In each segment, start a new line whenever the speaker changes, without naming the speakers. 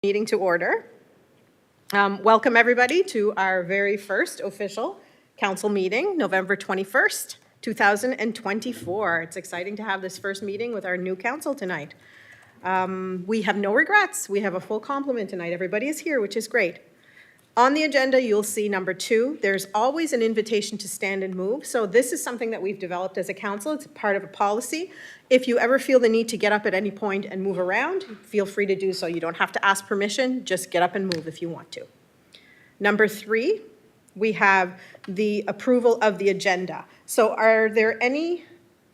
Meeting to order. Welcome, everybody, to our very first official council meeting, November 21st, 2024. It's exciting to have this first meeting with our new council tonight. We have no regrets. We have a full complement tonight. Everybody is here, which is great. On the agenda, you'll see number 2, there's always an invitation to stand and move. So this is something that we've developed as a council. It's part of a policy. If you ever feel the need to get up at any point and move around, feel free to do so. You don't have to ask permission, just get up and move if you want to. Number 3, we have the approval of the agenda. So are there any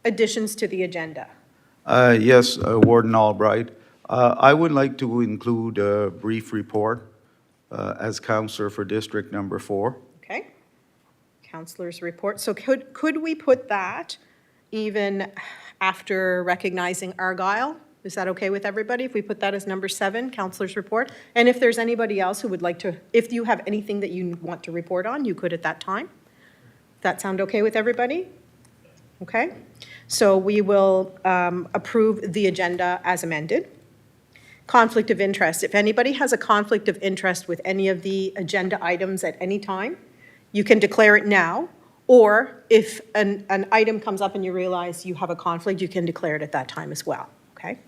additions to the agenda?
Yes, Warden Albright. I would like to include a brief report as counselor for District Number 4.
Okay. Councillor's report. So could we put that even after recognizing Argyle? Is that okay with everybody if we put that as number 7, Councillor's report? And if there's anybody else who would like to, if you have anything that you want to report on, you could at that time. That sound okay with everybody? Okay. So we will approve the agenda as amended. Conflict of interest. If anybody has a conflict of interest with any of the agenda items at any time, you can declare it now. Or if an item comes up and you realize you have a conflict, you can declare it at that time as well. Okay.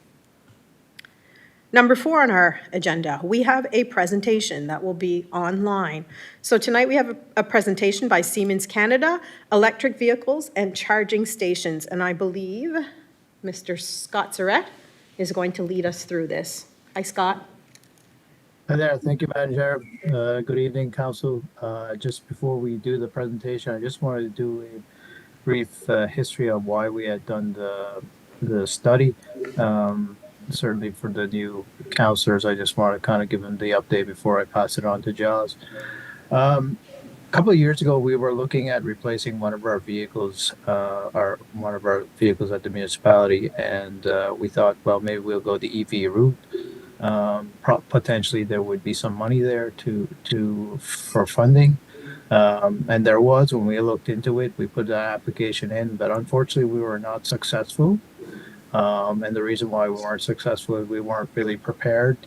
Number 4 on our agenda, we have a presentation that will be online. So tonight we have a presentation by Siemens Canada, electric vehicles and charging stations. And I believe Mr. Scott Surratt is going to lead us through this. Hi, Scott.
Hi there. Thank you, Madam Chair. Good evening, Council. Just before we do the presentation, I just wanted to do a brief history of why we had done the study. Certainly for the new councillors, I just want to kind of give them the update before I pass it on to Giles. A couple of years ago, we were looking at replacing one of our vehicles, one of our vehicles at the municipality, and we thought, well, maybe we'll go the EV route. Potentially, there would be some money there for funding, and there was. When we looked into it, we put an application in, but unfortunately, we were not successful. And the reason why we weren't successful is we weren't really prepared.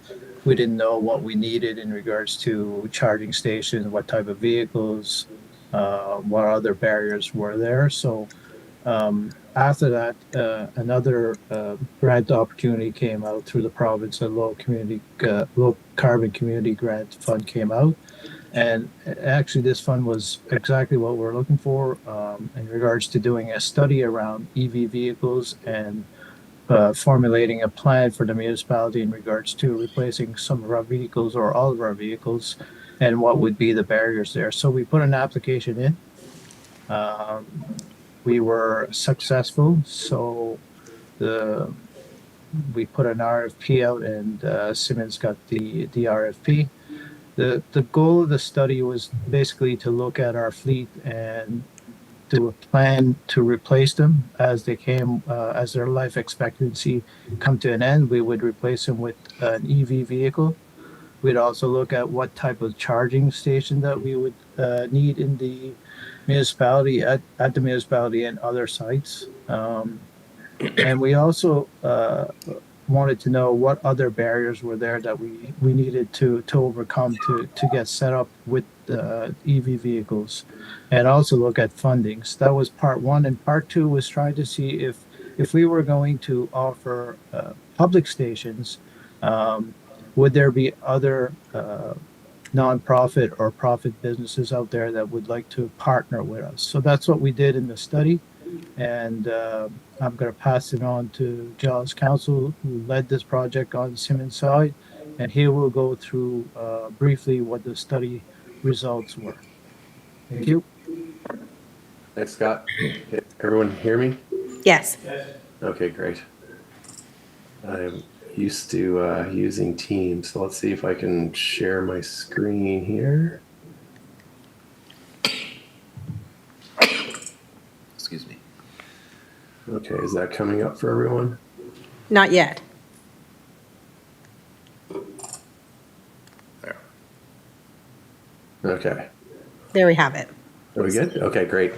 We didn't know what we needed in regards to charging stations, what type of vehicles, what other barriers were there. So after that, another grant opportunity came out through the province. A low carbon community grant fund came out. And actually, this fund was exactly what we're looking for in regards to doing a study around EV vehicles and formulating a plan for the municipality in regards to replacing some of our vehicles or all of our vehicles and what would be the barriers there. So we put an application in. We were successful. So we put an RFP out and Siemens got the RFP. The goal of the study was basically to look at our fleet and do a plan to replace them as they came, as their life expectancy come to an end. We would replace them with an EV vehicle. We'd also look at what type of charging station that we would need in the municipality, at the municipality and other sites. And we also wanted to know what other barriers were there that we needed to overcome to get set up with EV vehicles, and also look at fundings. That was part 1, and part 2 was trying to see if we were going to offer public stations, would there be other nonprofit or profit businesses out there that would like to partner with us. So that's what we did in the study, and I'm going to pass it on to Giles Council, who led this project on the Siemens side, and he will go through briefly what the study results were. Thank you.
Thanks, Scott. Can everyone hear me?
Yes.
Okay, great. I'm used to using Teams, so let's see if I can share my screen here.
Excuse me.
Okay, is that coming up for everyone?
Not yet.
There.
Okay.
There we have it.
Are we good? Okay, great.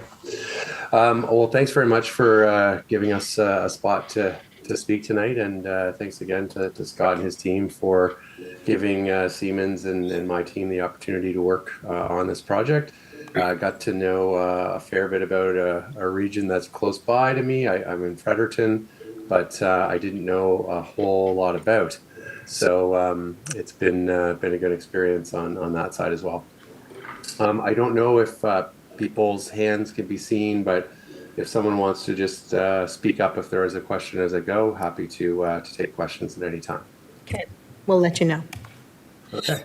Well, thanks very much for giving us a spot to to speak tonight, and thanks again to Scott and his team for giving Siemens and my team the opportunity to work on this project. Got to know a fair bit about a region that's close by to me. I'm in Fredericton, but I didn't know a whole lot about. So it's been a good experience on that side as well. I don't know if people's hands can be seen, but if someone wants to just speak up if there is a question as I go, happy to take questions at any time.
Okay, we'll let you know.
Okay.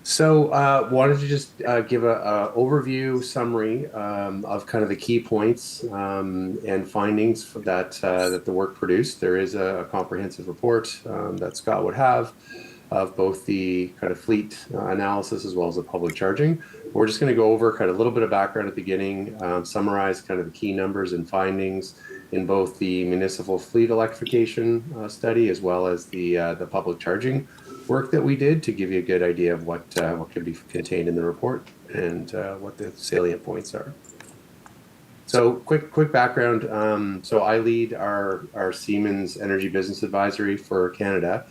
So wanted to just give a overview summary of kind of the key points and findings that the work produced. There is a comprehensive report that Scott would have of both the kind of fleet analysis as well as the public charging. We're just going to go over kind of a little bit of background at the beginning, summarize kind of the key numbers and findings in both the municipal fleet electrification study as well as the public charging work that we did to give you a good idea of what could be contained in the report and what the salient points are. So quick background. So I lead our Siemens Energy Business Advisory for Canada.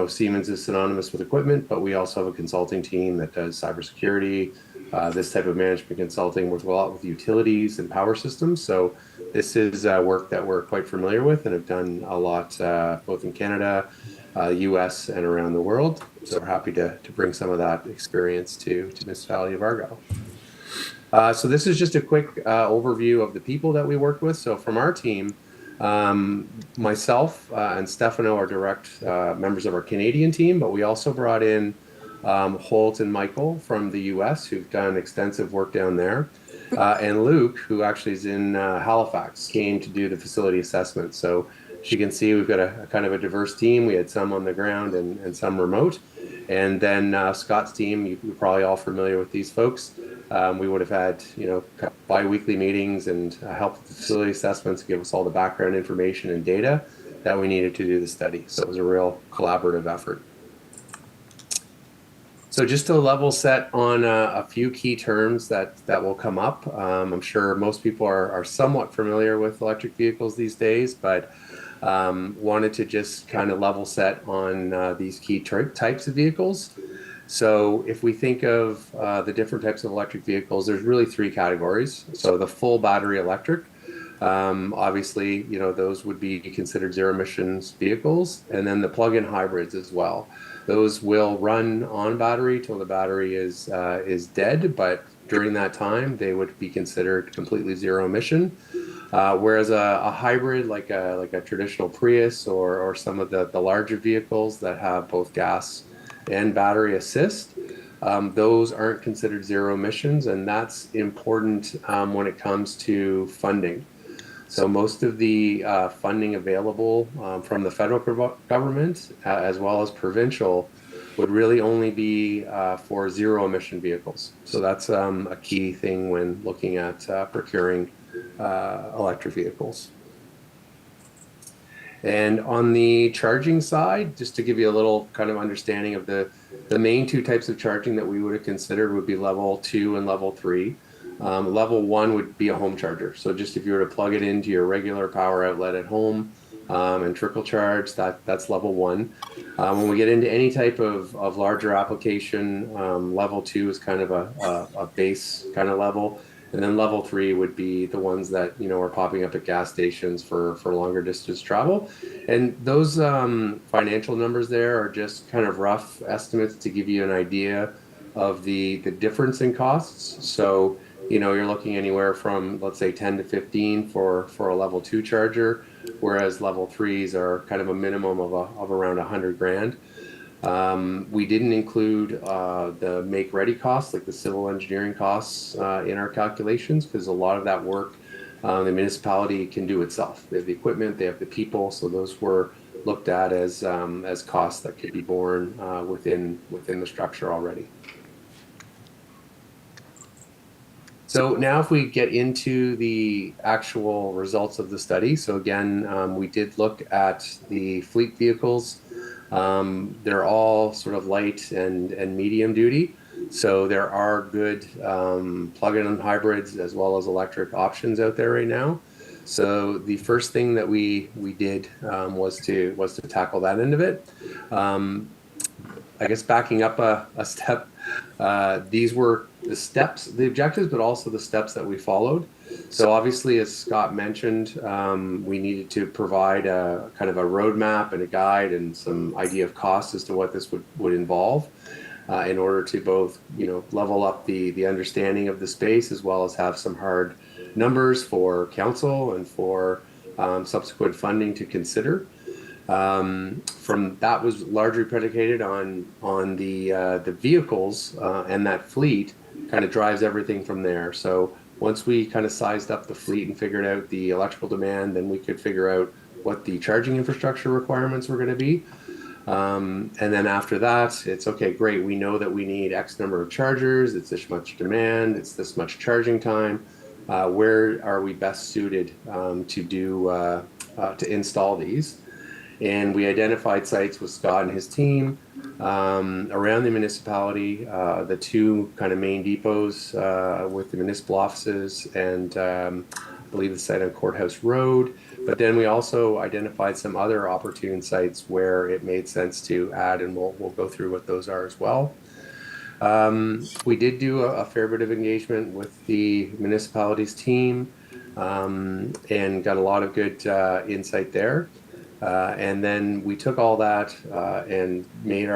Siemens is synonymous with equipment, but we also have a consulting team that does cybersecurity, this type of management consulting, works a lot with utilities and power systems. So this is work that we're quite familiar with and have done a lot both in Canada, US, and around the world. So we're happy to bring some of that experience to Municipality of Argyle. So this is just a quick overview of the people that we worked with. So from our team, myself and Stefano are direct members of our Canadian team, but we also brought in Holt and Michael from the US who've done extensive work down there. And Luke, who actually is in Halifax, came to do the facility assessment. So as you can see, we've got a kind of a diverse team. We had some on the ground and some remote. And then Scott's team, you're probably all familiar with these folks. We would have had, bi-weekly meetings and help with the facility assessments, give us all the background information and data that we needed to do the study. So it was a real collaborative effort. So just to level set on a few key terms that will come up. I'm sure most people are somewhat familiar with electric vehicles these days, but wanted to just kind of level set on these key types of vehicles. So if we think of the different types of electric vehicles, there's really three categories. So the full battery electric, obviously, those would be considered zero emissions vehicles, and then the plug-in hybrids as well. Those will run on battery till the battery is dead, but during that time, they would be considered completely zero emission. Whereas a hybrid, like a traditional Prius or some of the larger vehicles that have both gas and battery assist, those aren't considered zero emissions, and that's important when it comes to funding. So most of the funding available from the federal government as well as provincial would really only be for zero emission vehicles. So that's a key thing when looking at procuring electric vehicles. And on the charging side, just to give you a little kind of understanding of the main two types of charging that we would have considered would be level 2 and level 3. Level 1 would be a home charger. So just if you were to plug it into your regular power outlet at home and trickle charge, that's level 1. When we get into any type of larger application, level 2 is kind of a base kind of level. And then level 3 would be the ones that, are popping up at gas stations for longer distance travel. And those financial numbers there are just kind of rough estimates to give you an idea of the difference in costs. So, you're looking anywhere from, let's say, 10 to 15 for a level 2 charger, whereas level 3s are kind of a minimum of around 100 grand. We didn't include the make-ready costs, like the civil engineering costs in our calculations, because a lot of that work the municipality can do itself. They have the equipment, they have the people, so those were looked at as costs that could be borne within the structure already. So now if we get into the actual results of the study, so again, we did look at the fleet vehicles. They're all sort of light and medium duty. So there are good plug-in hybrids as well as electric options out there right now. So the first thing that we did was to tackle that end of it. I guess backing up a step, these were the steps, the objectives, but also the steps that we followed. So obviously, as Scott mentioned, we needed to provide a kind of a roadmap and a guide and some idea of cost as to what this would involve in order to both, level up the understanding of the space as well as have some hard numbers for council and for subsequent funding to consider. From that was largely predicated on the vehicles and that fleet kind of drives everything from there. So once we kind of sized up the fleet and figured out the electrical demand, then we could figure out what the charging infrastructure requirements were going to be. And then after that, it's okay, great. We know that we need X number of chargers. It's this much demand. It's this much charging time. Where are we best suited to install these? And we identified sites with Scott and his team around the municipality, the two kind of main depots with the municipal offices and I believe the site on Courthouse Road. But then we also identified some other opportune sites where it made sense to add, and we'll go through what those are as well. We did do a fair bit of engagement with the municipality's team and got a lot of good insight there. And then we took all that and made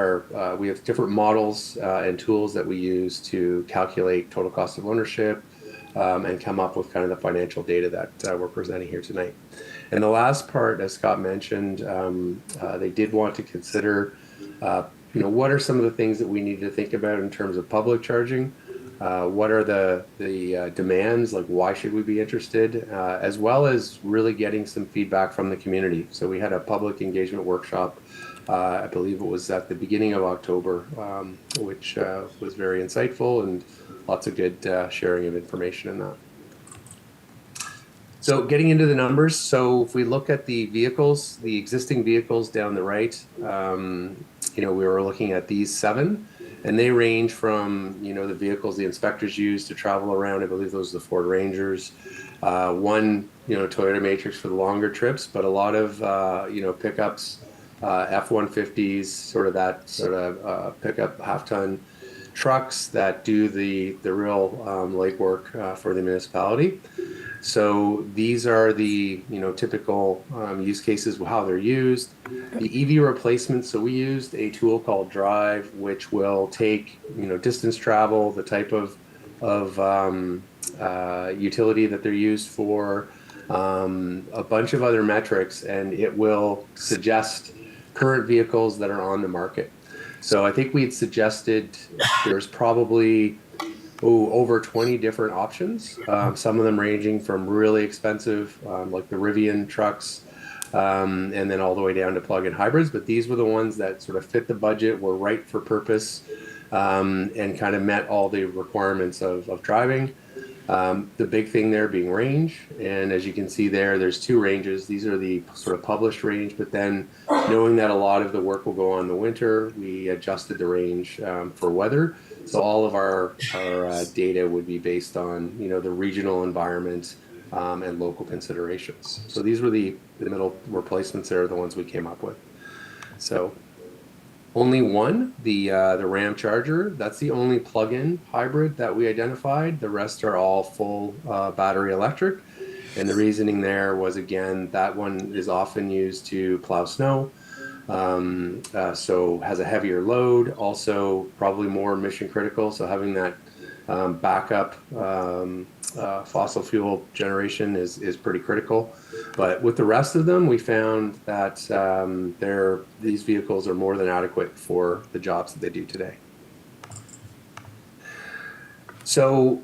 we have different models and tools that we use to calculate total cost of ownership and come up with kind of the financial data that we're presenting here tonight. And the last part, as Scott mentioned, they did want to consider, what are some of the things that we need to think about in terms of public charging? What are the demands? Like, why should we be interested? As well as really getting some feedback from the community. So we had a public engagement workshop. I believe it was at the beginning of October, which was very insightful and lots of good sharing of information in that. So getting into the numbers. So if we look at the vehicles, the existing vehicles down the right, we were looking at these 7. And they range from, the vehicles the inspectors use to travel around. I believe those are the Ford Rangers. One, Toyota Matrix for the longer trips, but a lot of, pickups, F-150s, sort of pickup half-ton trucks that do the real legwork for the municipality. So these are the typical use cases, how they're used. The EV replacement, so we used a tool called Drive, which will take distance travel, the type of utility that they're used for, a bunch of other metrics, and it will suggest current vehicles that are on the market. So I think we'd suggested there's probably over 20 different options, some of them ranging from really expensive, like the Rivian trucks, and then all the way down to plug-in hybrids. But these were the ones that sort of fit the budget, were right for purpose, and kind of met all the requirements of driving. The big thing there being range. And as you can see there's 2 ranges. These are the sort of published range, but then knowing that a lot of the work will go on in the winter, we adjusted the range for weather. So all of our data would be based on, the regional environment and local considerations. So these were the middle replacements there, the ones we came up with. So only one, the Ram Charger, that's the only plug-in hybrid that we identified. The rest are all full battery electric. And the reasoning there was, again, that one is often used to plow snow. So has a heavier load, also probably more mission critical. So having that backup fossil fuel generation is pretty critical. But with the rest of them, we found that these vehicles are more than adequate for the jobs that they do today. So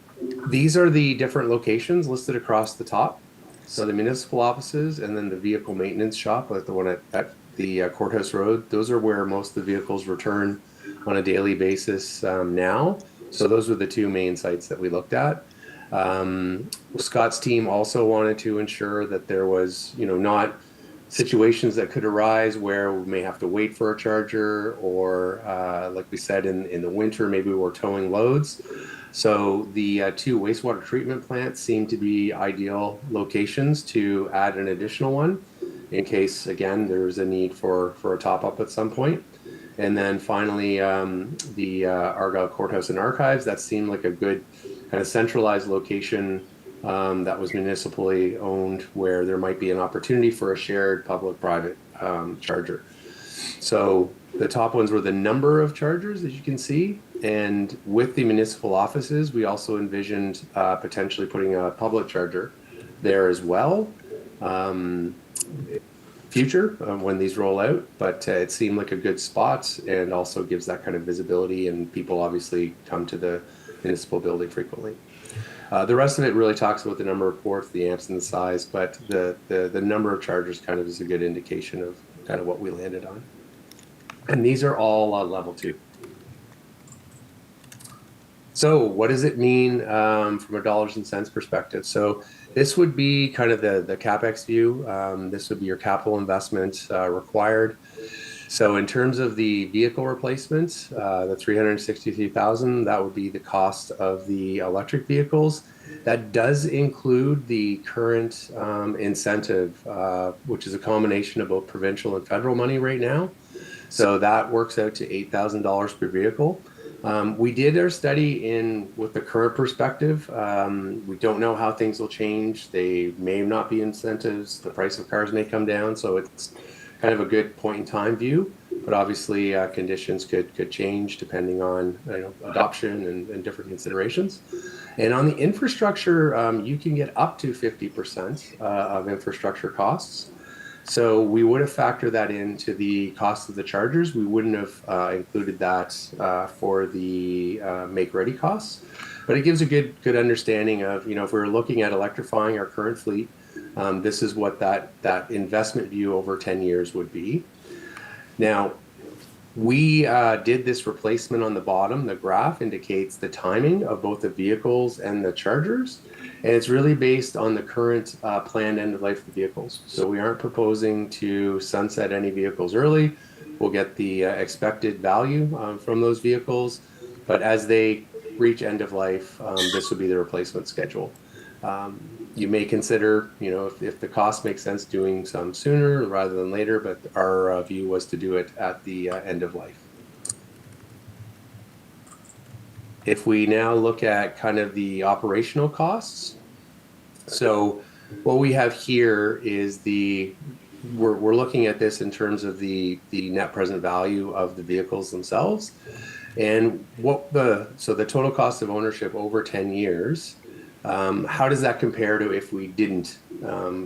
these are the different locations listed across the top. So the municipal offices and then the vehicle maintenance shop, like the one at the Courthouse Road, those are where most of the vehicles return on a daily basis now. So those were the 2 main sites that we looked at. Scott's team also wanted to ensure that there was, not situations that could arise where we may have to wait for a charger or, like we said, in the winter, maybe we're towing loads. So the two wastewater treatment plants seem to be ideal locations to add an additional one in case, again, there's a need for a top up at some point. And then finally, the Argyle Courthouse and Archives, that seemed like a good kind of centralized location that was municipally owned where there might be an opportunity for a shared public-private charger. So the top ones were the number of chargers, as you can see. And with the municipal offices, we also envisioned potentially putting a public charger there as well. Future when these roll out, but it seemed like a good spot and also gives that kind of visibility, and people obviously come to the municipal building frequently. The rest of it really talks about the number of ports, the amps and the size, but the number of chargers kind of is a good indication of kind of what we landed on. And these are all level 2. So what does it mean from a dollars and cents perspective? So this would be kind of the CapEx view. This would be your capital investment required. So in terms of the vehicle replacements, the $363,000, that would be the cost of the electric vehicles. That does include the current incentive, which is a combination of both provincial and federal money right now. So that works out to $8,000 per vehicle. We did our study with the current perspective. We don't know how things will change. They may not be incentives. The price of cars may come down. So it's kind of a good point in time view, but obviously conditions could change depending on adoption and different considerations. And on the infrastructure, you can get up to 50% of infrastructure costs. So we would have factored that into the cost of the chargers. We wouldn't have included that for the make-ready costs. But it gives a good understanding of, if we were looking at electrifying our current fleet, this is what that investment view over 10 years would be. Now, we did this replacement on the bottom. The graph indicates the timing of both the vehicles and the chargers. And it's really based on the current planned end of life of the vehicles. So we aren't proposing to sunset any vehicles early. We'll get the expected value from those vehicles. But as they reach end of life, this would be the replacement schedule. You may consider, if the cost makes sense, doing some sooner rather than later, but our view was to do it at the end of life. If we now look at kind of the operational costs, so what we have here is we're looking at this in terms of the net present value of the vehicles themselves, and so the total cost of ownership over 10 years. How does that compare to if we didn't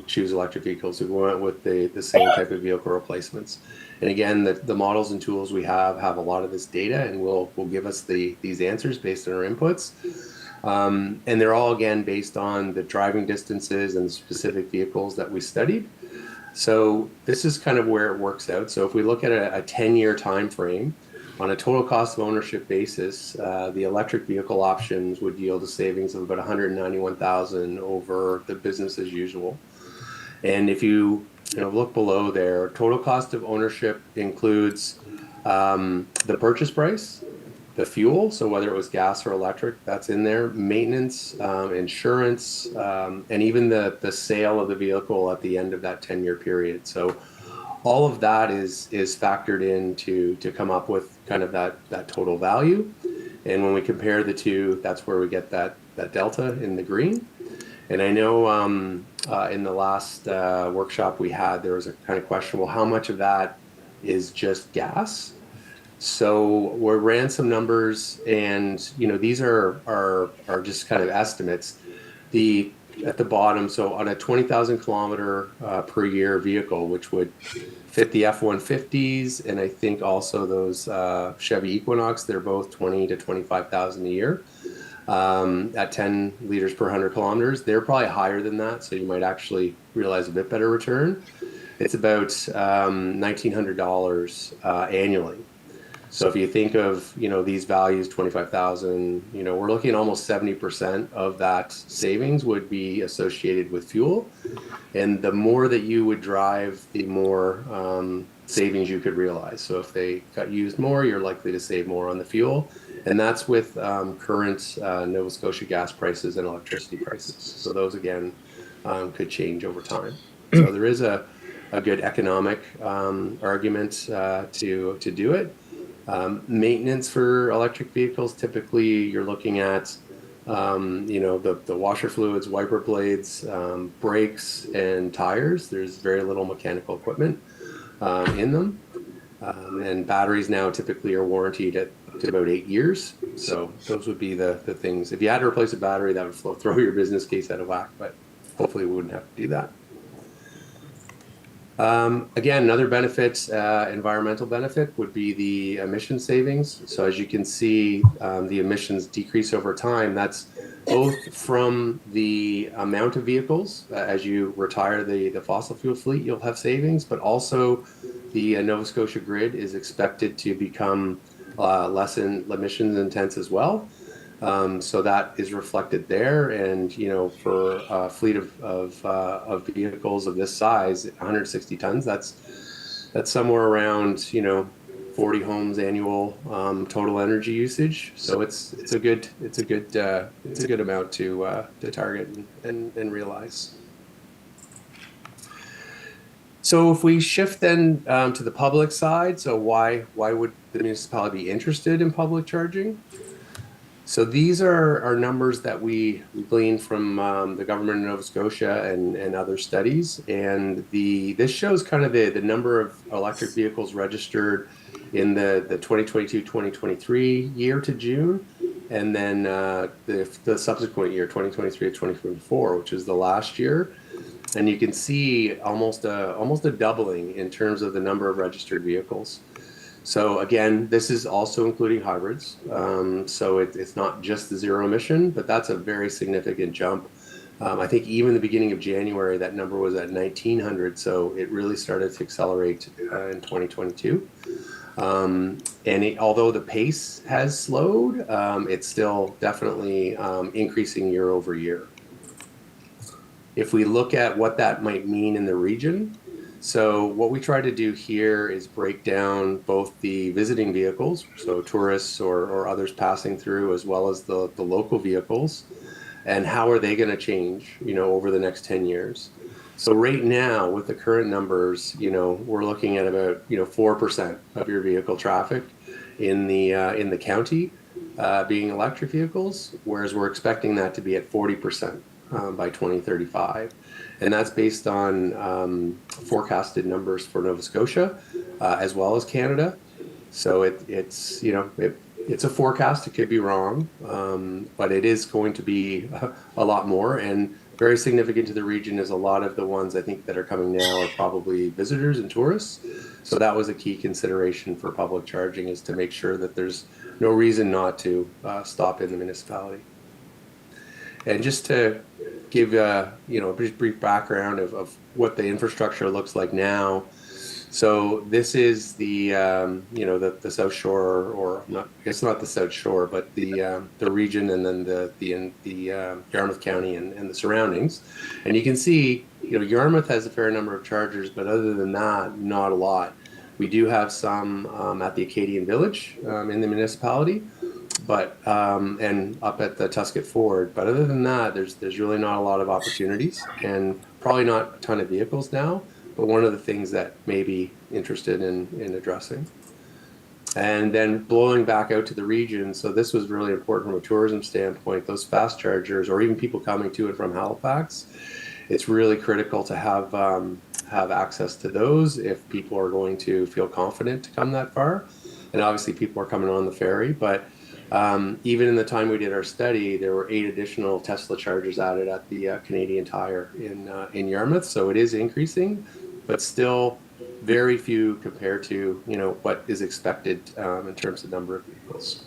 choose electric vehicles, if we went with the same type of vehicle replacements? And again, the models and tools we have a lot of this data, and will give us these answers based on our inputs. And they're all, again, based on the driving distances and specific vehicles that we studied. So this is kind of where it works out. So if we look at a 10-year time frame, on a total cost of ownership basis, the electric vehicle options would yield a savings of about $191,000 over the business as usual. And if you look below there, total cost of ownership includes the purchase price, the fuel, so whether it was gas or electric, that's in there, maintenance, insurance, and even the sale of the vehicle at the end of that 10-year period. So all of that is factored in to come up with kind of that total value. And when we compare the two, that's where we get that delta in the green. And I know in the last workshop we had, there was a kind of question, well, how much of that is just gas? So we ran some numbers, and these are just kind of estimates. At the bottom, so on a 20,000 kilometer per year vehicle, which would fit the F-150s, and I think also those Chevy Equinox, they're both 20 to 25,000 a year. At 10 liters per 100 kilometers, they're probably higher than that, so you might actually realize a bit better return. It's about $1,900 annually. So if you think of, these values, 25,000, we're looking at almost 70% of that savings would be associated with fuel. And the more that you would drive, the more savings you could realize. So if they got used more, you're likely to save more on the fuel. And that's with current Nova Scotia gas prices and electricity prices. So those, again, could change over time. So there is a good economic argument to do it. Maintenance for electric vehicles, typically you're looking at the washer fluids, wiper blades, brakes, and tires. There's very little mechanical equipment in them. And batteries now typically are warranted at up to about 8 years. So those would be the things. If you had to replace a battery, that would throw your business case out of whack, but hopefully we wouldn't have to do that. Again, another benefit, environmental benefit, would be the emission savings. So as you can see, the emissions decrease over time. That's both from the amount of vehicles. As you retire the fossil fuel fleet, you'll have savings, but also the Nova Scotia grid is expected to become less emissions intense as well. So that is reflected there. And, for a fleet of vehicles of this size, 160 tons, that's somewhere around, 40 homes annual total energy usage. So it's a good amount to target and realize. So if we shift then to the public side, so why would the municipality be interested in public charging? So these are numbers that we gleaned from the government of Nova Scotia and other studies. And this shows kind of the number of electric vehicles registered in the 2022-2023 year to June, and then the subsequent year, 2023 to 2024, which is the last year. And you can see almost a doubling in terms of the number of registered vehicles. So again, this is also including hybrids. So it's not just the zero emission, but that's a very significant jump. I think even the beginning of January, that number was at 1,900. So it really started to accelerate in 2022. Although the pace has slowed, it's still definitely increasing year over year. If we look at what that might mean in the region, so what we try to do here is break down both the visiting vehicles, so tourists or others passing through, as well as the local vehicles, and how are they going to change, over the next 10 years. So right now, with the current numbers, we're looking at about 4% of your vehicle traffic in the county being electric vehicles, whereas we're expecting that to be at 40% by 2035. And that's based on forecasted numbers for Nova Scotia as well as Canada. So it's a forecast. It could be wrong, but it is going to be a lot more. And very significant to the region is a lot of the ones I think that are coming now are probably visitors and tourists. So that was a key consideration for public charging, is to make sure that there's no reason not to stop in the municipality. And just to give a brief background of what the infrastructure looks like now. So this is the the South Shore, or not, I guess not the South Shore, but the region, and then the Yarmouth County and the surroundings. And you can see, Yarmouth has a fair number of chargers, but other than that, not a lot. We do have some at the Acadian Village in the municipality, but and up at the Tusket Ford. But other than that, there's really not a lot of opportunities, and probably not a ton of vehicles now. But one of the things that may be interested in addressing. And then blowing back out to the region, so this was really important from a tourism standpoint. Those fast chargers, or even people coming to and from Halifax, it's really critical to have access to those if people are going to feel confident to come that far. And obviously people are coming on the ferry, but even in the time we did our study, there were 8 additional Tesla chargers added at the Canadian Tire in Yarmouth. So it is increasing, but still very few compared to what is expected in terms of number of vehicles.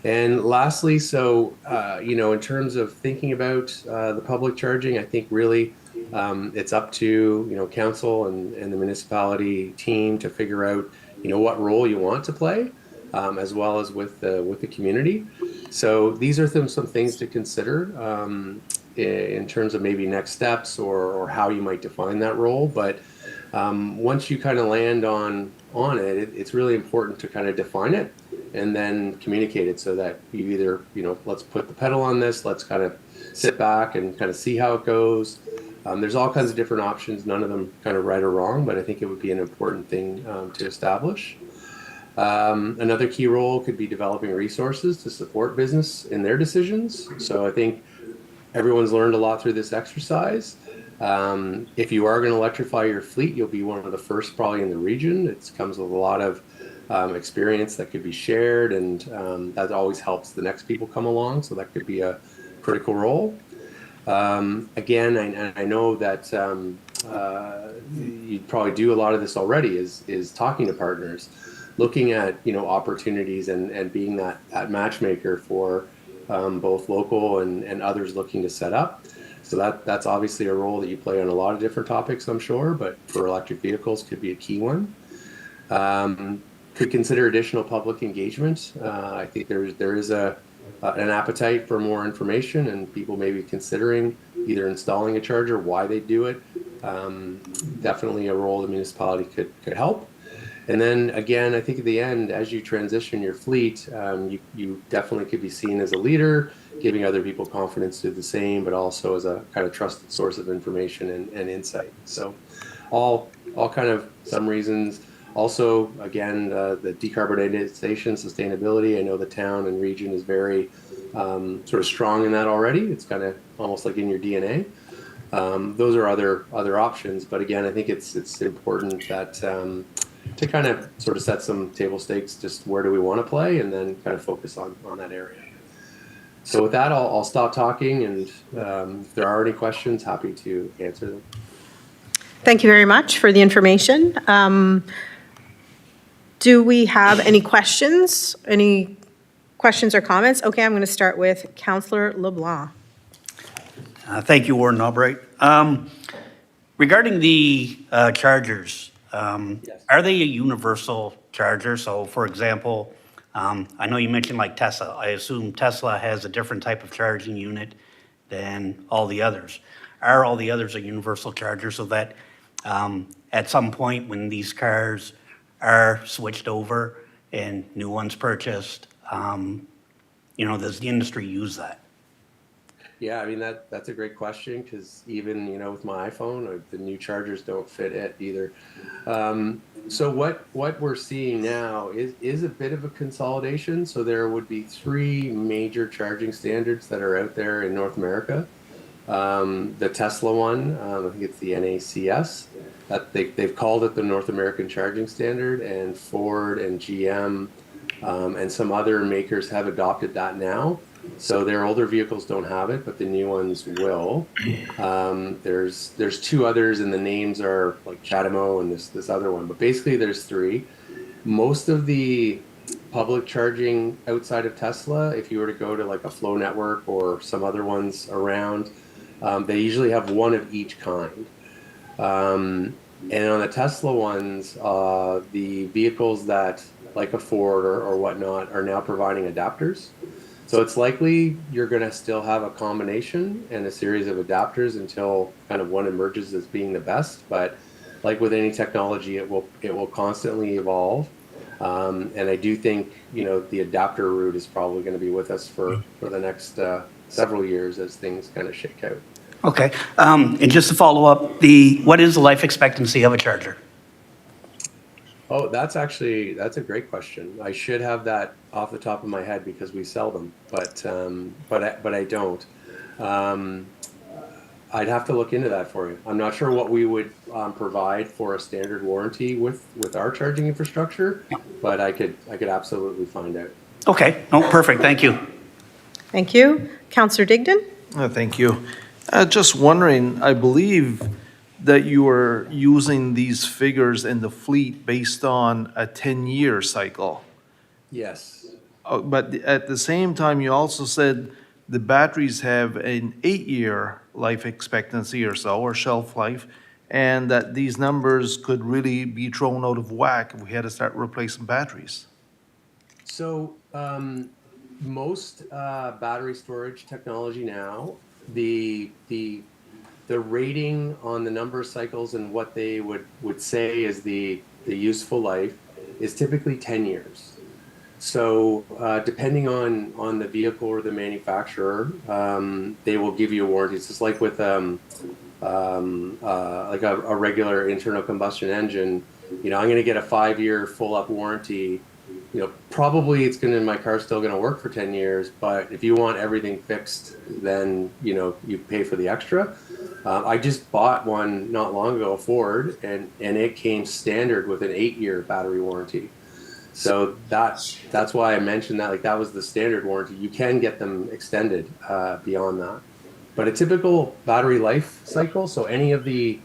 And lastly, so in terms of thinking about the public charging, I think really it's up to council and the municipality team to figure out what role you want to play, as well as with the community. So these are some things to consider in terms of maybe next steps or how you might define that role. But once you kind of land on it, it's really important to kind of define it and then communicate it so that you either, let's put the pedal on this, let's kind of sit back and kind of see how it goes. There's all kinds of different options, none of them kind of right or wrong, but I think it would be an important thing to establish. Another key role could be developing resources to support business in their decisions. So I think everyone's learned a lot through this exercise. If you are going to electrify your fleet, you'll be one of the first probably in the region. It comes with a lot of experience that could be shared, and that always helps the next people come along. So that could be a critical role. Again, I know that you probably do a lot of this already, is talking to partners, looking at opportunities and being that matchmaker for both local and others looking to set up. So that's obviously a role that you play on a lot of different topics, I'm sure, but for electric vehicles could be a key one. Could consider additional public engagement. I think there is an appetite for more information, and people may be considering either installing a charger, why they do it. Definitely a role the municipality could help. And then again, I think at the end, as you transition your fleet, you definitely could be seen as a leader, giving other people confidence to do the same, but also as a kind of trusted source of information and insight. So all kind of some reasons. Also, again, the decarbonization, sustainability. I know the town and region is very sort of strong in that already. It's kind of almost like in your DNA. Those are other options, but again, I think it's important that to kind of sort of set some table stakes, just where do we want to play, and then kind of focus on that area. So with that, I'll stop talking, and if there are any questions, happy to answer them.
Thank you very much for the information. Do we have any questions? Any questions or comments? Okay, I'm going to start with Councillor LeBlanc.
Thank you, Warden Albright. Regarding the chargers,
Yes.
are they a universal charger? So for example, I know you mentioned like Tesla. I assume Tesla has a different type of charging unit than all the others. Are all the others a universal charger so that at some point when these cars are switched over and new ones purchased, does the industry use that?
Yeah, I mean that's a great question, because even with my iPhone, the new chargers don't fit it either. So what we're seeing now is a bit of a consolidation. So there would be 3 major charging standards that are out there in North America. The Tesla one, I think it's the NACS. That they've called it the North American Charging Standard, and Ford and GM and some other makers have adopted that now. So their older vehicles don't have it, but the new ones will. There's 2 others, and the names are like Chatamo and this other one. But basically, there's 3. Most of the public charging outside of Tesla, if you were to go to like a Flow Network or some other ones around, they usually have one of each kind. And on the Tesla ones, the vehicles that like a Ford or whatnot are now providing adapters. So it's likely you're going to still have a combination and a series of adapters until kind of one emerges as being the best. But like with any technology, it will constantly evolve. And I do think the adapter route is probably going to be with us for the next several years as things kind of shake out.
Okay, and just to follow up, what is the life expectancy of a charger?
Oh, that's a great question. I should have that off the top of my head because we sell them, but I don't. I'd have to look into that for you. I'm not sure what we would provide for a standard warranty with our charging infrastructure, but I could absolutely find out.
Okay, no, perfect, thank you.
Thank you. Councillor Digdon?
Thank you. Just wondering, I believe that you are using these figures in the fleet based on a 10-year cycle.
Yes.
But at the same time, you also said the batteries have an 8-year life expectancy or so, or shelf life, and that these numbers could really be thrown out of whack if we had to start replacing batteries.
So most battery storage technology now, the rating on the number of cycles and what they would say is the useful life is typically 10 years. So depending on the vehicle or the manufacturer, they will give you a warranty. It's just like with like a regular internal combustion engine. I'm going to get a 5-year full up warranty. Probably it's my car's still going to work for 10 years, but if you want everything fixed, then, you pay for the extra. I just bought one not long ago, a Ford, and it came standard with an 8-year battery warranty. So that's why I mentioned that, like that was the standard warranty. You can get them extended beyond that. But a typical battery life cycle, so any of the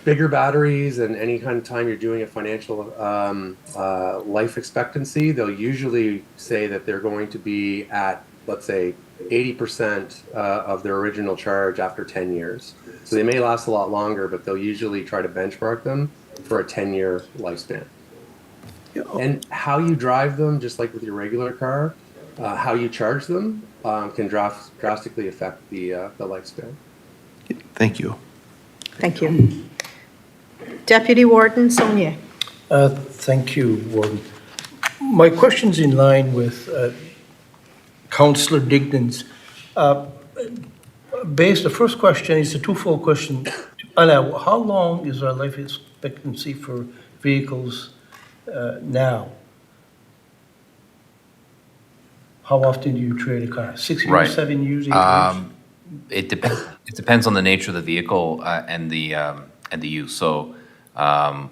bigger batteries and any kind of time you're doing a financial life expectancy, they'll usually say that they're going to be at, let's say, 80% of their original charge after 10 years. So they may last a lot longer, but they'll usually try to benchmark them for a 10-year lifespan. And how you drive them, just like with your regular car, how you charge them can drastically affect the lifespan.
Thank you.
Thank you. Deputy Warden Saunier.
Thank you, Warden. My question's in line with Councillor Dignan's. The first question is a twofold question. Alain, how long is our life expectancy for vehicles now? How often do you trade a car? 6 years,
Right.
7 years, 8 years?
It depends. It depends on the nature of the vehicle and the use. So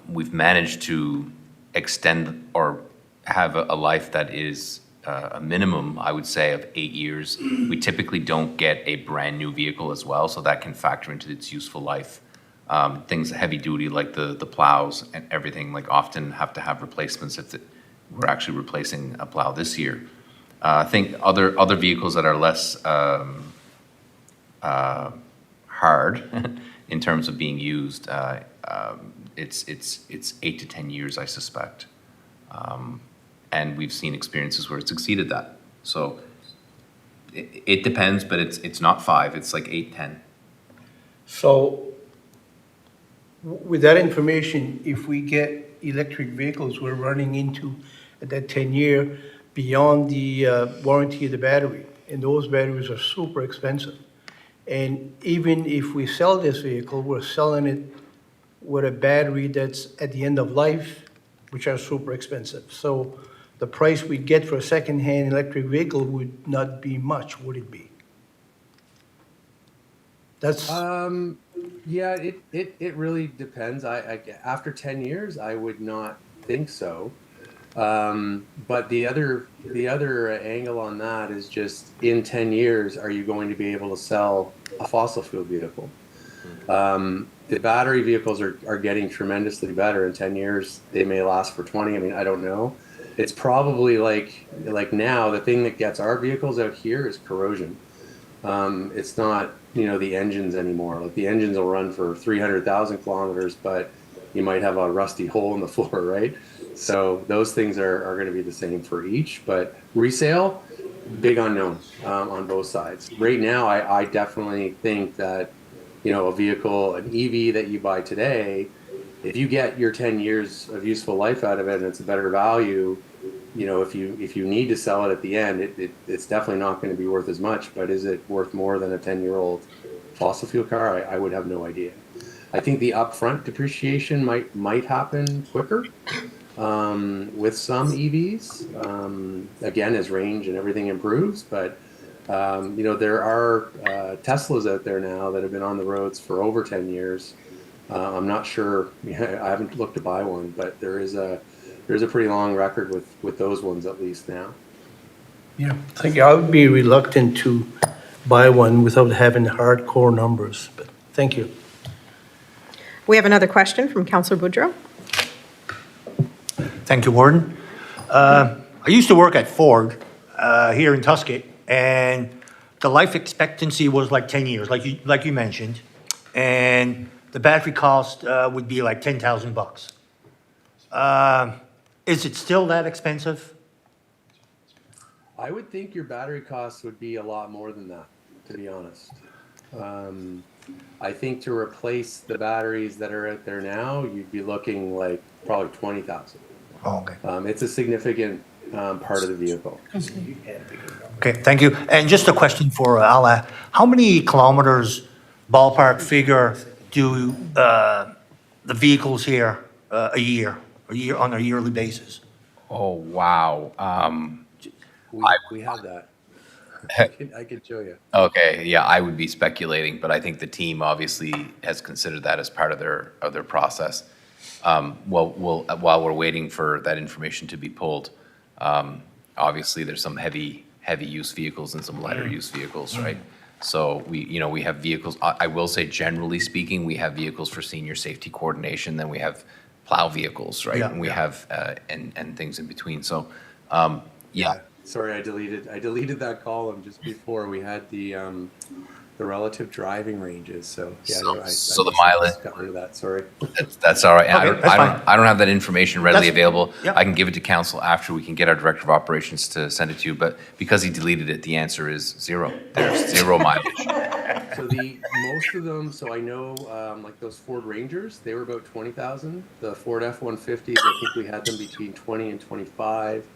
we've managed to extend or have a life that is a minimum, I would say, of 8 years. We typically don't get a brand new vehicle as well, so that can factor into its useful life. Things heavy duty like the plows and everything, like often have to have replacements if we're actually replacing a plow this year. I think other vehicles that are less hard in terms of being used, it's 8 to 10 years, I suspect. And we've seen experiences where it's exceeded that. So it depends, but it's not 5, it's like 8, 10.
So with that information, if we get electric vehicles, we're running into that 10-year beyond the warranty of the battery, and those batteries are super expensive. And even if we sell this vehicle, we're selling it with a battery that's at the end of life, which are super expensive. So the price we get for a second-hand electric vehicle would not be much, would it be? That's,
Yeah, it really depends. I after 10 years, I would not think so. But the other angle on that is just in 10 years, are you going to be able to sell a fossil fuel vehicle? The battery vehicles are getting tremendously better. In 10 years, they may last for 20. I mean, I don't know. It's probably like now, the thing that gets our vehicles out here is corrosion. It's not, the engines anymore. Like the engines will run for 300,000 kilometers, but you might have a rusty hole in the floor, right? So those things are going to be the same for each, but resale, big unknown on both sides. Right now, I definitely think that, a vehicle, an EV that you buy today, if you get your 10 years of useful life out of it and it's a better value, if you need to sell it at the end, it's definitely not going to be worth as much, but is it worth more than a 10-year-old fossil fuel car? I would have no idea. I think the upfront depreciation might happen quicker with some EVs, again, as range and everything improves, but there are Teslas out there now that have been on the roads for over 10 years. I'm not sure, I haven't looked to buy one, but there's a pretty long record with those ones at least now.
yeah, I think I would be reluctant to buy one without having hardcore numbers, but thank you.
We have another question from Councillor Boudreau.
Thank you, Warden. I used to work at Ford here in Tuscany, and the life expectancy was like 10 years, like you mentioned. And the battery cost would be like $10,000. Is it still that expensive?
I would think your battery costs would be a lot more than that, to be honest. I think to replace the batteries that are out there now, you'd be looking like probably 20,000.
Oh, okay.
It's a significant part of the vehicle.
Okay, thank you. And just a question for Ala. How many kilometers ballpark figure do the vehicles here a year on a yearly basis?
Oh, wow.
We have that. I can show you.
Okay, yeah, I would be speculating, but I think the team obviously has considered that as part of their process. While we're waiting for that information to be pulled, obviously there's some heavy use vehicles and some lighter use vehicles, right? So we have vehicles. I will say, generally speaking, we have vehicles for senior safety coordination. Then we have plow vehicles, right?
Yeah,
And we
yeah.
have and things in between. So, yeah.
Sorry, I deleted that column just before we had the relative driving ranges. So yeah,
So the mileage.
got rid of that. Sorry.
That's all right.
Okay, that's fine.
I don't have that information readily
That's-
available.
yeah.
I can give it to council after. We can get our director of operations to send it to you, but because he deleted it, the answer is zero. There's zero mileage.
So most of them. So I know like those Ford Rangers, they were about 20,000. The Ford F-150s, I think we had them between 20 and 25.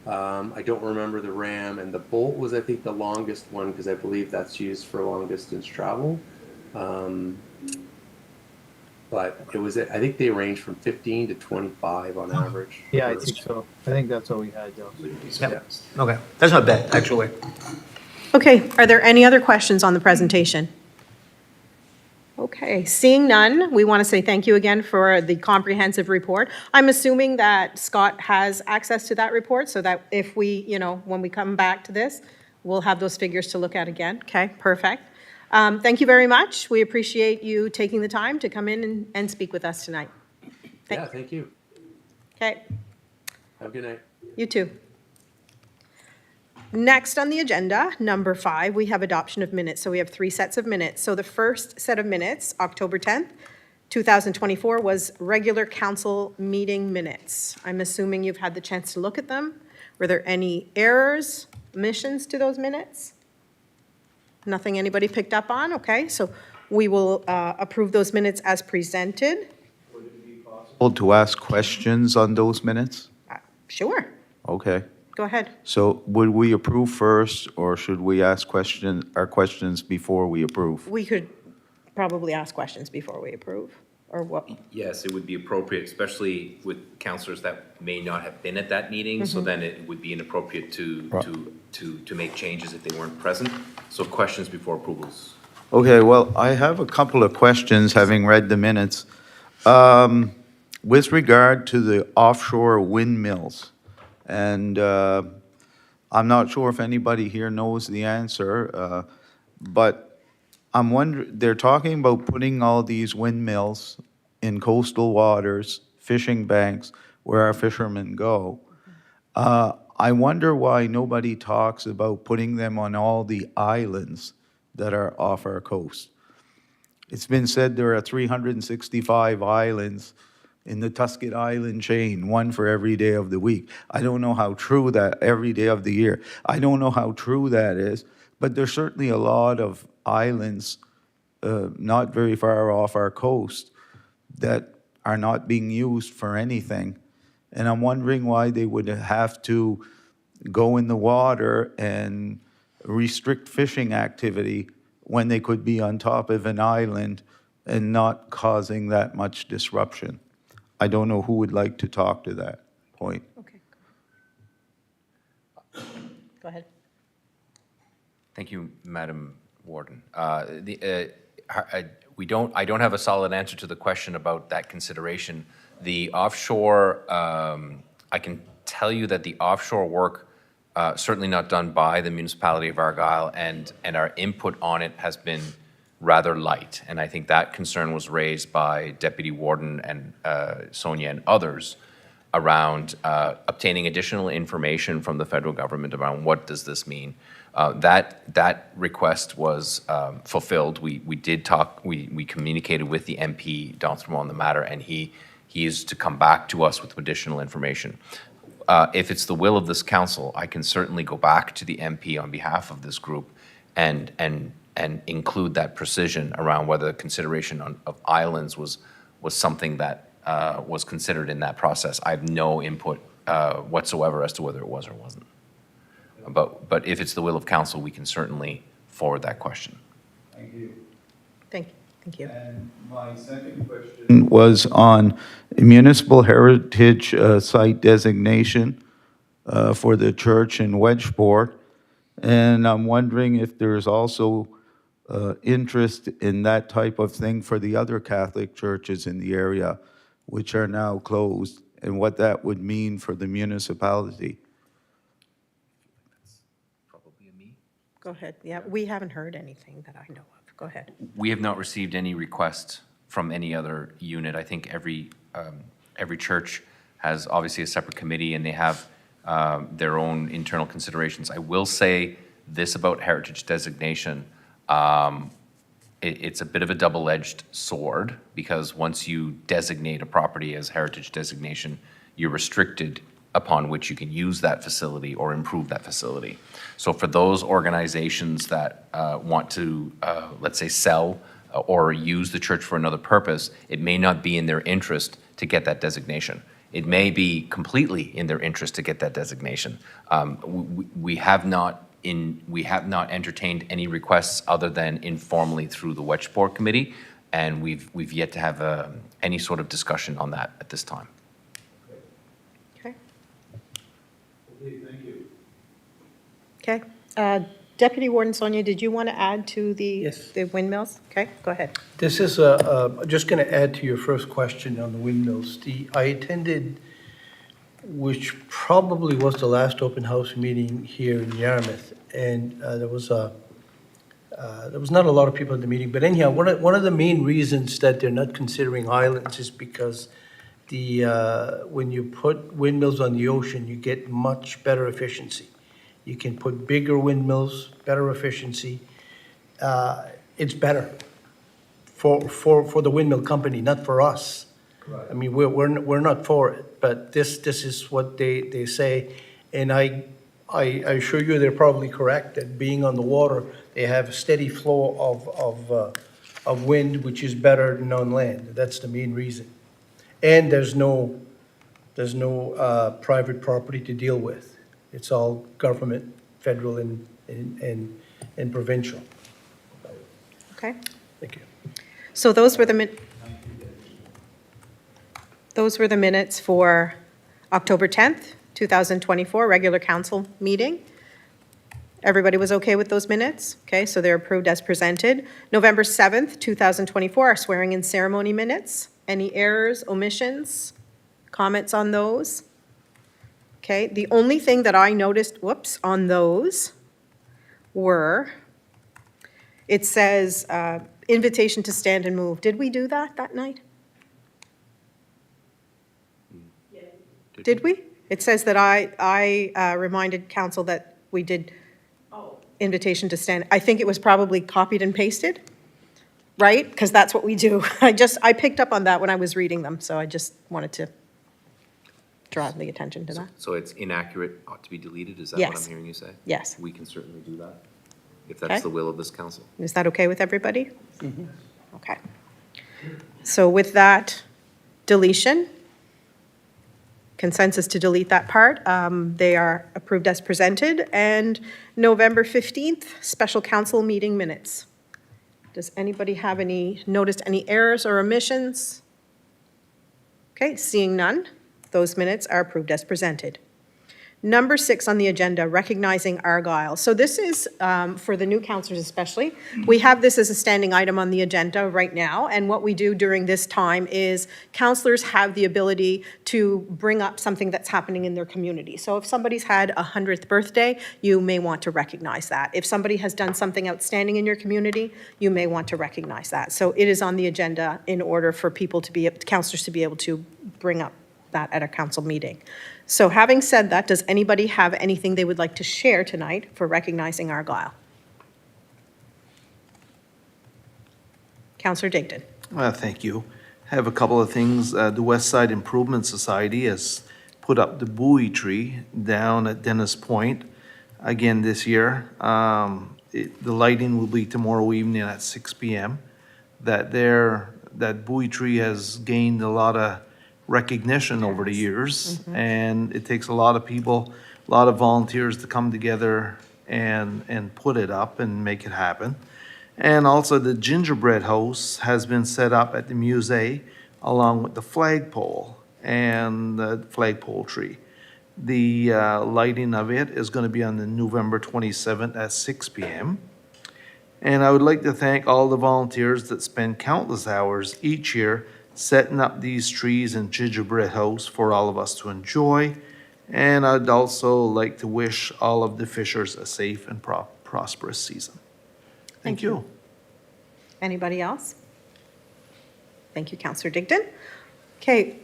I don't remember the Ram, and the Bolt was, I think, the longest one because I believe that's used for long distance travel. But it was, I think they range from 15 to 25 on average.
Yeah, I think so. I think that's what we had, Joe.
Yeah. Okay, that's not bad, actually.
Okay, are there any other questions on the presentation? Okay, seeing none, we want to say thank you again for the comprehensive report. I'm assuming that Scott has access to that report so that if we, when we come back to this, we'll have those figures to look at again. Okay, perfect. Thank you very much. We appreciate you taking the time to come in and speak with us tonight.
Yeah, thank you.
Okay,
Have a good night.
you too. Next on the agenda, number 5, we have adoption of minutes. So we have 3 sets of minutes. So the first set of minutes, October 10th, 2024, was regular council meeting minutes. I'm assuming you've had the chance to look at them. Were there any errors, omissions to those minutes? Nothing anybody picked up on? Okay, so we will approve those minutes as presented.
To ask questions on those minutes?
Sure,
Okay.
go ahead.
So would we approve first, or should we ask our questions before we approve?
We could probably ask questions before we approve, or what?
Yes, it would be appropriate, especially with councillors that may not have been at that meeting. So then it would be inappropriate to make changes if they weren't present. So questions before approvals.
Okay, well, I have a couple of questions, having read the minutes. With regard to the offshore windmills, and I'm not sure if anybody here knows the answer, but I'm wondering, they're talking about putting all these windmills in coastal waters, fishing banks, where our fishermen go. I wonder why nobody talks about putting them on all the islands that are off our coast. It's been said there are 365 islands in the Tuscan Island chain, one for every day of the week. I don't know how true that, every day of the year. I don't know how true that is, but there's certainly a lot of islands not very far off our coast that are not being used for anything. And I'm wondering why they would have to go in the water and restrict fishing activity when they could be on top of an island and not causing that much disruption. I don't know who would like to talk to that point.
Okay. Go ahead.
Thank you, Madam Warden. I don't have a solid answer to the question about that consideration. The offshore, I can tell you that the offshore work, certainly not done by the Municipality of Argyle, and our input on it has been rather light. And I think that concern was raised by Deputy Warden and Sonia and others. around obtaining additional information from the federal government around what does this mean. That request was fulfilled. We did talk, we communicated with the MP, Donstrom, on the matter, and he is to come back to us with additional information. If it's the will of this council, I can certainly go back to the MP on behalf of this group and include that precision around whether consideration of islands was something that was considered in that process. I have no input whatsoever as to whether it was or wasn't. But if it's the will of council, we can certainly forward that question.
Thank you.
Thank you.
And my second question was on municipal heritage site designation for the church in Wedgeport. And I'm wondering if there's also interest in that type of thing for the other Catholic churches in the area, which are now closed, and what that would mean for the municipality.
Probably a me.
Go ahead. Yeah, we haven't heard anything that I know of. Go ahead.
We have not received any request from any other unit. I think every church has obviously a separate committee, and they have their own internal considerations. I will say this about heritage designation. It's a bit of a double-edged sword, because once you designate a property as heritage designation, you're restricted upon which you can use that facility or improve that facility. So for those organizations that want to, let's say, sell or use the church for another purpose, it may not be in their interest to get that designation. It may be completely in their interest to get that designation. We have not entertained any requests other than informally through the Wedgeport Committee, and we've yet to have any sort of discussion on that at this time.
Okay.
Okay, thank you.
Okay. Deputy Warden Sonia, did you want to add to the windmills? Okay, go ahead.
This is just going to add to your first question on the windmills. I attended, which probably was the last open house meeting here in Yarmouth, and there was not a lot of people at the meeting. But anyhow, one of the main reasons that they're not considering islands is because when you put windmills on the ocean, you get much better efficiency. You can put bigger windmills, better efficiency. It's better for the windmill company, not for us. Right. I mean, we're not for it, but this is what they say, and I assure you they're probably correct that being on the water, they have a steady flow of wind, which is better than on land. That's the main reason, and there's no private property to deal with. It's all government, federal and provincial.
Okay.
Thank you.
So those were the minutes for October 10th, 2024, regular council meeting. Everybody was okay with those minutes? Okay, so they're approved as presented. November 7th, 2024, our swearing-in ceremony minutes. Any errors, omissions, comments on those? Okay, the only thing that I noticed, on those were, it says invitation to stand and move. Did we do that night? Did we? It says that I reminded council that we did invitation to stand. I think it was probably copied and pasted, right? Because that's what we do. I picked up on that when I was reading them, so I just wanted to draw the attention to that.
So it's inaccurate, ought to be deleted, is that what
Yes.
I'm hearing you say?
Yes.
We can certainly do that, if
Okay.
that's the will of this council.
Is that okay with everybody? Okay. So with that deletion, consensus to delete that part, they are approved as presented. And November 15th, special council meeting minutes. Does anybody have noticed any errors or omissions? Okay, seeing none, those minutes are approved as presented. Number 6 on the agenda, recognizing Argyle. So this is for the new councillors especially. We have this as a standing item on the agenda right now, and what we do during this time is councillors have the ability to bring up something that's happening in their community. So if somebody's had a 100th birthday, you may want to recognize that. If somebody has done something outstanding in your community, you may want to recognize that. So it is on the agenda in order for councillors to be able to bring up that at a council meeting. So having said that, does anybody have anything they would like to share tonight for recognizing Argyle? Councillor Digdon.
Thank you. I have a couple of things. The West Side Improvement Society has put up the buoy tree down at Dennis Point again this year. The lighting will be tomorrow evening at 6 p.m. That buoy tree has gained a lot of recognition over the years, and it takes a lot of people, a lot of volunteers to come together and put it up and make it happen. And also the gingerbread house has been set up at the musée along with the flagpole and the flagpole tree. The lighting of it is going to be on the November 27th at 6 p.m. And I would like to thank all the volunteers that spend countless hours each year setting up these trees and gingerbread house for all of us to enjoy. And I'd also like to wish all of the fishers a safe and prosperous season. Thank you.
Anybody else? Thank you, Councillor Digdon. Okay,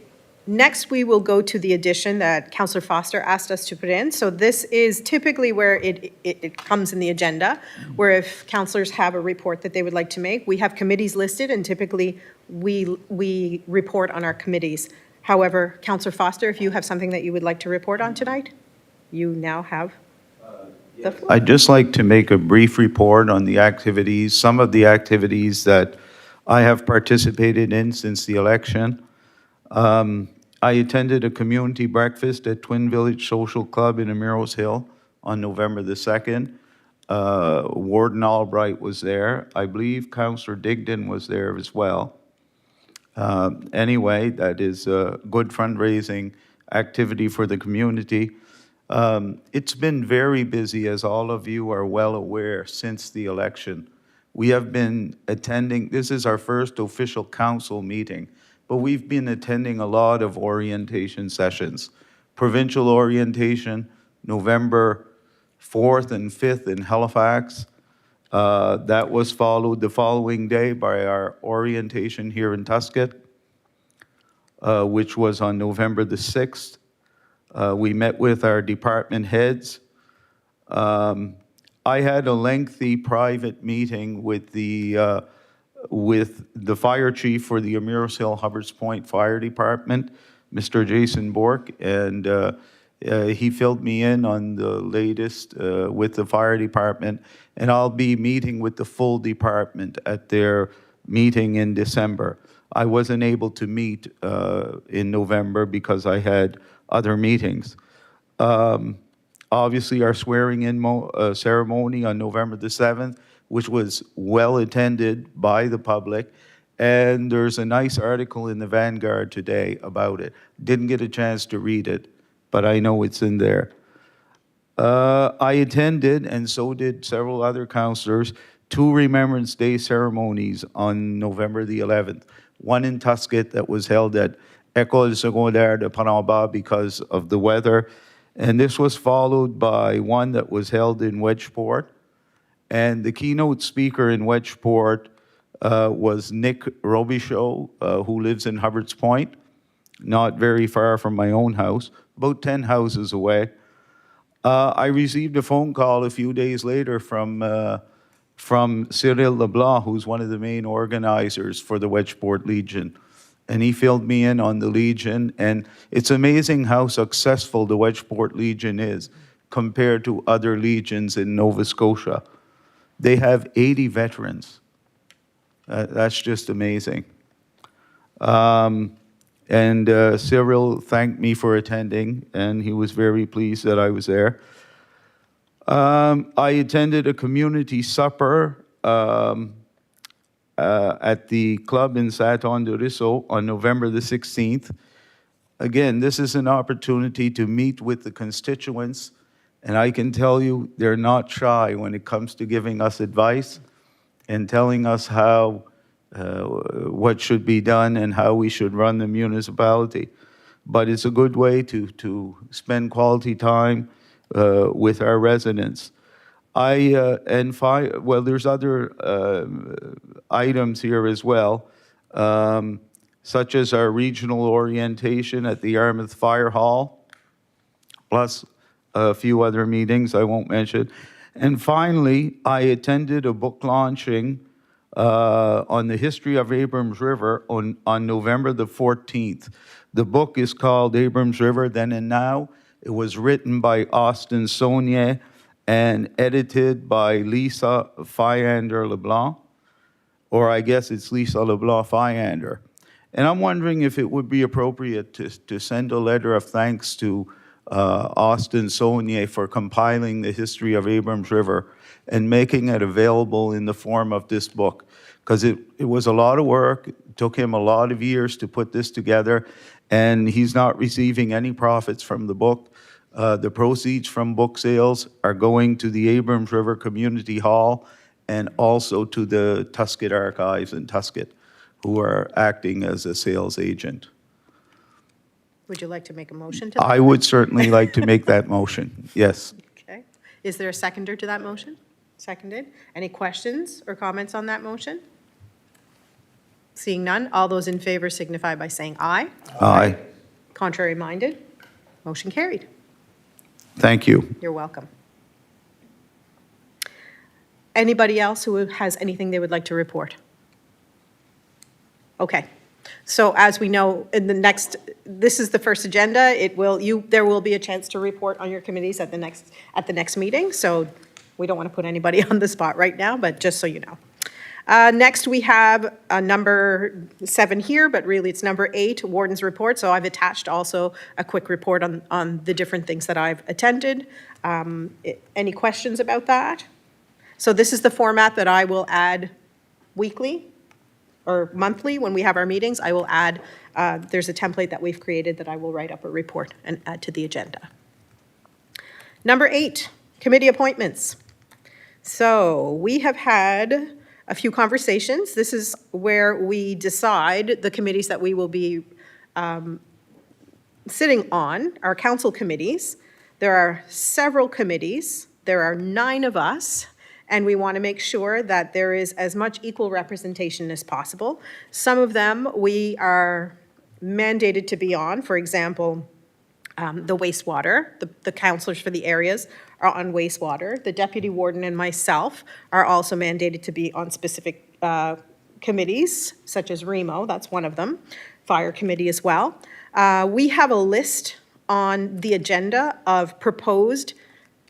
next we will go to the addition that Councillor Foster asked us to put in. So this is typically where it comes in the agenda, where if councillors have a report that they would like to make, we have committees listed, and typically we report on our committees. However, Councillor Foster, if you have something that you would like to report on tonight, you now have the floor.
I'd just like to make a brief report on the activities, some of the activities that I have participated in since the election. I attended a community breakfast at Twin Village Social Club in Amiros Hill on November the 2nd. Warden Albright was there. I believe Councillor Digdon was there as well. Anyway, that is a good fundraising activity for the community. It's been very busy, as all of you are well aware, since the election. We have been attending, this is our first official council meeting, but we've been attending a lot of orientation sessions. Provincial orientation, November 4th and 5th in Halifax. That was followed the following day by our orientation here in Tuscott, which was on November the 6th. We met with our department heads. I had a lengthy private meeting with the fire chief for the Amiros Hill Hubbard's Point Fire Department, Mr. Jason Bork, and he filled me in on the latest with the fire department, and I'll be meeting with the full department at their meeting in December. I wasn't able to meet in November because I had other meetings. Obviously, our swearing-in ceremony on November the 7th, which was well attended by the public, and there's a nice article in the Vanguard today about it. Didn't get a chance to read it, but I know it's in there. I attended, and so did several other councillors, 2 Remembrance Day ceremonies on November the 11th. One in Tuscott that was held at École Secondaire de Panamba because of the weather, and this was followed by one that was held in Wedgeport. And the keynote speaker in Wedgeport was Nick Robichaud, who lives in Hubbard's Point, not very far from my own house, about 10 houses away. I received a phone call a few days later from Cyril Leblanc, who's one of the main organizers for the Wedgeport Legion. And he filled me in on the Legion, and it's amazing how successful the Wedgeport Legion is compared to other legions in Nova Scotia. They have 80 veterans. That's just amazing. Cyril thanked me for attending, and he was very pleased that I was there. I attended a community supper at the club in Saint-Anne-de-Ruisseau on November the 16th. Again, this is an opportunity to meet with the constituents, and I can tell you they're not shy when it comes to giving us advice and telling us how, what should be done and how we should run the municipality. But it's a good way to spend quality time with our residents. Well, there's other items here as well. such as our regional orientation at the Yarmouth Fire Hall, plus a few other meetings I won't mention. And finally, I attended a book launching on the history of Abrams River on November the 14th. The book is called Abrams River Then and Now. It was written by Austin Saunier and edited by Lisa Fyander LeBlanc, or I guess it's Lisa LeBlanc Fyander. And I'm wondering if it would be appropriate to send a letter of thanks to Austin Saunier for compiling the history of Abrams River and making it available in the form of this book, because it was a lot of work. It took him a lot of years to put this together, and he's not receiving any profits from the book. The proceeds from book sales are going to the Abrams River Community Hall and also to the Tusket Archives in Tusket, who are acting as a sales agent.
Would you like to make a motion to that?
I would certainly like to make that motion, yes.
Okay. Is there a seconder to that motion? Seconded. Any questions or comments on that motion? Seeing none, all those in favor signify by saying aye.
Aye.
Contrary minded? Motion carried.
Thank you.
You're welcome. Anybody else who has anything they would like to report? Okay. So as we know, in the next, this is the first agenda. There will be a chance to report on your committees at the next meeting. So we don't want to put anybody on the spot right now, but just so you know. Next, we have number 7 here, but really it's number 8, Warden's Report. So I've attached also a quick report on the different things that I've attended. Any questions about that? So this is the format that I will add weekly or monthly when we have our meetings. I will add, there's a template that we've created that I will write up a report and add to the agenda. Number 8, committee appointments. So we have had a few conversations. This is where we decide the committees that we will be sitting on, our council committees. There are several committees. There are 9 of us, and we want to make sure that there is as much equal representation as possible. Some of them we are mandated to be on. For example, the wastewater, the councillors for the areas are on wastewater. The deputy warden and myself are also mandated to be on specific committees, such as REMO, that's one of them, fire committee as well. We have a list on the agenda of proposed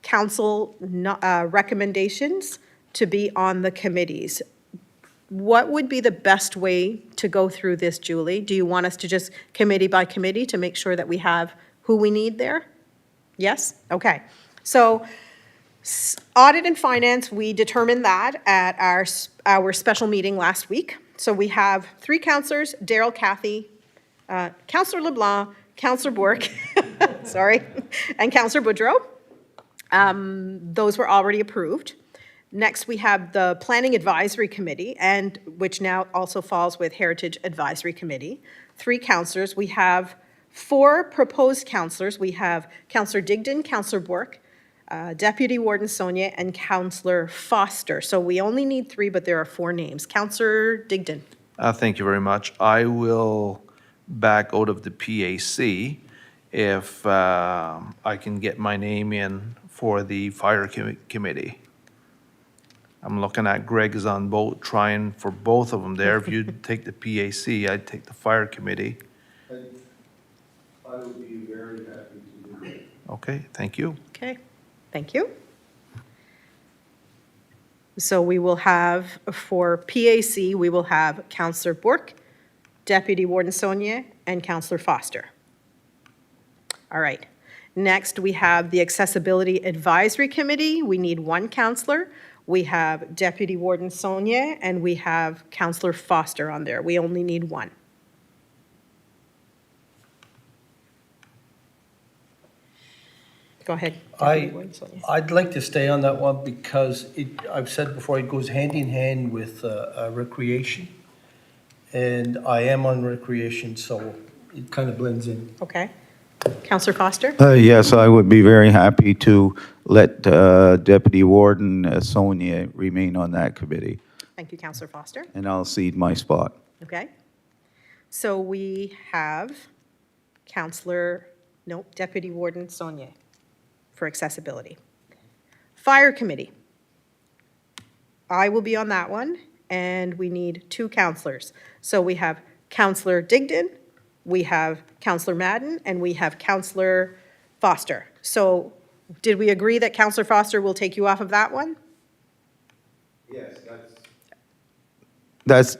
council recommendations to be on the committees. What would be the best way to go through this, Julie? Do you want us to just committee by committee to make sure that we have who we need there? Yes? Okay. So audit and finance, we determined that at our special meeting last week. So we have 3 councillors, Daryl, Cathy, Councillor LeBlanc, Councillor Bourque, sorry, and Councillor Boudreau. Those were already approved. Next, we have the Planning Advisory Committee, and which now also falls with Heritage Advisory Committee. 3 councillors. We have 4 proposed councillors. We have Councillor Digdon, Councillor Bourque, Deputy Warden Sonia, and Councillor Foster. So we only need 3, but there are 4 names. Councillor Digdon.
Thank you very much. I will back out of the PAC if I can get my name in for the fire committee. I'm looking at Greg is on boat trying for both of them there. If you take the PAC, I'd take the fire committee.
I would be very happy to do that.
Okay, thank you.
Okay, thank you. So we will have, for PAC, we will have Councillor Bourque, Deputy Warden Sonia, and Councillor Foster. All right. Next, we have the Accessibility Advisory Committee. We need 1 councillor. We have Deputy Warden Sonia, and we have Councillor Foster on there. We only need 1. Go ahead. Deputy Warden Sonia.
I'd like to stay on that one because I've said before, it goes hand in hand with recreation. And I am on recreation, so it kind of blends in.
Okay. Councillor Foster?
Yes, I would be very happy to let Deputy Warden Sonia remain on that committee,
Thank you, Councillor Foster.
and I'll cede my spot.
Okay. So we have Deputy Warden Saunier for accessibility. Fire Committee. I will be on that one, and we need 2 counselors. So we have Counselor Digdon, we have Counselor Madden, and we have Counselor Foster. So did we agree that Counselor Foster will take you off of that one?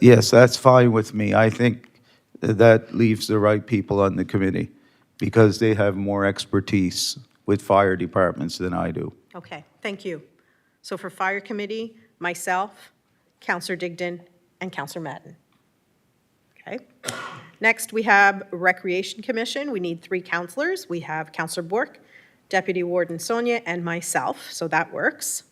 Yes, that's fine with me. I think that leaves the right people on the committee because they have more expertise with fire departments than I do.
Okay, thank you. So for Fire Committee, myself, Counselor Digdon, and Counselor Madden. Okay. Next, we have Recreation Commission. We need 3 counselors. We have Counselor Bork, Deputy Warden Sonia, and myself, so that works.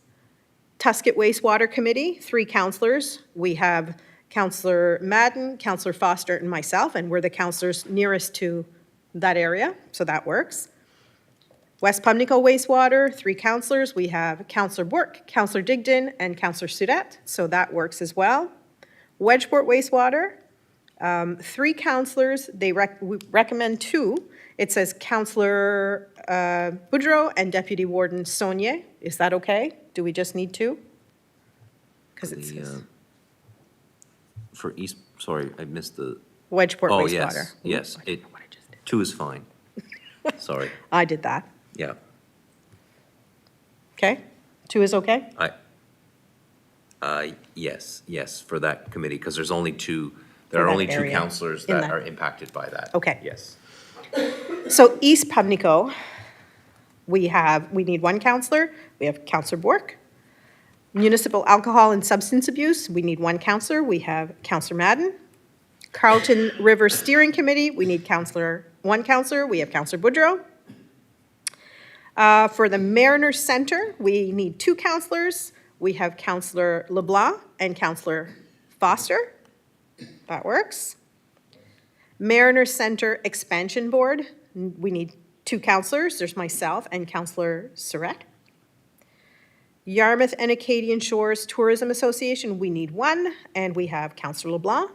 Tusket Wastewater Committee, 3 counselors. We have Counselor Madden, Counselor Foster, and myself, and we're the counselors nearest to that area, so that works. West Pumlico Wastewater, 3 counselors. We have Counselor Bork, Counselor Digdon, and Counselor Sudet, so that works as well. Wedgeport Wastewater, 3 counselors. We recommend 2. It says Counselor Boudreau and Deputy Warden Saunier. Is that okay? Do we just need 2? Because it says
For East, sorry, I missed the,
Wedgeport
oh,
Wastewater.
yes,
Ooh, I
it,
don't know what I just did.
2 is fine. Sorry,
I did that.
yeah.
Okay? 2 is okay?
Yes, for that committee, because there's only 2,
For
there are
that
only 2
area,
counselors
in
that
that-
are impacted by that.
Okay.
Yes.
So East Pumlico, we need 1 counselor. We have Counselor Bork. Municipal Alcohol and Substance Abuse, we need 1 counselor. We have Counselor Madden. Carlton River Steering Committee, we need 1 counselor. We have Counselor Boudreau. For the Mariner Center, we need 2 counselors. We have Counselor LeBlanc and Counselor Foster. That works. Mariner Center Expansion Board, we need 2 counselors. There's myself and Counselor Surratt. Yarmouth and Acadian Shores Tourism Association, we need 1, and we have Counselor LeBlanc.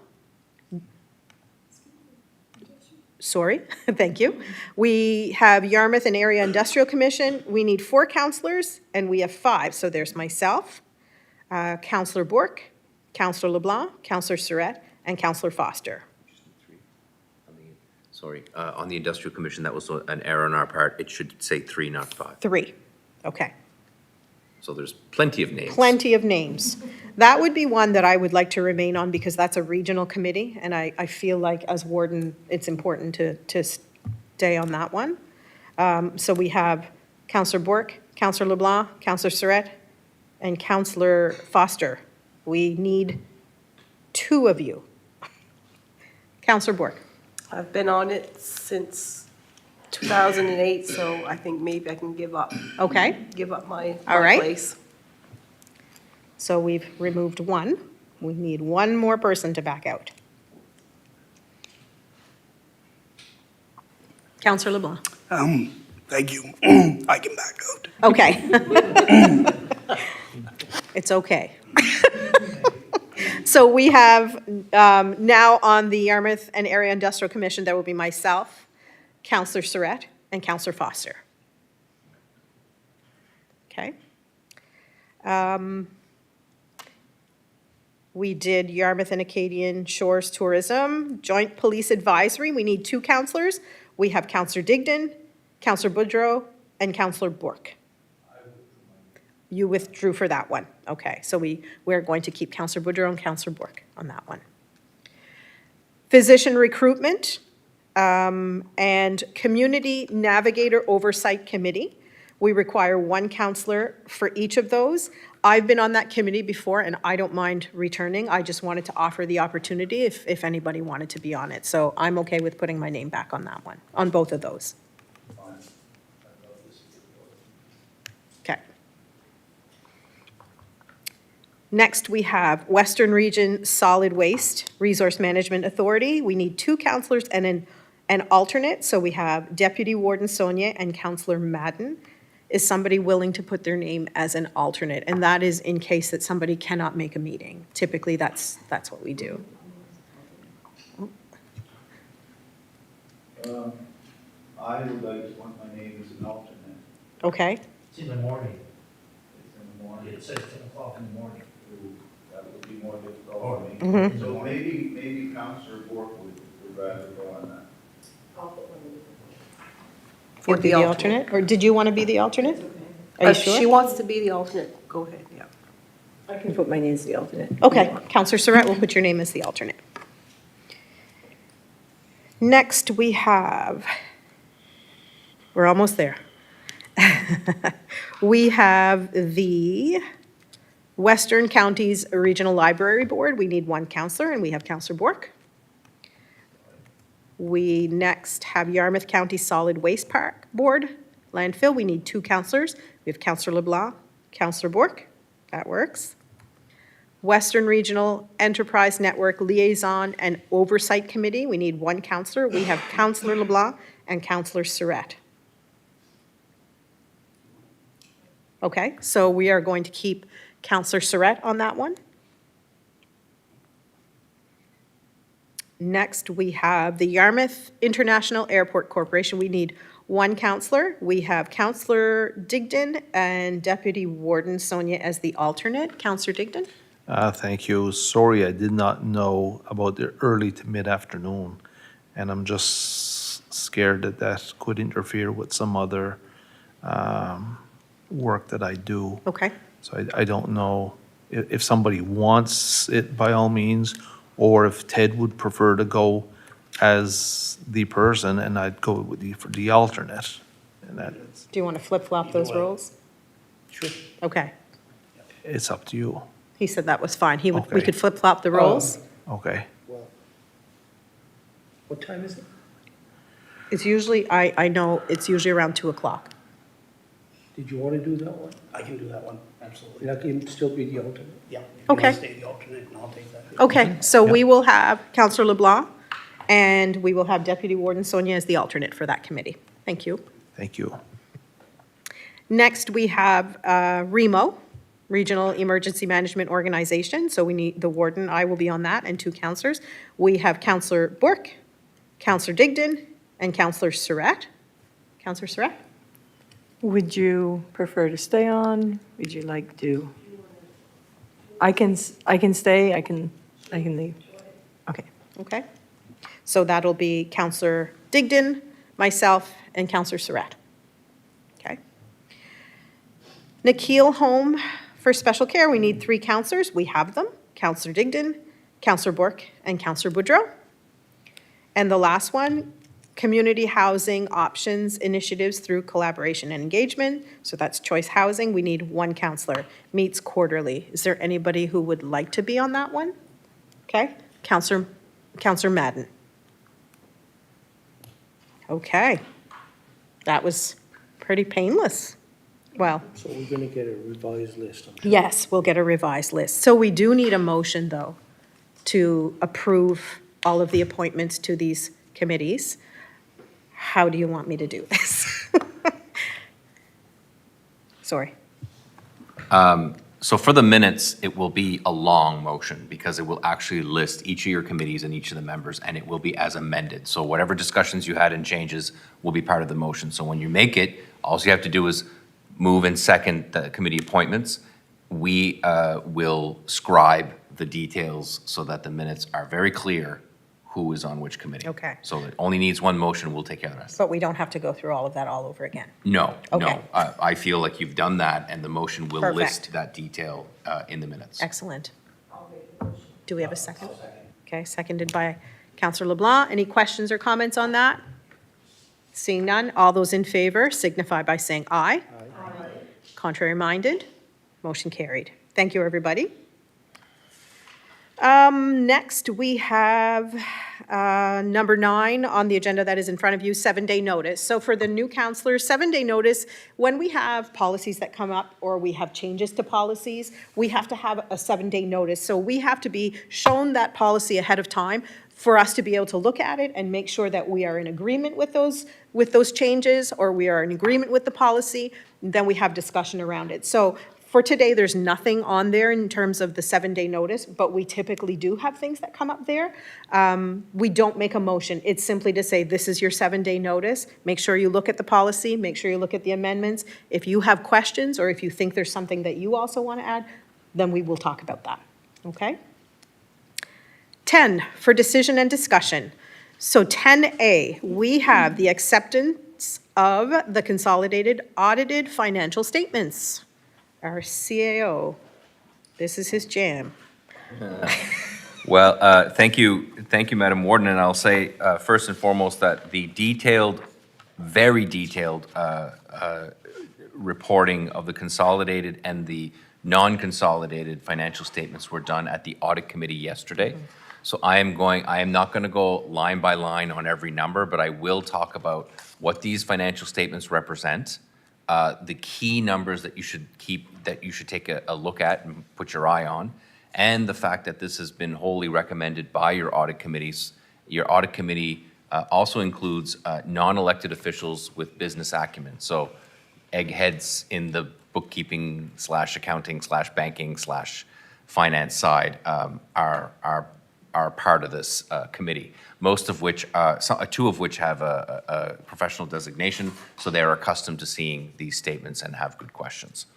Sorry, thank you. We have Yarmouth and Area Industrial Commission, we need 4 counselors, and we have 5. So there's myself, Counselor Bork, Counselor LeBlanc, Counselor Surratt, and Counselor Foster.
Sorry, on the Industrial Commission, that was an error on our part. It should say 3, not 5.
3, okay.
So there's plenty of names.
Plenty of names. That would be one that I would like to remain on because that's a regional committee, and I feel like as warden, it's important to stay on that one. So we have Counselor Bork, Counselor LeBlanc, Counselor Surratt, and Counselor Foster. We need 2 of you. Counselor Bork.
I've been on it since 2008, so I think maybe I can give up
Okay,
my
All right.
place.
so we've removed 1. We need 1 more person to back out. Counselor LeBlanc.
Thank you. I can back out.
Okay. It's okay. So we have now on the Yarmouth and Area Industrial Commission, there will be myself, Counselor Surratt, and Counselor Foster. Okay. We did Yarmouth and Acadian Shores Tourism, Joint Police Advisory. We need 2 counselors. We have Counselor Digdon, Counselor Boudreau, and Counselor Bork. You withdrew for that one. Okay, so we're going to keep Counselor Boudreau and Counselor Bork on that one. Physician Recruitment and Community Navigator Oversight Committee. We require 1 counselor for each of those. I've been on that committee before, and I don't mind returning. I just wanted to offer the opportunity if anybody wanted to be on it. So I'm okay with putting my name back on that one, on both of those. Okay. Next, we have Western Region Solid Waste Resource Management Authority. We need 2 counselors and an alternate. So we have Deputy Warden Sonia and Counselor Madden. Is somebody willing to put their name as an alternate? And that is in case that somebody cannot make a meeting. Typically, that's what we do.
I would like to want my name as an alternate.
Okay,
It's in the morning.
It's in the morning.
It says 10 o'clock in the morning.
That would be more difficult for me.
Mhm.
So maybe Councillor Bork would rather go on that.
you'll be the alternate, or did you want to be the alternate? Are you
If she
sure?
wants to be the alternate, go ahead, yeah.
I can put my name as the alternate.
Okay, Counselor Surratt will put your name as the alternate. Next, we have, we're almost there. We have the Western Counties Regional Library Board. We need one counselor, and we have Counselor Bork. We next have Yarmouth County Solid Waste Park Board, landfill. We need two counselors. We have Counselor LeBlanc, Counselor Bork. That works. Western Regional Enterprise Network Liaison and Oversight Committee, we need one counselor. We have Counselor LeBlanc and Counselor Surratt. Okay, so we are going to keep Counselor Surratt on that one. Next, we have the Yarmouth International Airport Corporation. We need one counselor. We have Counselor Digdon and Deputy Warden Sonia as the alternate. Counselor Digdon?
Thank you. Sorry, I did not know about the early to mid-afternoon, and I'm just scared that that could interfere with some other work that I do.
Okay.
So I don't know if somebody wants it by all means, or if Ted would prefer to go as the person, and I'd go with for the alternate. And that is,
Do you want to flip-flop those roles?
Sure.
Okay.
it's up to you.
He said that was fine. We
Okay.
could flip-flop the roles.
Okay.
What time is it?
It's usually, I know, it's usually around 2 o'clock.
Did you want to do that one?
I can do that one, absolutely.
And I can still be the alternate?
Yeah. If you wanna
Okay.
Stay the alternate, and I'll take that.
Okay, so we will have Counselor LeBlanc, and we will have Deputy Warden Sonia as the alternate for that committee. Thank you.
Thank you.
Next, we have REMO, Regional Emergency Management Organization. So we need the warden, I will be on that, and two counselors. We have Counselor Bork, Counselor Digdon, and Counselor Surratt. Counselor Surratt?
Would you prefer to stay on? Would you like to? I can stay, I can leave. Okay.
Okay. So that'll be Counselor Digdon, myself, and Counselor Surratt. Okay. Nikhil Home for Special Care, we need three counselors. We have them. Counselor Digdon, Counselor Bork, and Counselor Boudreau. And the last one, Community Housing Options Initiatives through Collaboration and Engagement. So that's Choice Housing. We need one counselor. Meets quarterly. Is there anybody who would like to be on that one? Okay. Counselor Madden. Okay. That was pretty painless. Well,
So we're going to get a revised list on that.
yes, we'll get a revised list. So we do need a motion, though, to approve all of the appointments to these committees. How do you want me to do this? Sorry.
So for the minutes, it will be a long motion because it will actually list each of your committees and each of the members, and it will be as amended. So whatever discussions you had and changes will be part of the motion. So when you make it, all you have to do is move and second the committee appointments. We will scribe the details so that the minutes are very clear who is on which committee.
Okay.
So it only needs one motion, we'll take care of the rest.
But we don't have to go through all of that all over again.
No,
Okay.
no. I feel like you've done that, and the motion will list
Perfect.
that detail in the minutes.
Excellent. Do we have a second? Okay, seconded by Counselor LeBlanc. Any questions or comments on that? Seeing none, all those in favor signify by saying aye. Aye. Contrary minded, motion carried. Thank you, everybody. Next, we have number 9 on the agenda that is in front of you, 7-day notice. So for the new counselors, 7-day notice, when we have policies that come up or we have changes to policies, we have to have a 7-day notice. So we have to be shown that policy ahead of time for us to be able to look at it and make sure that we are in agreement with those changes, or we are in agreement with the policy, then we have discussion around it. So For today, there's nothing on there in terms of the 7-day notice, but we typically do have things that come up there. We don't make a motion. It's simply to say, this is your 7-day notice. Make sure you look at the policy, make sure you look at the amendments. If you have questions, or if you think there's something that you also want to add, then we will talk about that, okay? 10, for decision and discussion. So 10A, we have the acceptance of the consolidated audited financial statements. Our CAO, this is his jam.
Well, thank you, Madam Warden, and I'll say first and foremost that the detailed, very detailed reporting of the consolidated and the non-consolidated financial statements were done at the audit committee yesterday. So I am not going to go line by line on every number, but I will talk about what these financial statements represent, the key numbers that you should take a look at and put your eye on, and the fact that this has been wholly recommended by your audit committees. Your audit committee also includes non-elected officials with business acumen. So eggheads in the bookkeeping / accounting / banking / finance side are part of this committee. Most of which, two of which have a professional designation, so they're accustomed to seeing these statements and have good questions.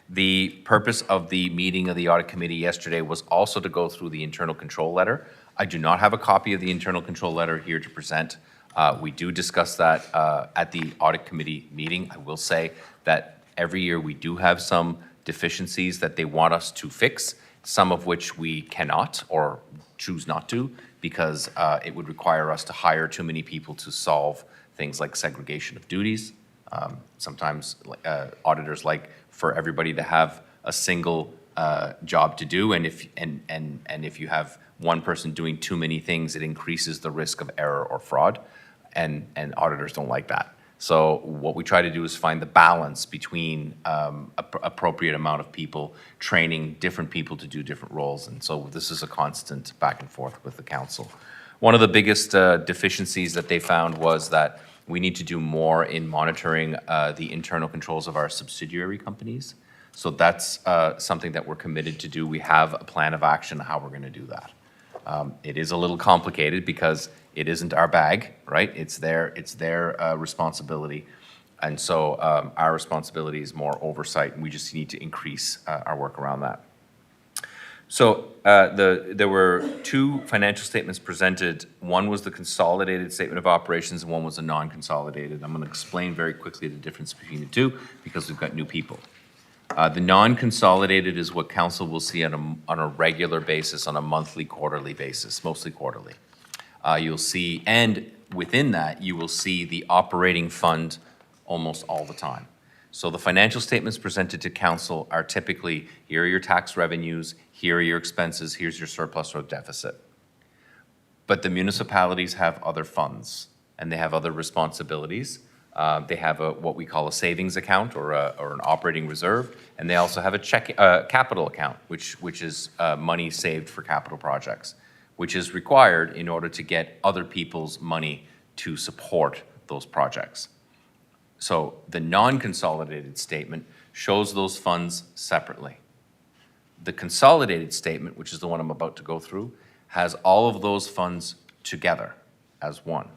The purpose of the meeting of the audit committee yesterday was also to go through the internal control letter. I do not have a copy of the internal control letter here to present. We do discuss that at the audit committee meeting. I will say that every year we do have some deficiencies that they want us to fix, some of which we cannot or choose not to, because it would require us to hire too many people to solve things like segregation of duties. Sometimes auditors like for everybody to have a single job to do, and if you have one person doing too many things, it increases the risk of error or fraud, and auditors don't like that. So what we try to do is find the balance between appropriate amount of people, training different people to do different roles, and so this is a constant back and forth with the council. One of the biggest deficiencies that they found was that we need to do more in monitoring the internal controls of our subsidiary companies. So that's something that we're committed to do. We have a plan of action on how we're going to do that. It is a little complicated because it isn't our bag, right? It's their responsibility. And so our responsibility is more oversight, and we just need to increase our work around that. So there were two financial statements presented. One was the consolidated statement of operations, and one was a non-consolidated. I'm going to explain very quickly the difference between the two because we've got new people. The non-consolidated is what council will see on a regular basis, on a monthly, quarterly basis, mostly quarterly. You'll see, and within that, you will see the operating fund almost all the time. So the financial statements presented to council are typically, here are your tax revenues, here are your expenses, here's your surplus or deficit. But the municipalities have other funds, and they have other responsibilities. They have what we call a savings account or an operating reserve, and they also have a capital account, which is money saved for capital projects, which is required in order to get other people's money to support those projects. So the non-consolidated statement shows those funds separately. The consolidated statement, which is the one I'm about to go through, has all of those funds together as one.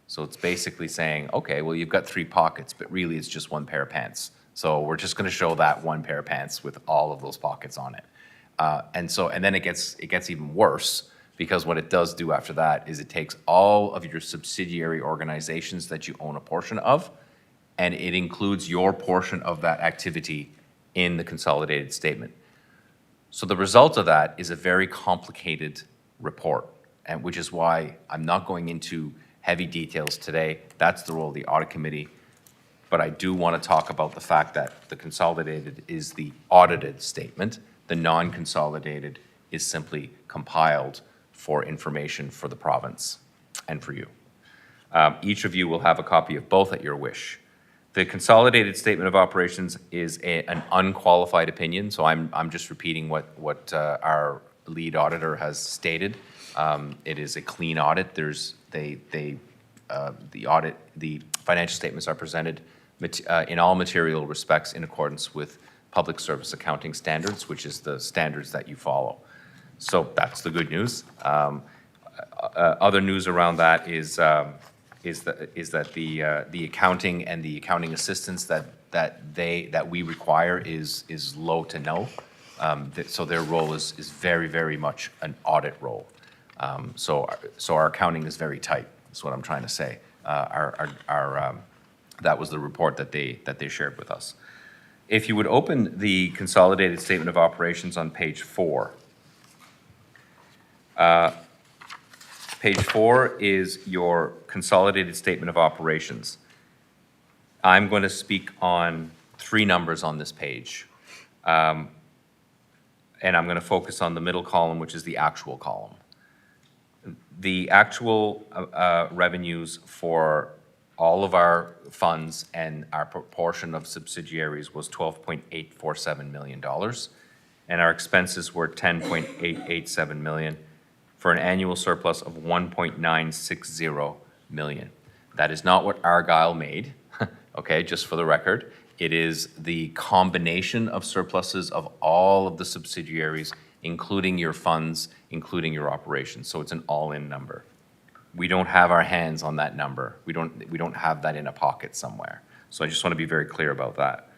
So it's basically saying, okay, well, you've got three pockets, but really it's just one pair of pants. So we're just going to show that one pair of pants with all of those pockets on it. And then it gets even worse, because what it does do after that is it takes all of your subsidiary organizations that you own a portion of, and it includes your portion of that activity in the consolidated statement. So the result of that is a very complicated report, and which is why I'm not going into heavy details today. That's the role of the audit committee. But I do want to talk about the fact that the consolidated is the audited statement. The non-consolidated is simply compiled for information for the province and for you. Each of you will have a copy of both at your wish. The consolidated statement of operations is an unqualified opinion, so I'm just repeating what our lead auditor has stated. It is a clean audit. The financial statements are presented in all material respects in accordance with public service accounting standards, which is the standards that you follow. So that's the good news. Other news around that is that the accounting and the accounting assistance that we require is low to no. So their role is very, very much an audit role. So our accounting is very tight, is what I'm trying to say. That was the report that they shared with us. If you would open the consolidated statement of operations on page 4. Page 4 is your consolidated statement of operations. I'm going to speak on 3 numbers on this page. And I'm going to focus on the middle column, which is the actual column. The actual revenues for all of our funds and our proportion of subsidiaries was $12.847 million. And our expenses were $10.887 million for an annual surplus of $1.960 million. That is not what Argyle made, okay, just for the record. It is the combination of surpluses of all of the subsidiaries, including your funds, including your operations. So it's an all-in number. We don't have our hands on that number. We don't have that in a pocket somewhere. So I just want to be very clear about that.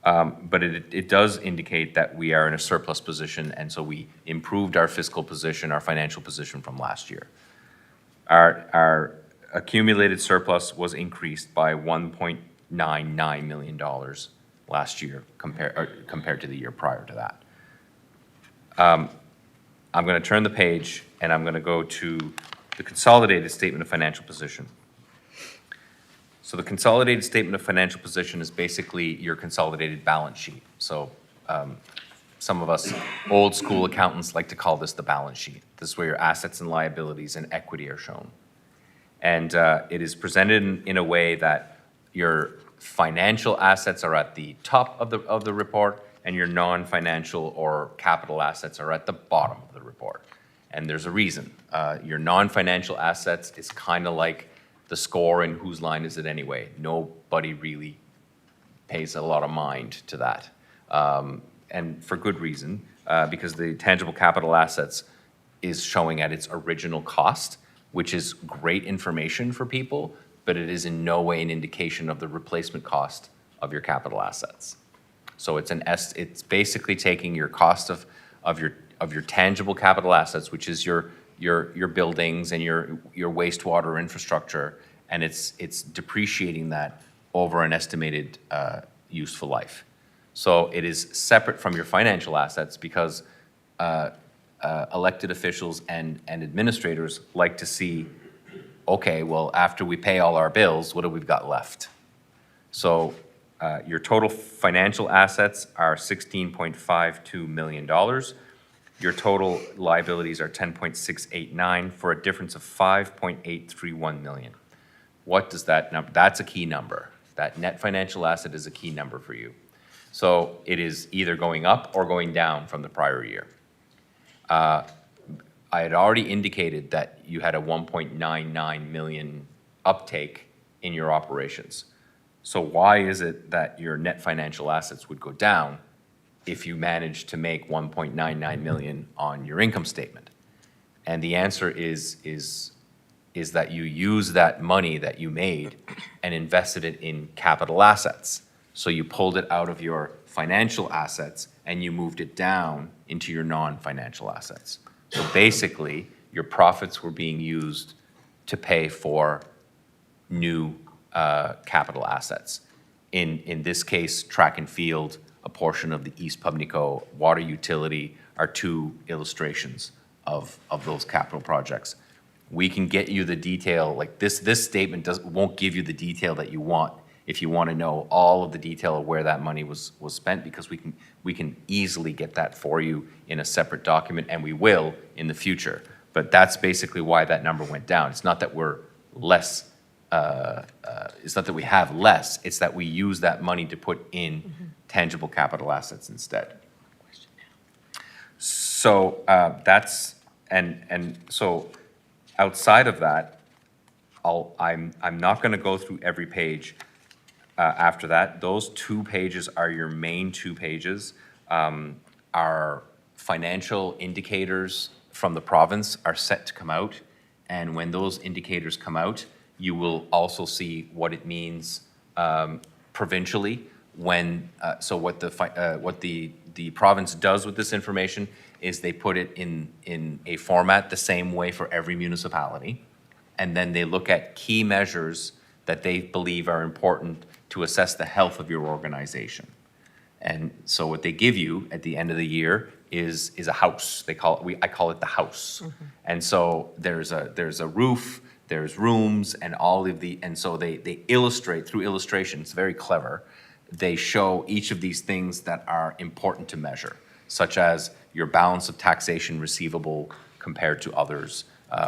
But it does indicate that we are in a surplus position, and so we improved our fiscal position, our financial position from last year. Our accumulated surplus was increased by $1.99 million last year compared to the year prior to that. I'm going to turn the page, and I'm going to go to the consolidated statement of financial position. So the consolidated statement of financial position is basically your consolidated balance sheet. So some of us old school accountants like to call this the balance sheet. This is where your assets and liabilities and equity are shown. And it is presented in a way that your financial assets are at the top of the report, and your non-financial or capital assets are at the bottom of the report. And there's a reason. Your non-financial assets is kind of like the score in Whose Line Is It Anyway? Nobody really pays a lot of mind to that. And for good reason, because the tangible capital assets is showing at its original cost, which is great information for people, but it is in no way an indication of the replacement cost of your capital assets. So it's basically taking your cost of your tangible capital assets, which is your buildings and your wastewater infrastructure, and it's depreciating that over an estimated useful life. So it is separate from your financial assets because elected officials and administrators like to see, okay, well, after we pay all our bills, what have we got left? So your total financial assets are $16.52 million. Your total liabilities are 10.689 for a difference of 5.831 million. What does that number? That's a key number. That net financial asset is a key number for you. So it is either going up or going down from the prior year. I had already indicated that you had a 1.99 million uptake in your operations. So why is it that your net financial assets would go down if you manage to make 1.99 million on your income statement? And the answer is that you use that money that you made and invested it in capital assets. So you pulled it out of your financial assets and you moved it down into your non-financial assets. So basically, your profits were being used to pay for new capital assets. In this case, track and field, a portion of the East Pubnico water utility are 2 illustrations of those capital projects. We can get you the detail, like this statement won't give you the detail that you want if you want to know all of the detail of where that money was spent, because we can easily get that for you in a separate document, and we will in the future. But that's basically why that number went down. It's not that we're less, it's not that we have less, it's that we use that money to put in tangible capital assets instead. So that's, and so outside of that, I'm not going to go through every page. after that. Those 2 pages are your main 2 pages. Our financial indicators from the province are set to come out. And when those indicators come out, you will also see what it means provincially when, so what the province does with this information is they put it in a format the same way for every municipality. And then they look at key measures that they believe are important to assess the health of your organization. And so what they give you at the end of the year is a house. I call it the house. And so there's a roof, there's rooms, and and so they illustrate through illustration. It's very clever. They show each of these things that are important to measure, such as your balance of taxation receivable compared to others,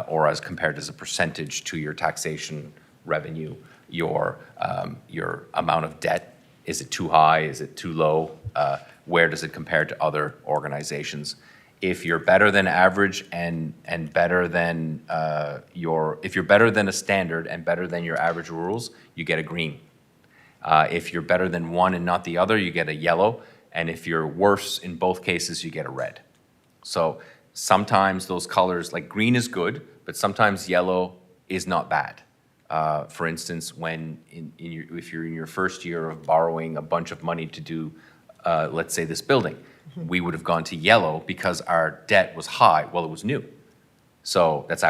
or as compared as a percentage to your taxation revenue, your amount of debt. Is it too high? Is it too low? Where does it compare to other organizations? If you're better than average and better than if you're better than a standard and better than your average rules, you get a green. If you're better than one and not the other, you get a yellow. And if you're worse in both cases, you get a red. So sometimes those colors, like green is good, but sometimes yellow is not bad. For instance, when if you're in your first year of borrowing a bunch of money to do, let's say, this building, we would have gone to yellow because our debt was high. Well, it was new. So that's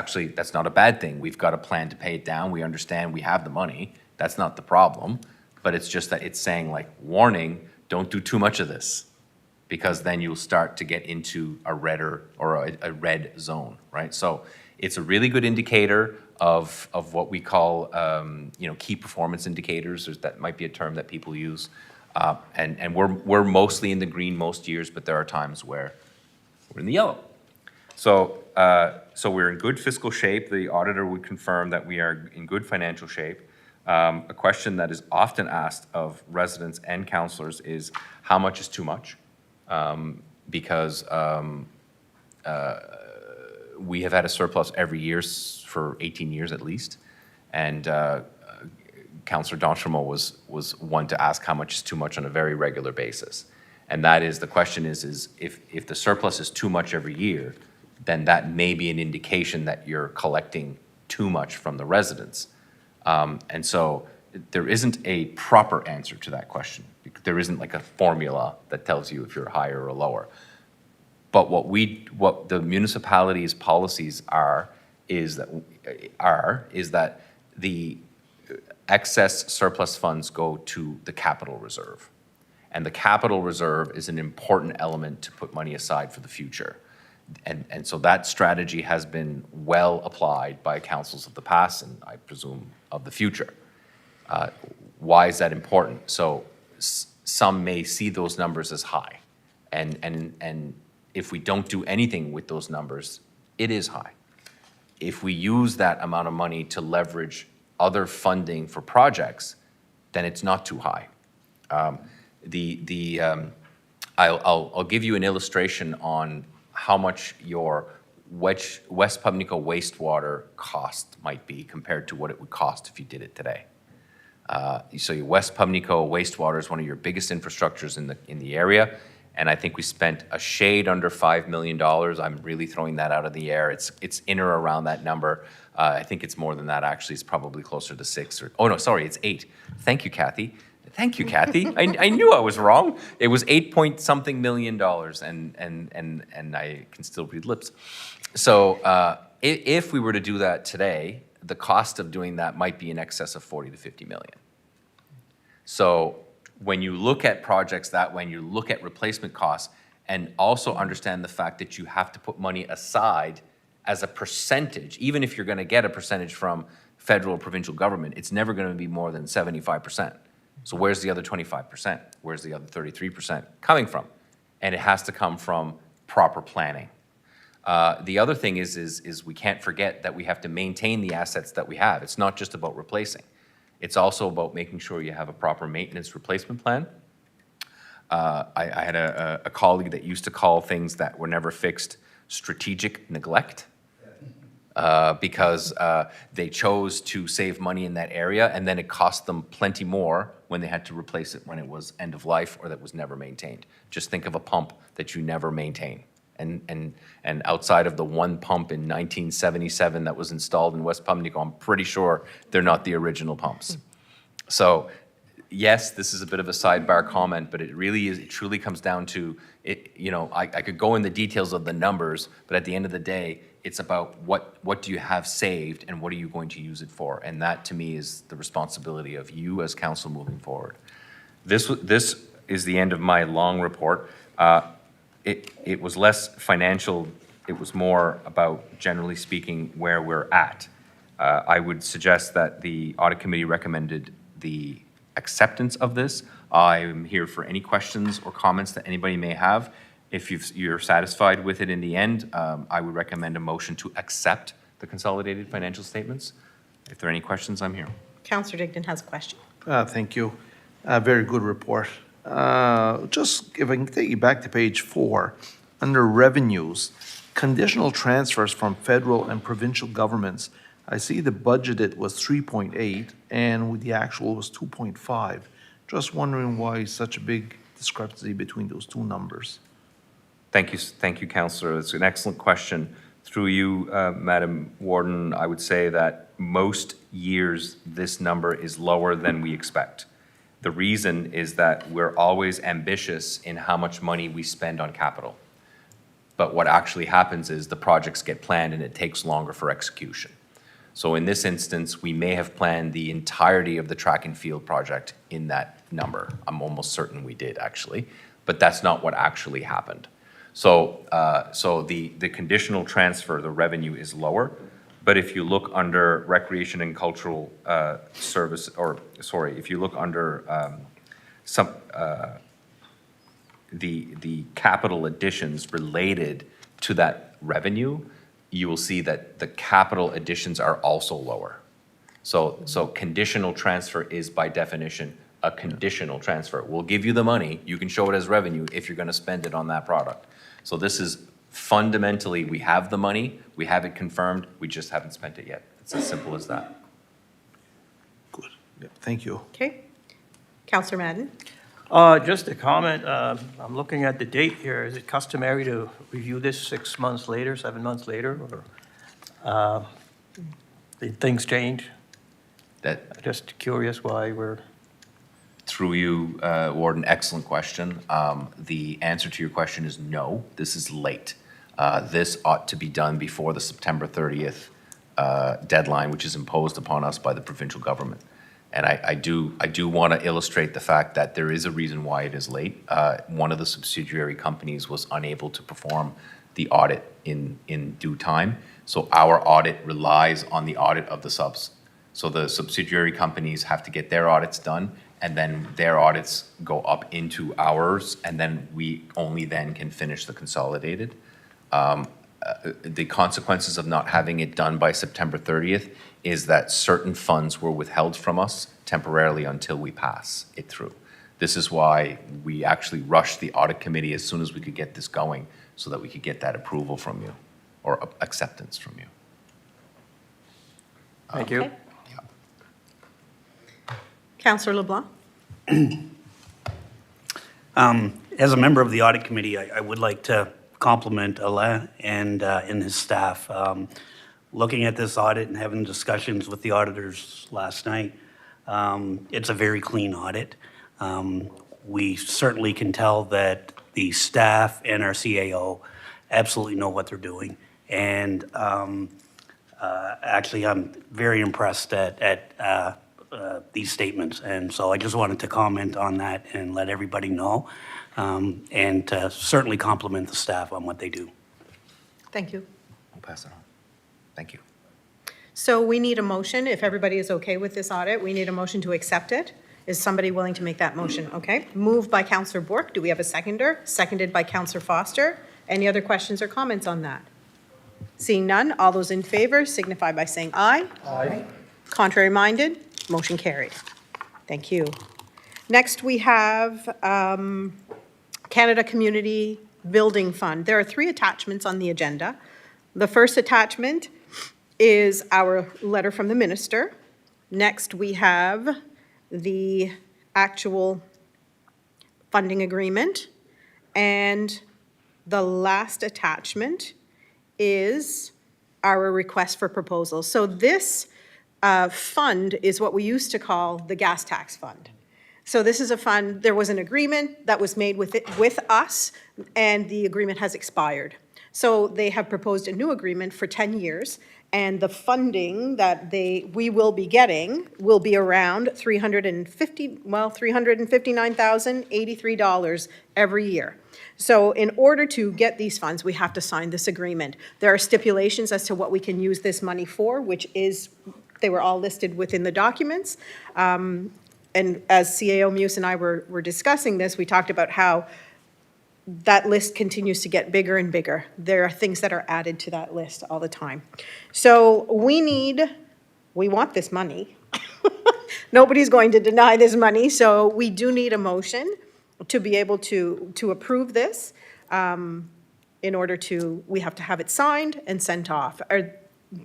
not a bad thing. We've got a plan to pay it down. We understand we have the money. That's not the problem. But it's just that it's saying, like, warning, don't do too much of this, because then you'll start to get into a redder or a red zone, right? So it's a really good indicator of what we call, key performance indicators. That might be a term that people use. And we're mostly in the green most years, but there are times where we're in the yellow. So we're in good fiscal shape. The auditor would confirm that we are in good financial shape. A question that is often asked of residents and councillors is, how much is too much? Because we have had a surplus every year for 18 years at least. And Councillor D'Entremont was one to ask how much is too much on a very regular basis. And that is, the question is if the surplus is too much every year, then that may be an indication that you're collecting too much from the residents. And so there isn't a proper answer to that question. There isn't like a formula that tells you if you're higher or lower. But what the municipality's policies is that the excess surplus funds go to the capital reserve. And the capital reserve is an important element to put money aside for the future. And so that strategy has been well applied by councils of the past, and I presume of the future. Why is that important? So some may see those numbers as high. And if we don't do anything with those numbers, it is high. If we use that amount of money to leverage other funding for projects, then it's not too high. I'll give you an illustration on how much your West Pubnico wastewater cost might be compared to what it would cost if you did it today. So your West Pubnico wastewater is one of your biggest infrastructures in the area, and I think we spent a shade under $5 million. I'm really throwing that out of the air. It's in or around that number. I think it's more than that, actually. It's probably closer to 6 or, oh no, sorry, it's 8. Thank you, Kathy. Thank you, Kathy. I knew I was wrong. It was 8-point-something million, and I can still read lips. So if we were to do that today, the cost of doing that might be in excess of 40 to 50 million. So when you look at projects that way, and you look at replacement costs, and also understand the fact that you have to put money aside as a percentage, even if you're going to get a percentage from federal or provincial government, it's never going to be more than 75%. So where's the other 25%? Where's the other 33% coming from? And it has to come from proper planning. The other thing is we can't forget that we have to maintain the assets that we have. It's not just about replacing. It's also about making sure you have a proper maintenance replacement plan. I had a colleague that used to call things that were never fixed strategic neglect. Because they chose to save money in that area, and then it cost them plenty more when they had to replace it when it was end of life or that was never maintained. Just think of a pump that you never maintain. And outside of the one pump in 1977 that was installed in West Pumlico, I'm pretty sure they're not the original pumps. So, yes, this is a bit of a sidebar comment, but it truly comes down to, I could go in the details of the numbers, but at the end of the day, it's about what do you have saved and what are you going to use it for? And that, to me, is the responsibility of you as council moving forward. This is the end of my long report. It was less financial, it was more about, generally speaking, where we're at. I would suggest that the audit committee recommended the acceptance of this. I'm here for any questions or comments that anybody may have. If you're satisfied with it in the end, I would recommend a motion to accept the consolidated financial statements. If there are any questions, I'm here.
Councillor Digdon has a question.
Thank you. Very good report. Just if I can take you back to page 4, under revenues, conditional transfers from federal and provincial governments. I see the budgeted was 3.8 and with the actual was 2.5. Just wondering why such a big discrepancy between those two numbers.
Thank you, Councillor. It's an excellent question. Through you, Madam Warden, I would say that most years this number is lower than we expect. The reason is that we're always ambitious in how much money we spend on capital. But what actually happens is the projects get planned and it takes longer for execution. So in this instance, we may have planned the entirety of the track and field project in that number. I'm almost certain we did, actually, but that's not what actually happened. So, the conditional transfer, the revenue is lower, but if you look under recreation and cultural service, if you look under the capital additions related to that revenue, you will see that the capital additions are also lower. So conditional transfer is by definition a conditional transfer. We'll give you the money, you can show it as revenue if you're gonna spend it on that product. So this is fundamentally, we have the money, we have it confirmed, we just haven't spent it yet. It's as simple as that.
Good. Yep. Thank you.
Okay. Councillor Madden?
Just a comment, I'm looking at the date here. Is it customary to review this 6 months later, 7 months later, or did things change? Just curious why we're...
Through you, Warden, excellent question. The answer to your question is no, this is late. This ought to be done before the September 30th deadline, which is imposed upon us by the provincial government. And I do want to illustrate the fact that there is a reason why it is late. One of the subsidiary companies was unable to perform the audit in due time. So our audit relies on the audit of the subs. So the subsidiary companies have to get their audits done, and then their audits go up into ours, and then we only then can finish the consolidated. The consequences of not having it done by September 30th is that certain funds were withheld from us temporarily until we pass it through. This is why we actually rushed the audit committee as soon as we could get this going so that we could get that approval from you or acceptance from you.
Thank you.
Okay. Councillor LeBlanc?
As a member of the audit committee, I would like to compliment Alain and his staff. Looking at this audit and having discussions with the auditors last night, it's a very clean audit. We certainly can tell that the staff and our CAO absolutely know what they're doing. And actually, I'm very impressed at these statements. And so I just wanted to comment on that and let everybody know, and to certainly compliment the staff on what they do.
Thank you.
I'll pass it on. Thank you.
So we need a motion, if everybody is okay with this audit, we need a motion to accept it. Is somebody willing to make that motion? Okay. Moved by Councillor Bourque. Do we have a seconder? Seconded by Councillor Foster. Any other questions or comments on that? Seeing none, all those in favor signify by saying aye. Aye. Contrary minded, motion carried. Thank you. Next, we have Canada Community Building Fund. There are 3 attachments on the agenda. The first attachment is our letter from the minister. Next, we have the actual funding agreement. And the last attachment is our request for proposals. So this fund is what we used to call the gas tax fund. So this is a fund, there was an agreement that was made with us, and the agreement has expired. So they have proposed a new agreement for 10 years, and the funding that we will be getting will be around $359,083 every year. So in order to get these funds, we have to sign this agreement. There are stipulations as to what we can use this money for, which is, they were all listed within the documents. And as CAO Muse and I were discussing this, we talked about how that list continues to get bigger and bigger. There are things that are added to that list all the time. So we want this money. Nobody's going to deny this money, so we do need a motion to be able to approve this. In order to, we have to have it signed and sent off.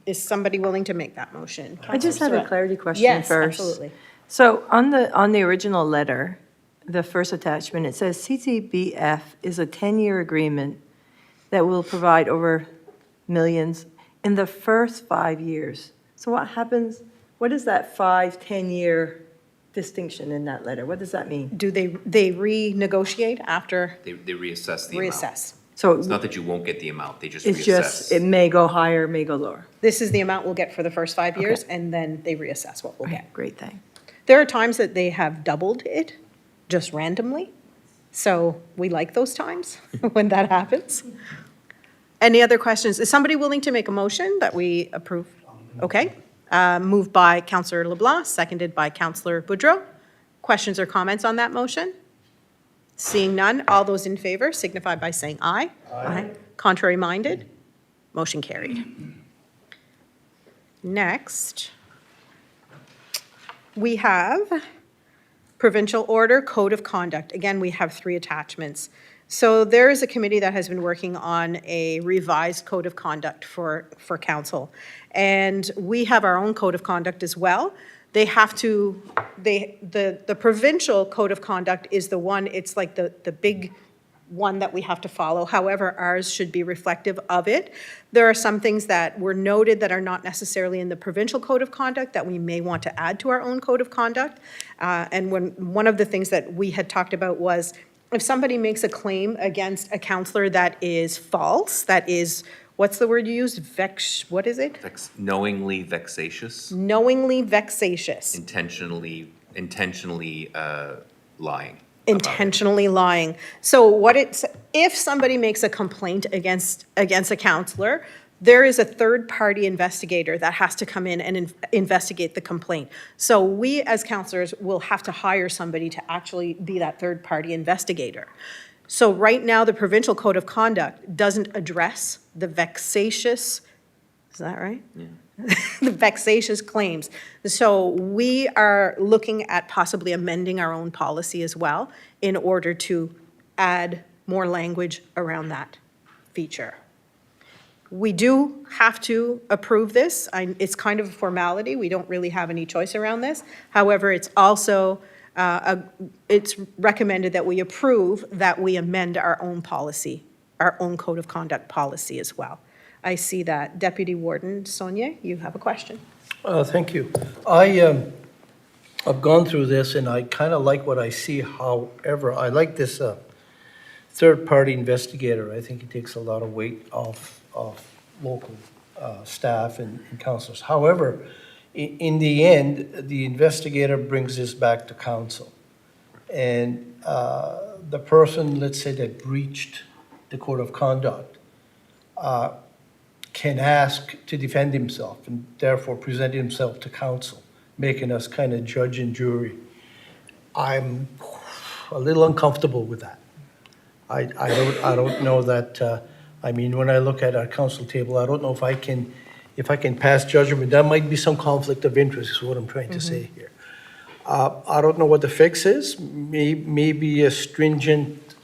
Is somebody willing to make that motion?
I just had a clarity question
Yes,
first.
absolutely.
So on the original letter, the first attachment, it says CTBF is a 10-year agreement that will provide over millions in the first 5 years. So what happens, what is that 5-10-year distinction in that letter? What does that mean?
Do they renegotiate after?
They reassess the amount.
Reassess.
So
It's not that you won't get the amount, they just
it's just, it
reassess.
may go higher, may go lower.
This is the amount we'll get for the first 5 years, and then they reassess what we'll get.
Great thing.
There are times that they have doubled it, just randomly. So we like those times when that happens. Any other questions? Is somebody willing to make a motion that we approve? Okay. Moved by Councillor LeBlanc, seconded by Councillor Boudreau. Questions or comments on that motion? Seeing none, all those in favor signify by saying aye. Aye. Contrary minded? Motion carried. Next, we have Provincial Order Code of Conduct. Again, we have 3 attachments. So there is a committee that has been working on a revised code of conduct for council. And we have our own code of conduct as well. They have to, the provincial code of conduct is the one, it's like the big one that we have to follow. However, ours should be reflective of it. There are some things that were noted that are not necessarily in the provincial code of conduct that we may want to add to our own code of conduct. And one of the things that we had talked about was if somebody makes a claim against a councillor that is false, that is, what's the word you used? What is it?
Knowingly vexatious,
Knowingly vexatious.
intentionally lying.
Intentionally lying. So if somebody makes a complaint against a counselor, there is a third-party investigator that has to come in and investigate the complaint. So we, as counselors, will have to hire somebody to actually be that third-party investigator. So right now, the provincial code of conduct doesn't address the vexatious, is that right? Yeah. The vexatious claims. So we are looking at possibly amending our own policy as well in order to add more language around that feature. We do have to approve this. It's kind of a formality. We don't really have any choice around this. However, it's also, it's recommended that we approve that we amend our own policy, our own code of conduct policy as well. I see that. Deputy Warden Sonia, you have a question.
Thank you. I've gone through this and I kind of like what I see. However, I like this third-party investigator. I think it takes a lot of weight off local staff and councillors. However, in the end, the investigator brings this back to council. And the person, let's say, that breached the code of conduct can ask to defend himself and therefore present himself to council, making us kind of judge and jury. I'm a little uncomfortable with that. I don't know that, I mean, when I look at our council table, I don't know if I can pass judgment. That might be some conflict of interest is what I'm trying to say here. I don't know what the fix is. Maybe a stringent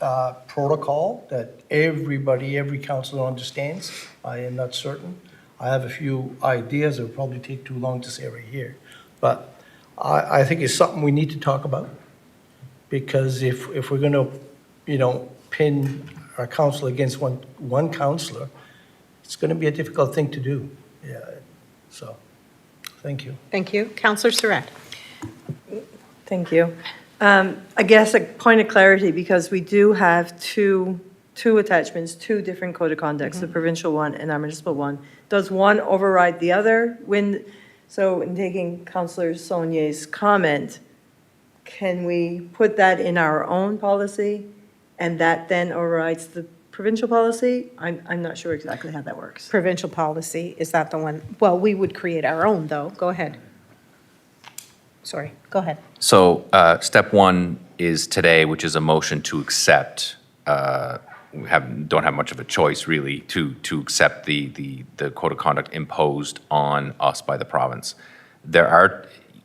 protocol that every councilor understands. I am not certain. I have a few ideas. It would probably take too long to say right here. But I think it's something we need to talk about. Because if we're gonna, pin our council against one councillor, it's gonna be a difficult thing to do. Yeah, so, thank you.
Thank you. Counselor Surratt.
Thank you. I guess a point of clarity, because we do have two attachments, two different code of conducts, the provincial one and our municipal one. Does one override the other? So in taking Councillor Saulnier's comment, can we put that in our own policy and that then overrides the provincial policy? I'm not sure exactly how that works.
Provincial policy, is that the one? Well, we would create our own, though. Go ahead. Sorry, go ahead.
So step one is today, which is a motion to accept. We don't have much of a choice, really, to accept the code of conduct imposed on us by the province.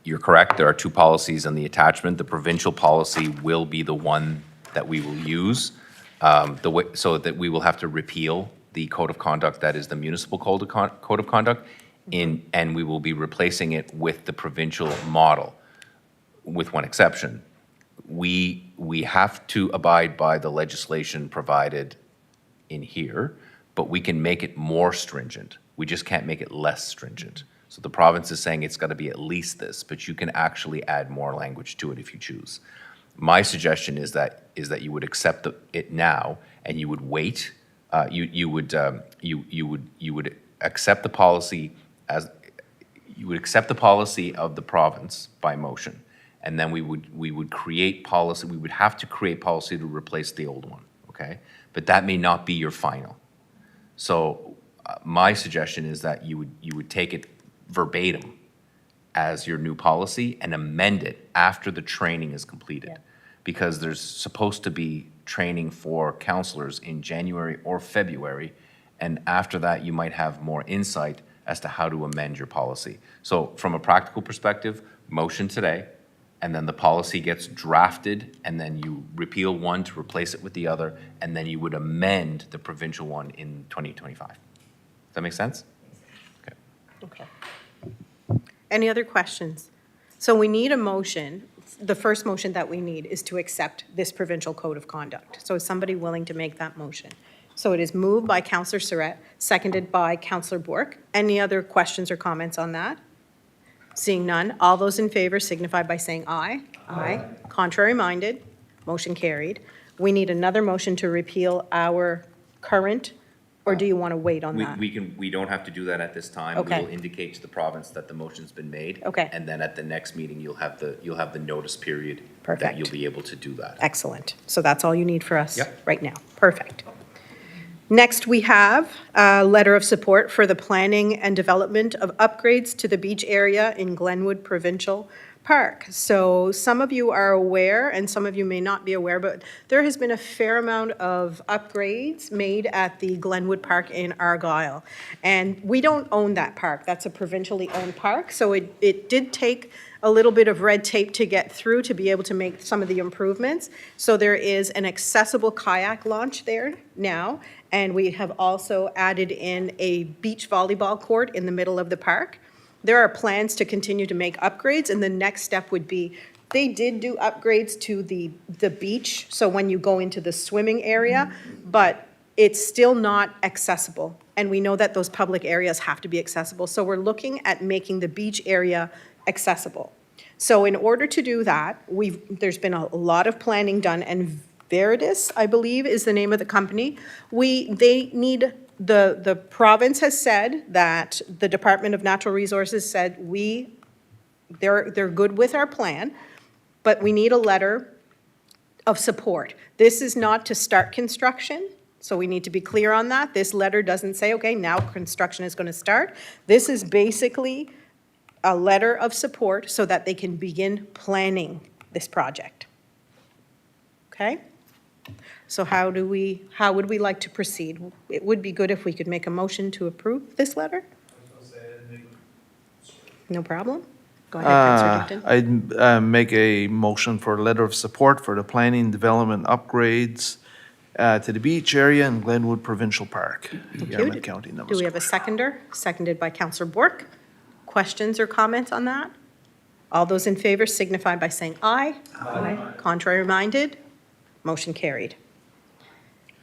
You're correct, there are two policies in the attachment. The provincial policy will be the one that we will use, so that we will have to repeal the code of conduct that is the municipal code of conduct, and we will be replacing it with the provincial model, with one exception. We have to abide by the legislation provided in here, but we can make it more stringent. We just can't make it less stringent. So the province is saying it's got to be at least this, but you can actually add more language to it if you choose. My suggestion is that you would accept it now, and you would wait. You would accept the policy of the province by motion, and then we would create policy. We would have to create policy to replace the old one. Okay, but that may not be your final. So my suggestion is that you would take it verbatim as your new policy and amend it after the training is completed. Yeah. Because there's supposed to be training for counselors in January or February, and after that you might have more insight as to how to amend your policy. So from a practical perspective, motion today, and then the policy gets drafted, and then you repeal one to replace it with the other, and then you would amend the provincial one in 2025. Does that make sense? Okay.
Okay. Any other questions? So we need a motion. The first motion that we need is to accept this provincial code of conduct. So is somebody willing to make that motion? So it is moved by Councillor Surratt, seconded by Councillor Bourque. Any other questions or comments on that? Seeing none, all those in favor signify by saying aye. Aye. Contrary minded, motion carried. We need another motion to repeal our current, or do you want to wait on that?
We don't have to do that at this time.
Okay.
We will indicate to the province that the motion's been made.
Okay.
And then at the next meeting, you'll have the notice period.
Perfect.
That you'll be able to do that.
Excellent. So that's all you need for us
Yep.
right now. Perfect. Next, we have a letter of support for the planning and development of upgrades to the beach area in Glenwood Provincial Park. So some of you are aware, and some of you may not be aware, but there has been a fair amount of upgrades made at the Glenwood Park in Argyle. And we don't own that park. That's a provincially owned park. So it did take a little bit of red tape to get through to be able to make some of the improvements. So there is an accessible kayak launch there now, and we have also added in a beach volleyball court in the middle of the park. There are plans to continue to make upgrades, and the next step would be, they did do upgrades to the beach, so when you go into the swimming area, but it's still not accessible. And we know that those public areas have to be accessible. So we're looking at making the beach area accessible. So in order to do that, there's been a lot of planning done, and Veridis, I believe, is the name of the company. The province has said that the Department of Natural Resources said they're good with our plan, but we need a letter of support. This is not to start construction, so we need to be clear on that. This letter doesn't say, okay, now construction is going to start. This is basically a letter of support so that they can begin planning this project. Okay? So how would we like to proceed? It would be good if we could make a motion to approve this letter. No problem. Go ahead, Councillor Dickton.
I'd make a motion for a letter of support for the planning development upgrades to the beach area in Glenwood Provincial Park, Yarmouth County, Nova
Do we have
Scotia.
a seconder? Seconded by Councillor Bourque. Questions or comments on that? All those in favor signify by saying aye. Aye. Contrary minded, motion carried.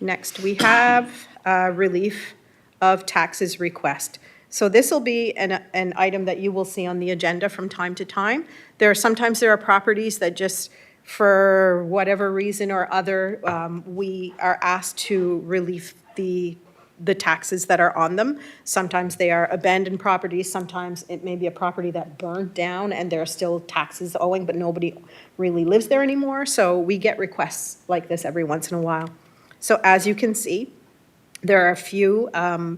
Next, we have relief of taxes request. So this will be an item that you will see on the agenda from time to time. Sometimes there are properties that just, for whatever reason or other, we are asked to relieve the taxes that are on them. Sometimes they are abandoned properties, sometimes it may be a property that burned down and there are still taxes owing, but nobody really lives there anymore. So we get requests like this every once in a while. So as you can see, there are a few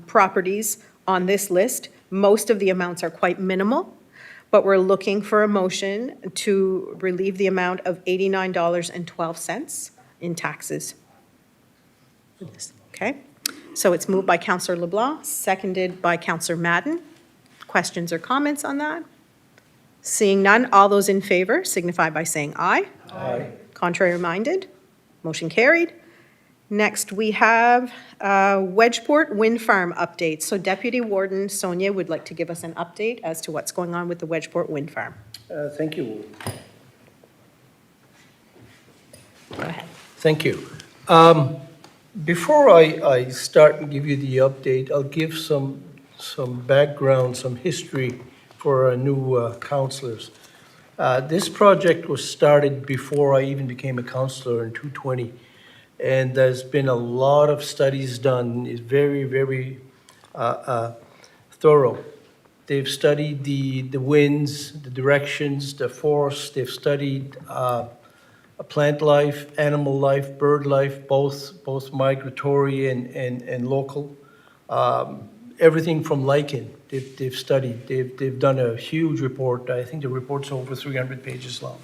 properties on this list. Most of the amounts are quite minimal, but we're looking for a motion to relieve the amount of $89.12 in taxes. Okay, so it's moved by Councillor LeBlanc, seconded by Councillor Madden. Questions or comments on that? Seeing none, all those in favor signify by saying aye. Aye. Contrary minded, motion carried. Next, we have Wedgeport Wind Farm update. So Deputy Warden Sonia would like to give us an update as to what's going on with the Wedgeport Wind Farm.
Thank you.
Go ahead.
Thank you. Before I start and give you the update, I'll give some background, some history for our new councillors. This project was started before I even became a councillor in 2020, and there's been a lot of studies done. It's very, very thorough. They've studied the winds, the directions, the force. They've studied plant life, animal life, bird life, both migratory and local. Everything from lichen, they've studied. They've done a huge report. I think the report's over 300 pages long.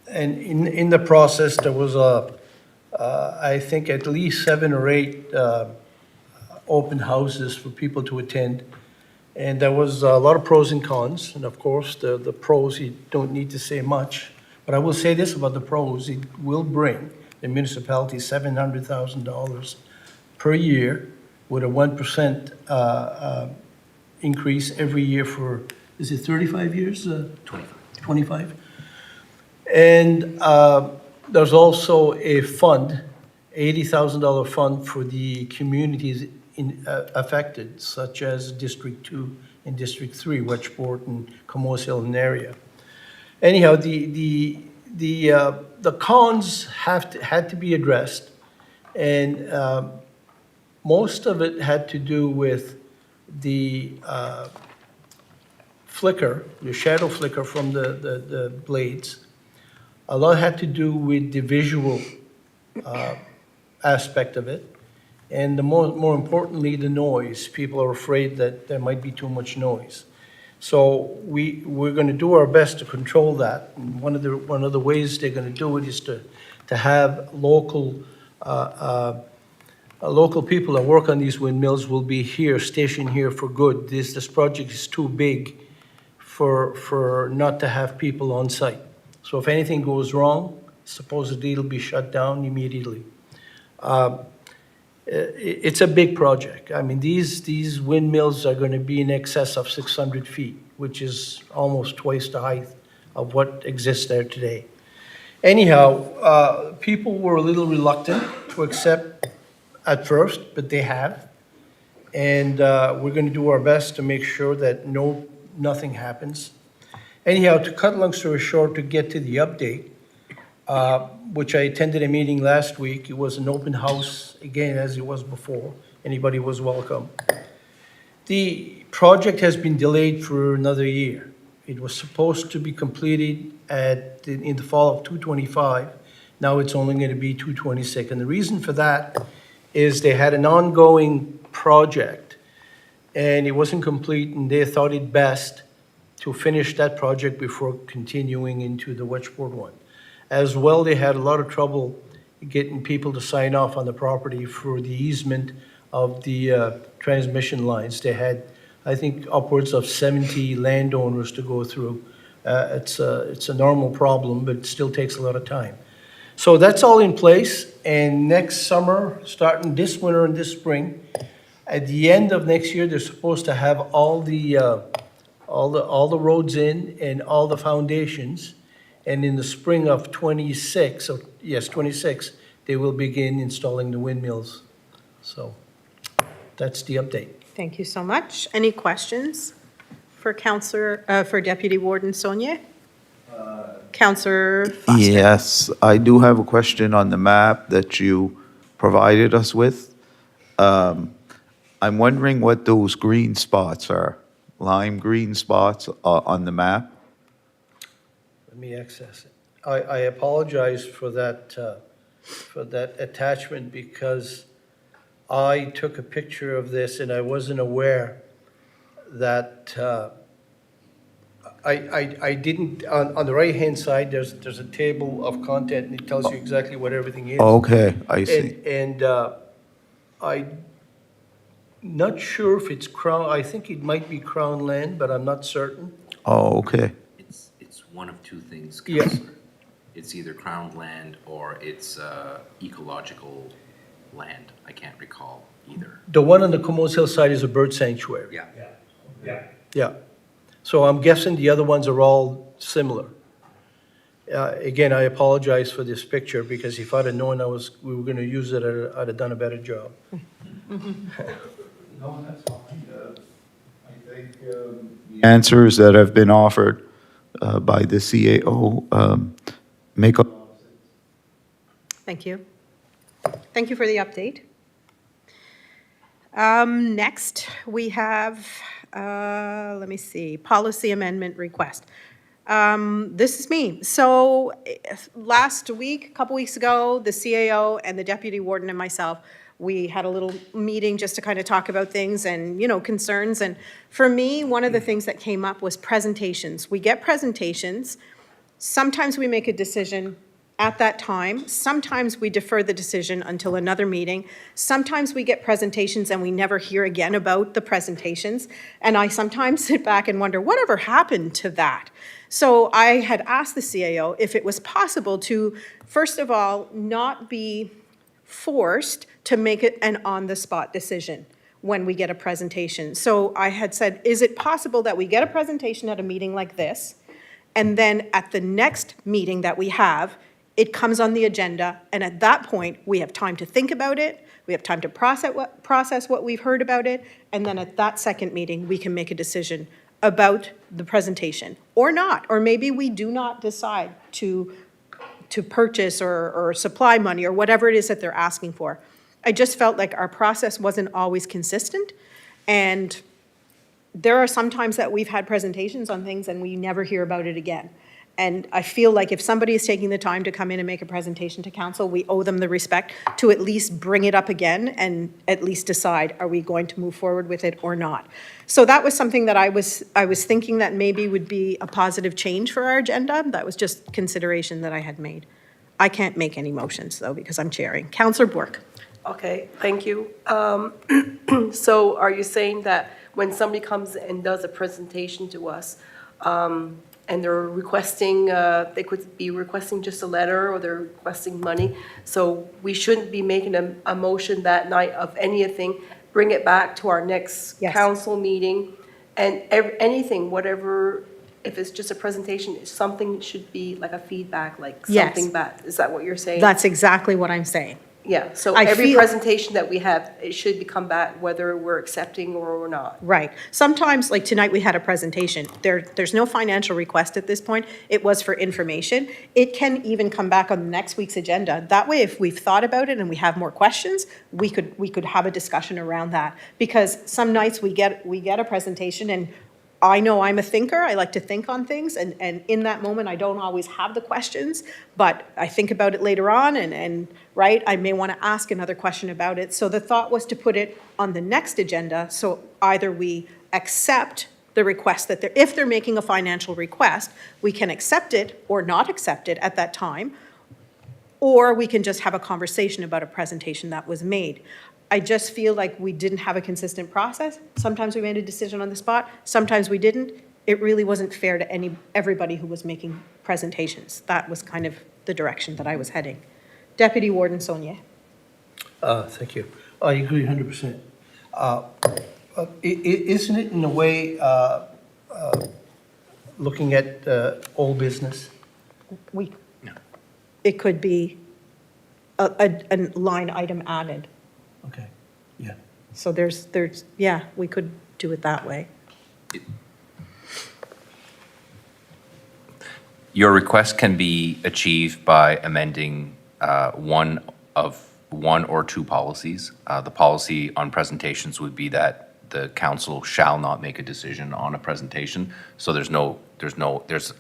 And in the process, there was I think at least 7 or 8 open houses for people to attend. And there was a lot of pros and cons. And of course, the pros, you don't need to say much. But I will say this about the pros: it will bring the municipality $700,000 per year with a 1% increase every year for, is it 35 years? 25. And there's also a fund, $80,000 fund for the communities affected, such as District 2 and District 3, Wedgeport and Comoes Hill and area. Anyhow, the cons had to be addressed, and most of it had to do with the flicker, the shadow flicker from the blades. A lot had to do with the visual aspect of it, and more importantly, the noise. People are afraid that there might be too much noise. So we're going to do our best to control that. And one of the ways they're going to do it is to have local people that work on these windmills will be here, stationed here for good. This project is too big for not to have people on site. So if anything goes wrong, supposedly it'll be shut down immediately. It's a big project. I mean, these windmills are going to be in excess of 600 feet, which is almost twice the height of what exists there today. Anyhow, people were a little reluctant to accept at first, but they have. And we're going to do our best to make sure that nothing happens. Anyhow, to cut long story short, to get to the update, which I attended a meeting last week. It was an open house, again, as it was before. Anybody was welcome. The project has been delayed for another year. It was supposed to be completed in the fall of 2025. Now it's only going to be 2026. And the reason for that is they had an ongoing project, and it wasn't complete, and they thought it best to finish that project before continuing into the Wedgeport one. As well, they had a lot of trouble getting people to sign off on the property for the easement of the transmission lines. They had, I think, upwards of 70 landowners to go through. It's a normal problem, but it still takes a lot of time. So that's all in place, and next summer, starting this winter and this spring, at the end of next year, they're supposed to have all the all the roads in and all the foundations. And in the spring of 26, so yes, 26, they will begin installing the windmills. So that's the update.
Thank you so much. Any questions for for Deputy Warden Saunier? Counselor Foster?
Yes, I do have a question on the map that you provided us with. I'm wondering what those green spots are, lime green spots on the map?
Let me access it. I apologize for that attachment because I took a picture of this and I wasn't aware that, I didn't, on the right-hand side, there's a table of content and it tells you exactly what everything is.
Okay, I see.
And I'm not sure if it's Crown, I think it might be Crown land, but I'm not certain.
Oh, okay.
It's one of two things,
Yeah.
Councillor. It's either crown land or it's ecological land. I can't recall either.
The one on the Como's Hill side is a bird sanctuary.
Yeah.
Yeah. So I'm guessing the other ones are all similar. Again, I apologize for this picture because if I'd have known we were going to use it, I'd have done a better job.
No, that's fine. I think the answers that have been offered by the CAO make a lot of sense.
Thank you. Thank you for the update. Next, we have, let me see, policy amendment request. This is me. So last week, a couple weeks ago, the CAO and the deputy warden and myself, we had a little meeting just to kind of talk about things and, concerns. And for me, one of the things that came up was presentations. We get presentations. Sometimes we make a decision at that time. Sometimes we defer the decision until another meeting. Sometimes we get presentations and we never hear again about the presentations. And I sometimes sit back and wonder, whatever happened to that? So I had asked the CAO if it was possible to, first of all, not be forced to make it an on-the-spot decision when we get a presentation. So I had said, is it possible that we get a presentation at a meeting like this, and then at the next meeting that we have, it comes on the agenda, and at that point, we have time to think about it, we have time to process what we've heard about it, and then at that second meeting, we can make a decision about the presentation, or not, or maybe we do not decide to purchase or supply money or whatever it is that they're asking for. I just felt like our process wasn't always consistent, and there are some times that we've had presentations on things and we never hear about it again. And I feel like if somebody is taking the time to come in and make a presentation to council, we owe them the respect to at least bring it up again and at least decide, are we going to move forward with it or not? So that was something that I was thinking that maybe would be a positive change for our agenda. That was just consideration that I had made. I can't make any motions though because I'm chairing. Councillor Bork.
Okay, thank you. So are you saying that when somebody comes and does a presentation to us, and they're requesting, they could be requesting just a letter or they're requesting money, so we shouldn't be making a motion that night of anything, bring it back to our next
Yes.
council meeting, and anything, whatever, if it's just a presentation, something should be like a feedback, like
Yes.
something back. Is that what you're saying?
That's exactly what I'm saying.
Yeah, so
I
every
feel-
presentation that we have, it should come back whether we're accepting or we're not.
Right. Sometimes, like tonight, we had a presentation. There's no financial request at this point. It was for information. It can even come back on next week's agenda. That way, if we've thought about it and we have more questions, we could have a discussion around that. Because some nights we get a presentation and I know I'm a thinker, I like to think on things, and in that moment, I don't always have the questions, but I think about it later on, and right, I may want to ask another question about it. So the thought was to put it on the next agenda, so either we accept the request that if they're making a financial request, we can accept it or not accept it at that time, or we can just have a conversation about a presentation that was made. I just feel like we didn't have a consistent process. Sometimes we made a decision on the spot, sometimes we didn't. It really wasn't fair to everybody who was making presentations. That was kind of the direction that I was heading. Deputy Warden Saunier.
Thank you. I agree 100%. Isn't it in a way looking at old business?
We, it could be a line item added.
Okay, yeah.
So there's, yeah, we could do it that way.
Your request can be achieved by amending one or two policies. The policy on presentations would be that the council shall not make a decision on a presentation. So there's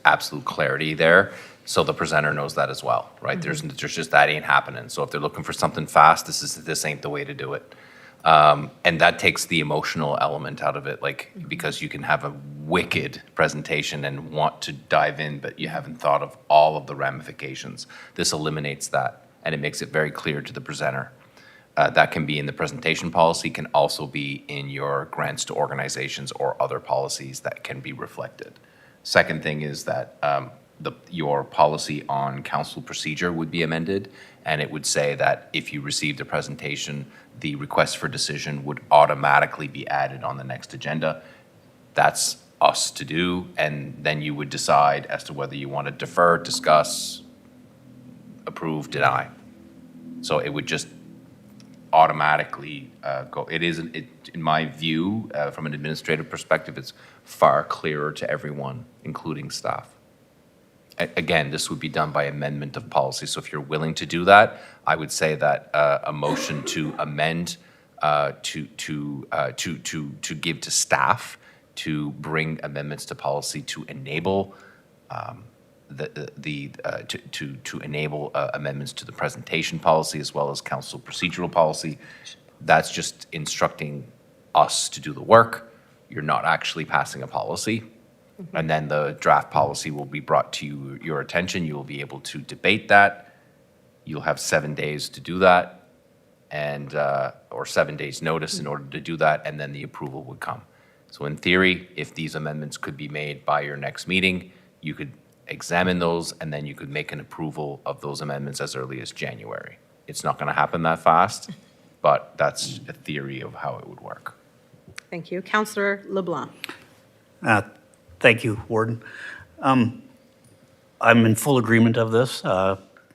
absolute clarity there. So the presenter knows that as well, right? There's just, that ain't happening. So if they're looking for something fast, this ain't the way to do it. And that takes the emotional element out of it, like, because you can have a wicked presentation and want to dive in, but you haven't thought of all of the ramifications. This eliminates that, and it makes it very clear to the presenter. That can be in the presentation policy, can also be in your grants to organizations or other policies that can be reflected. Second thing is that your policy on council procedure would be amended, and it would say that if you received a presentation, the request for decision would automatically be added on the next agenda. That's us to do, and then you would decide as to whether you want to defer, discuss, approve, deny. So it would just automatically go. It isn't, in my view, from an administrative perspective, it's far clearer to everyone, including staff. Again, this would be done by amendment of policy. So if you're willing to do that, I would say that a motion to amend to give to staff to bring amendments to policy to enable to enable amendments to the presentation policy as well as council procedural policy. That's just instructing us to do the work. You're not actually passing a policy. And then the draft policy will be brought to your attention. You will be able to debate that. You'll have 7 days to do that, and or 7 days notice in order to do that, and then the approval would come. So in theory, if these amendments could be made by your next meeting, you could examine those, and then you could make an approval of those amendments as early as January. It's not going to happen that fast, but that's a theory of how it would work.
Thank you. Councillor LeBlanc.
Thank you, Warden. I'm in full agreement of this.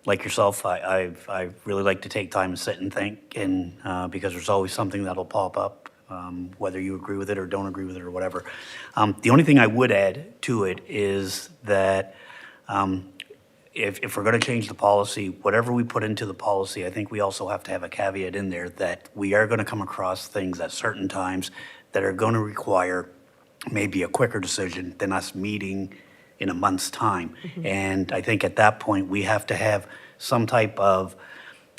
Like yourself, I really like to take time to sit and think, and because there's always something that'll pop up, whether you agree with it or don't agree with it or whatever. The only thing I would add to it is that if we're going to change the policy, whatever we put into the policy, I think we also have to have a caveat in there that we are going to come across things at certain times that are going to require maybe a quicker decision than us meeting in a month's time. And I think at that point, we have to have some type of,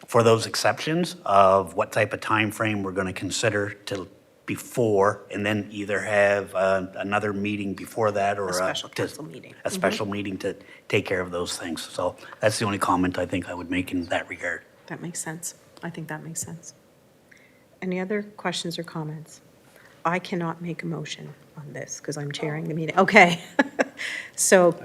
for those exceptions, of what type of time frame we're going to consider to before, and then either have another meeting before that or
A special council meeting.
a special meeting to take care of those things. So that's the only comment I think I would make in that regard.
That makes sense. I think that makes sense. Any other questions or comments? I cannot make a motion on this because I'm chairing the meeting. Okay. So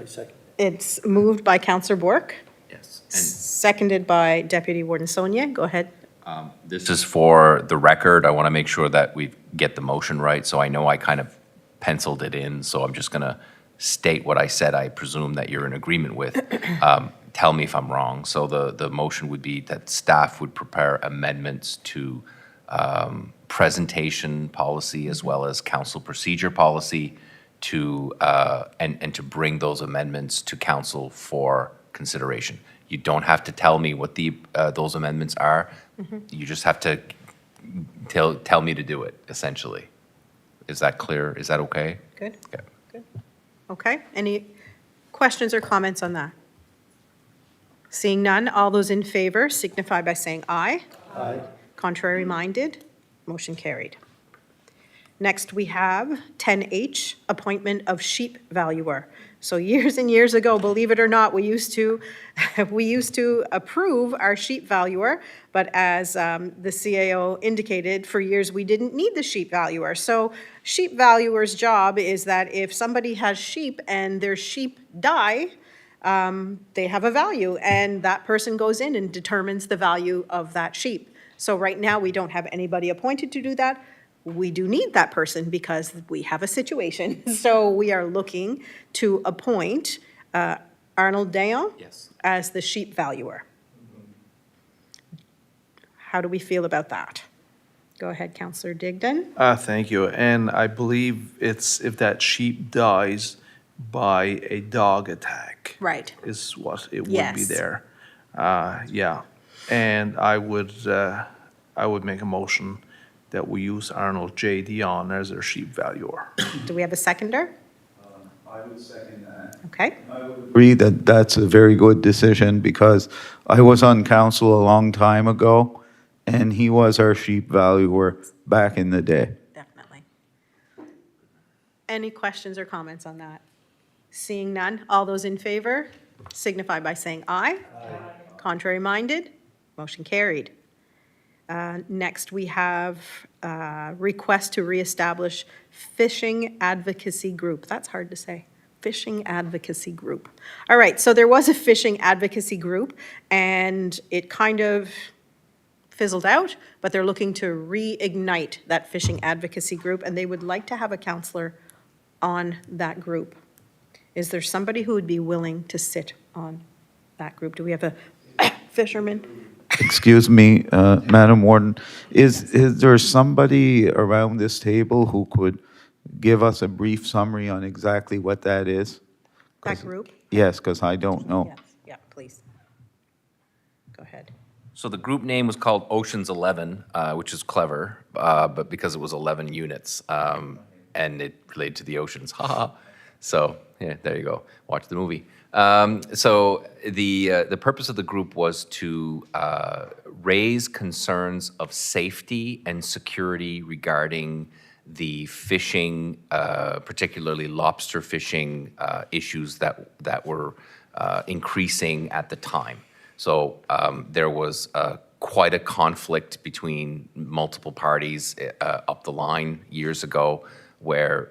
it's moved by Councillor Bork,
Yes.
seconded by Deputy Warden Sonia. Go ahead.
This is for the record. I want to make sure that we get the motion right. So I know I kind of penciled it in, so I'm just going to state what I said I presume that you're in agreement with. Tell me if I'm wrong. So the motion would be that staff would prepare amendments to presentation policy as well as council procedure policy to and to bring those amendments to council for consideration. You don't have to tell me what the those amendments are. You just have to tell me to do it, essentially. Is that clear? Is that okay?
Good.
Okay.
Good. Okay. Any questions or comments on that? Seeing none, all those in favor signify by saying aye. Aye. Contrary minded, motion carried. Next, we have 10H, appointment of sheep valuer. So years and years ago, believe it or not, we used to approve our sheep valuer, but as the CAO indicated, for years we didn't need the sheep valuer. So sheep valuer's job is that if somebody has sheep and their sheep die, they have a value, and that person goes in and determines the value of that sheep. So right now, we don't have anybody appointed to do that. we do need that person because we have a situation. So we are looking to appoint Arnold Dayon
Yes.
as the sheep valuer. How do we feel about that? Go ahead, Councillor Digdon.
Thank you. And I believe it's if that sheep dies by a dog attack.
Right.
Is what it would be
Yes.
there. Yeah. And I would make a motion that we use Arnold J. Dion as our sheep valuer.
Do we have a seconder?
I would second that.
Okay.
Agree that that's a very good decision because I was on council a long time ago and he was our sheep valuer back in the day.
Definitely. Any questions or comments on that? Seeing none, all those in favor signify by saying aye. Contrary minded, motion carried. Next, we have request to reestablish fishing advocacy group. That's hard to say. Fishing advocacy group. All right, so there was a fishing advocacy group, and it kind of fizzled out, but they're looking to reignite that fishing advocacy group, and they would like to have a counselor on that group. Is there somebody who would be willing to sit on that group? Do we have a fisherman?
Excuse me, Madam Warden, is there somebody around this table who could give us a brief summary on exactly what that is?
That group?
Yes, because I don't know.
Yes, yeah, please. Go ahead.
So the group name was called Oceans 11, which is clever, but because it was 11 units, and it related to the oceans, haha. So, yeah, there you go. Watch the movie. So the purpose of the group was to raise concerns of safety and security regarding the fishing, particularly lobster fishing issues that were increasing at the time. So there was quite a conflict between multiple parties up the line years ago, where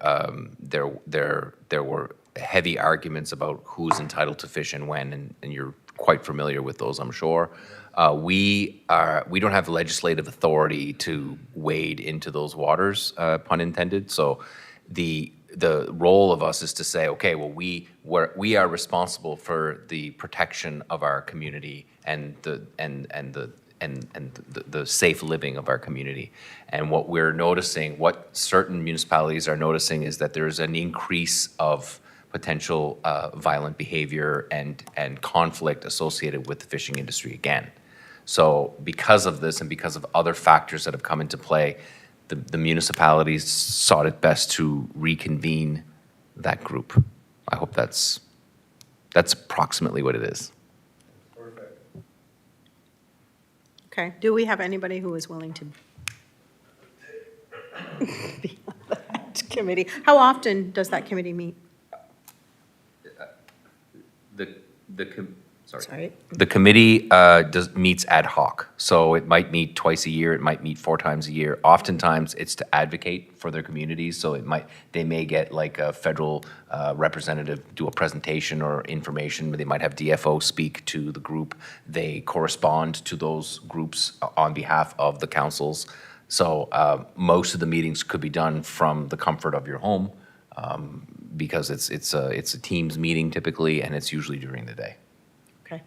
there were heavy arguments about who's entitled to fish and when, and you're quite familiar with those, I'm sure. We don't have legislative authority to wade into those waters, pun intended. So the role of us is to say, okay, well, we are responsible for the protection of our community and the safe living of our community. And what we're noticing, what certain municipalities are noticing, is that there's an increase of potential violent behavior and conflict associated with the fishing industry again. So because of this and because of other factors that have come into play, the municipalities sought it best to reconvene that group. I hope that's approximately what it is.
Okay, do we have anybody who is willing to be on that committee? How often does that committee meet? Sorry.
The committee meets ad hoc, so it might meet twice a year, it might meet 4 times a year. Oftentimes, it's to advocate for their communities, so they may get like a federal representative do a presentation or information, they might have DFO speak to the group. They correspond to those groups on behalf of the councils. So most of the meetings could be done from the comfort of your home, because it's a Teams meeting typically, and it's usually during the day.
Okay.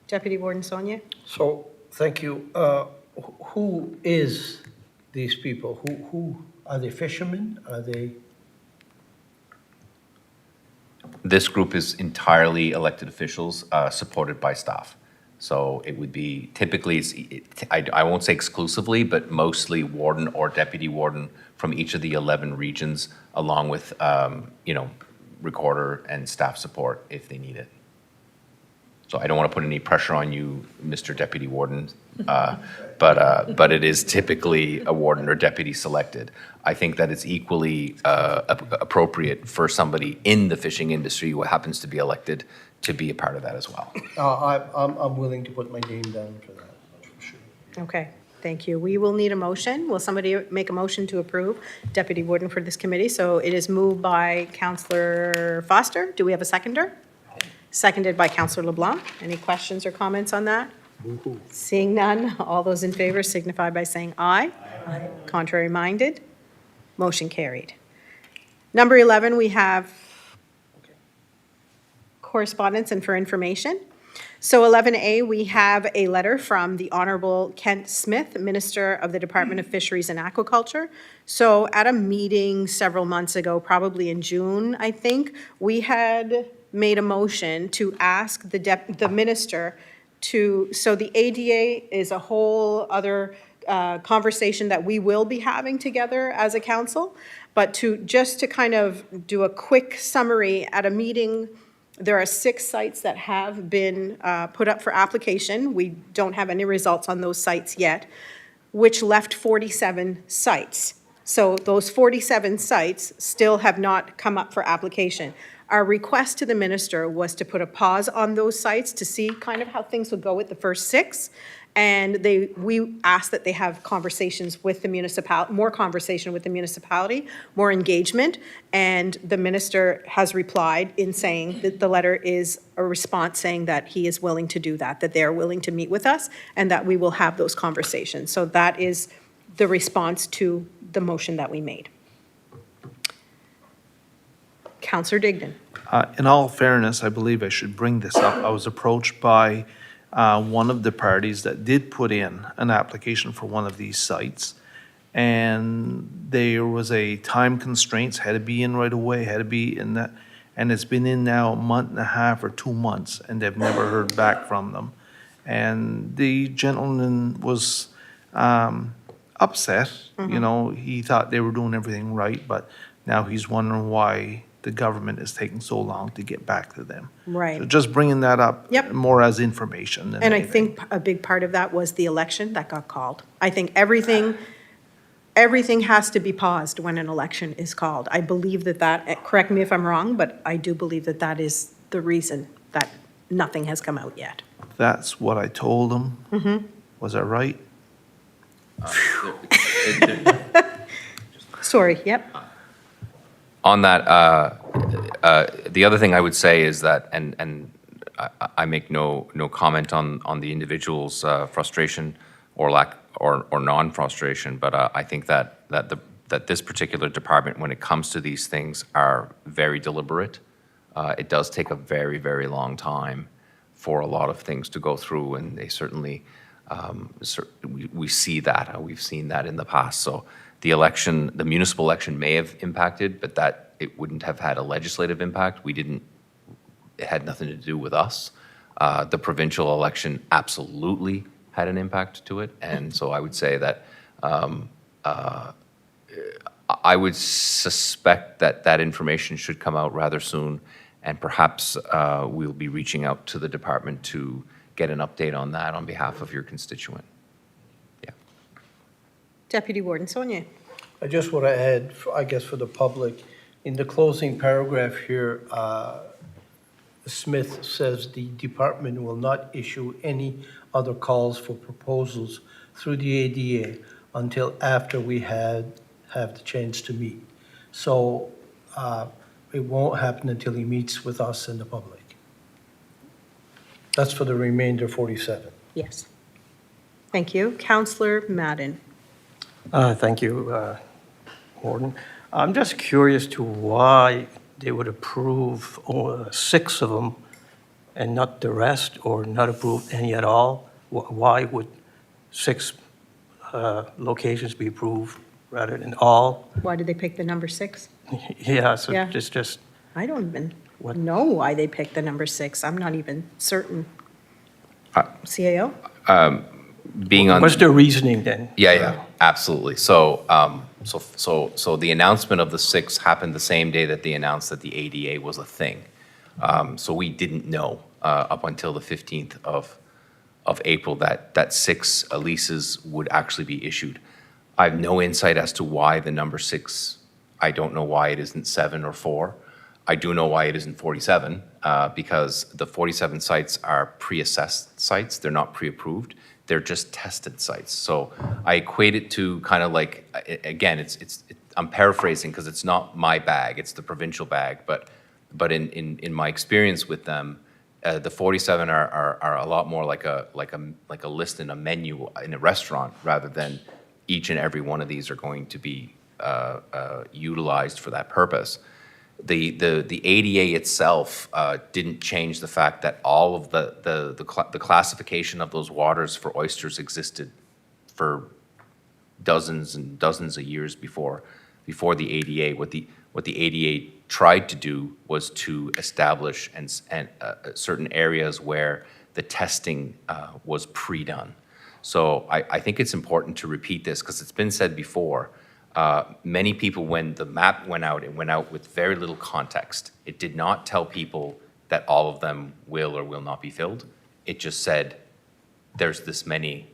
Deputy Warden Sonia?
So, thank you. Who is these people? Who are they fishermen? Are they?
This group is entirely elected officials, supported by staff. So it would be typically, I won't say exclusively, but mostly warden or deputy warden from each of the 11 regions, along with, recorder and staff support if they need it. So I don't want to put any pressure on you, Mr. Deputy Warden, but it is typically a warden or deputy selected. I think that it's equally appropriate for somebody in the fishing industry who happens to be elected to be a part of that as well.
I'm willing to put my name down for that, for sure.
Okay, thank you. We will need a motion. Will somebody make a motion to approve Deputy Warden for this committee? So it is moved by Councillor Foster. Do we have a seconder? Seconded by Councillor LeBlanc. Any questions or comments on that? Seeing none, all those in favor signify by saying aye. Aye. Contrary minded, motion carried. Number 11, we have correspondence and for information. So 11A, we have a letter from the Honorable Kent Smith, Minister of the Department of Fisheries and Aquaculture. So at a meeting several months ago, probably in June, I think, we had made a motion to ask the minister to, so the ADA is a whole other conversation that we will be having together as a council, but just to kind of do a quick summary at a meeting. There are 6 sites that have been put up for application. We don't have any results on those sites yet, which left 47 sites. So those 47 sites still have not come up for application. Our request to the minister was to put a pause on those sites to see kind of how things would go with the first 6. And we asked that they have conversations with the municipality, more conversation with the municipality, more engagement. And the minister has replied in saying that the letter is a response saying that he is willing to do that they're willing to meet with us, and that we will have those conversations. So that is the response to the motion that we made. Councillor Digdon.
In all fairness, I believe I should bring this up. I was approached by one of the parties that did put in an application for one of these sites. And there was a time constraints, had to be in right away, had to be in that. And it's been in now a month and a half or 2 months, and they've never heard back from them. And the gentleman was upset. You know, he thought they were doing everything right, but now he's wondering why the government is taking so long to get back to them.
Right.
So just bringing that up.
Yep.
More as information than
And I
anything.
think a big part of that was the election that got called. I think everything has to be paused when an election is called. I believe that, correct me if I'm wrong, but I do believe that is the reason that nothing has come out yet.
That's what I told him. Was I right?
Sorry, yep.
On that, the other thing I would say is that, and I make no comment on the individual's frustration or lack or non-frustration, but I think that this particular department, when it comes to these things, are very deliberate. It does take a very, very long time for a lot of things to go through, and they certainly, we see that. We've seen that in the past. So the election, the municipal election may have impacted, but that it wouldn't have had a legislative impact. It had nothing to do with us. The provincial election absolutely had an impact to it. And so I would say that I would suspect that information should come out rather soon. And perhaps we'll be reaching out to the department to get an update on that on behalf of your constituent. Yeah.
Deputy Warden Saunier.
I just want to add, I guess for the public, in the closing paragraph here, Smith says the department will not issue any other calls for proposals through the ADA until after we have the chance to meet. So it won't happen until he meets with us and the public. That's for the remainder 47.
Yes. Thank you. Councillor Madden.
Thank you, Warden. I'm just curious to why they would approve 6 of them and not the rest, or not approve any at all. Why would 6 locations be approved rather than all?
Why did they pick the number 6?
Yeah, so
Yeah.
just,
I don't even
What?
know why they picked the number 6. I'm not even certain. CAO?
Being on.
what's their reasoning then?
Yeah, absolutely. So, so the announcement of the 6 happened the same day that they announced that the ADA was a thing. So we didn't know up until the 15th of April that 6 leases would actually be issued. I have no insight as to why the number 6. I don't know why it isn't 7 or 4. I do know why it isn't 47, because the 47 sites are pre-assessed sites. They're not pre-approved. They're just tested sites. So I equate it to kind of like, again, I'm paraphrasing because it's not my bag, it's the provincial bag. But in my experience with them, The 47 are a lot more like a list in a menu in a restaurant, rather than each and every one of these are going to be utilized for that purpose. The ADA itself didn't change the fact that all of the classification of those waters for oysters existed for dozens and dozens of years before the ADA. What the ADA tried to do was to establish certain areas where the testing was pre-done. So I think it's important to repeat this, because it's been said before. Many people, when the map went out, it went out with very little context. It did not tell people that all of them will or will not be filled. It just said there's this many